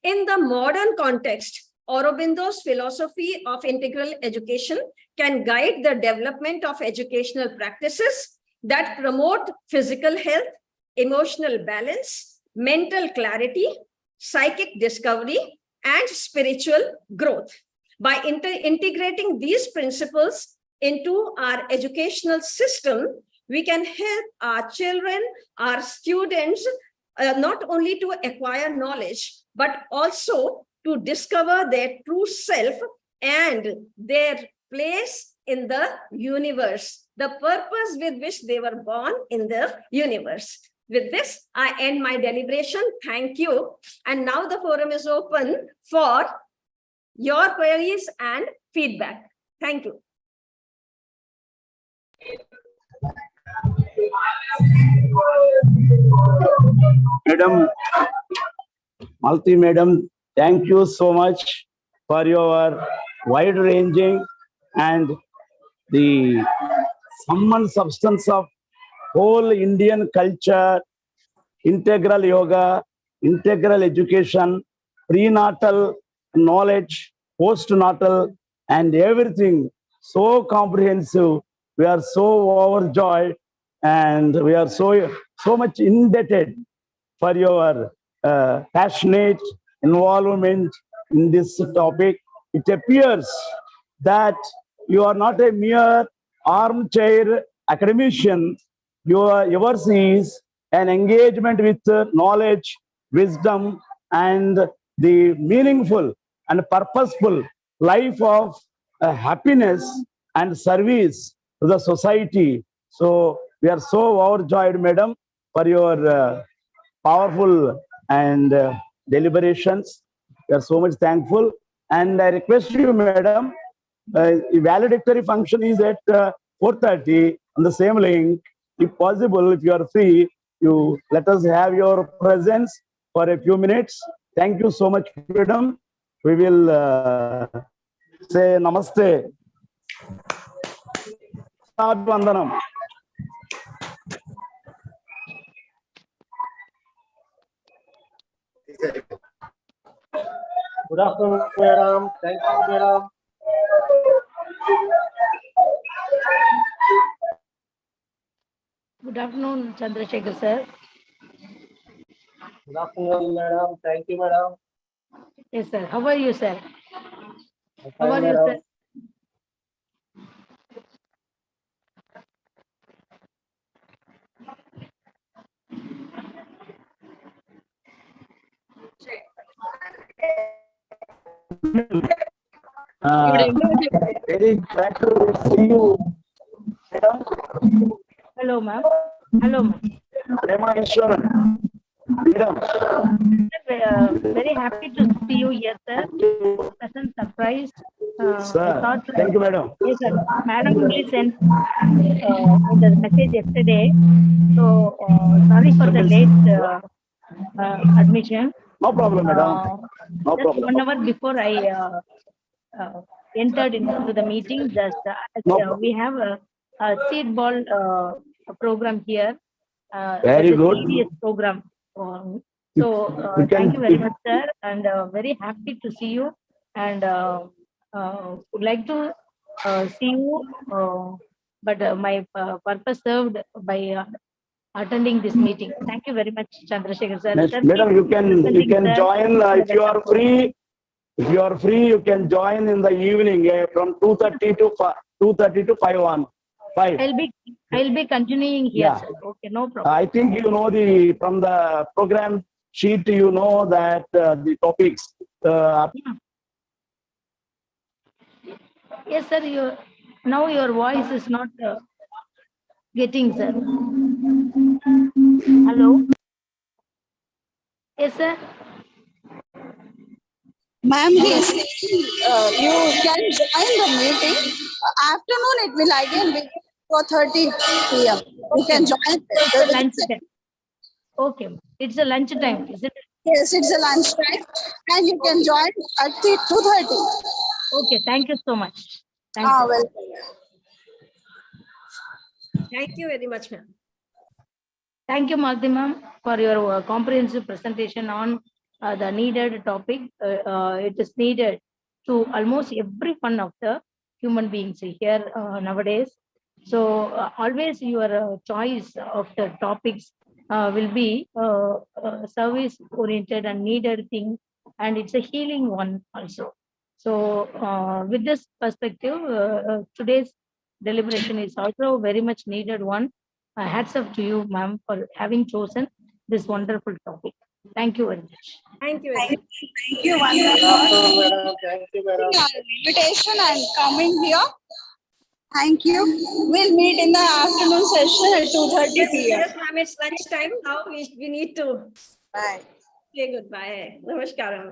In the modern context, Aurobindo's philosophy of integral education can guide the development of educational practices that promote physical health, emotional balance, mental clarity, psychic discovery, and spiritual growth. By integrating these principles into our educational system, we can help our children, our students, not only to acquire knowledge, but also to discover their true self and their place in the universe, the purpose with which they were born in the universe. With this, I end my deliberation. Thank you. And now the forum is open for your queries and feedback. Thank you. Madam, Malti Madam, thank you so much for your wide-ranging and the sum and substance of whole Indian culture, integral yoga, integral education, prenatal knowledge, postnatal, and everything so comprehensive. We are so overjoyed and we are so much indebted for your passionate involvement in this topic. It appears that you are not a mere armchair academician. Yours is an engagement with knowledge, wisdom, and the meaningful and purposeful life of happiness and service to the society. So we are so overjoyed, madam, for your powerful and deliberations. We are so much thankful. And I request you, madam, valedictory function is at 4:30 on the same link. If possible, if you are free, you let us have your presence for a few minutes. Thank you so much, madam. We will say namaste. Vandanam. Good afternoon, madam. Thank you, madam. Good afternoon, Chandrasekhar sir. Good afternoon, madam. Thank you, madam. Yes, sir. How are you, sir? How Fine, are you, madam. sir? Very glad to see you, madam. Hello, ma'am. Hello, ma'am. Prema Ishwaran. Madam. Very happy to see you here, sir. Pleasant surprise. Sir, I thought, thank you, madam. yes, sir. Madam only sent the message yesterday. So sorry for the late admission. No problem, madam. No Just problem. 1 hour before I entered into the meeting, just No problem. we have a seed ball program here. Very That's a good. serious program. So thank you very much, sir, and very happy to see you. And would like to see you, but my purpose served by attending this meeting. Thank you very much, Chandrasekhar sir. Next, Sir, madam, keep you can presenting, sir, join in the if you are welcome. free. If you are free, you can join in the evening from 2:30 to 2:30 to 5 5. I'll be continuing here, Yeah. sir. Okay, no problem. I think you know from the program sheet. You know that the topics. Yes, sir. Now your voice is not getting, sir. Hello. Yes, sir. Ma'am, he is saying you can join the meeting. Afternoon, it will again begin 4:30 p.m. You Okay, can ma'am. join So it's a the lunch time. Okay, ma'am. It's a lunch time, is it? Yes, it's a lunch time, and you can join at the 2:30. Okay, thank you so much. Thank you. Welcome. Thank you very much, ma'am. Thank you, Malti ma'am, for your comprehensive presentation on the needed topic. It is needed to almost every one of the human beings here nowadays. So always your choice of the topics will be service oriented and needed thing, and it's a healing one also. So with this perspective, today's deliberation is also very much needed one. Hats off to you, ma'am, for having chosen this wonderful topic. Thank you very much. Thank you very much. Thank you once Good again afternoon, madam. Thank you, madam. for our invitation and coming here. Thank you. We'll meet in the afternoon session at 2:30 Yes, p.m. yes, ma'am. It's lunch time now. We need to Bye. say goodbye. Namaskaram.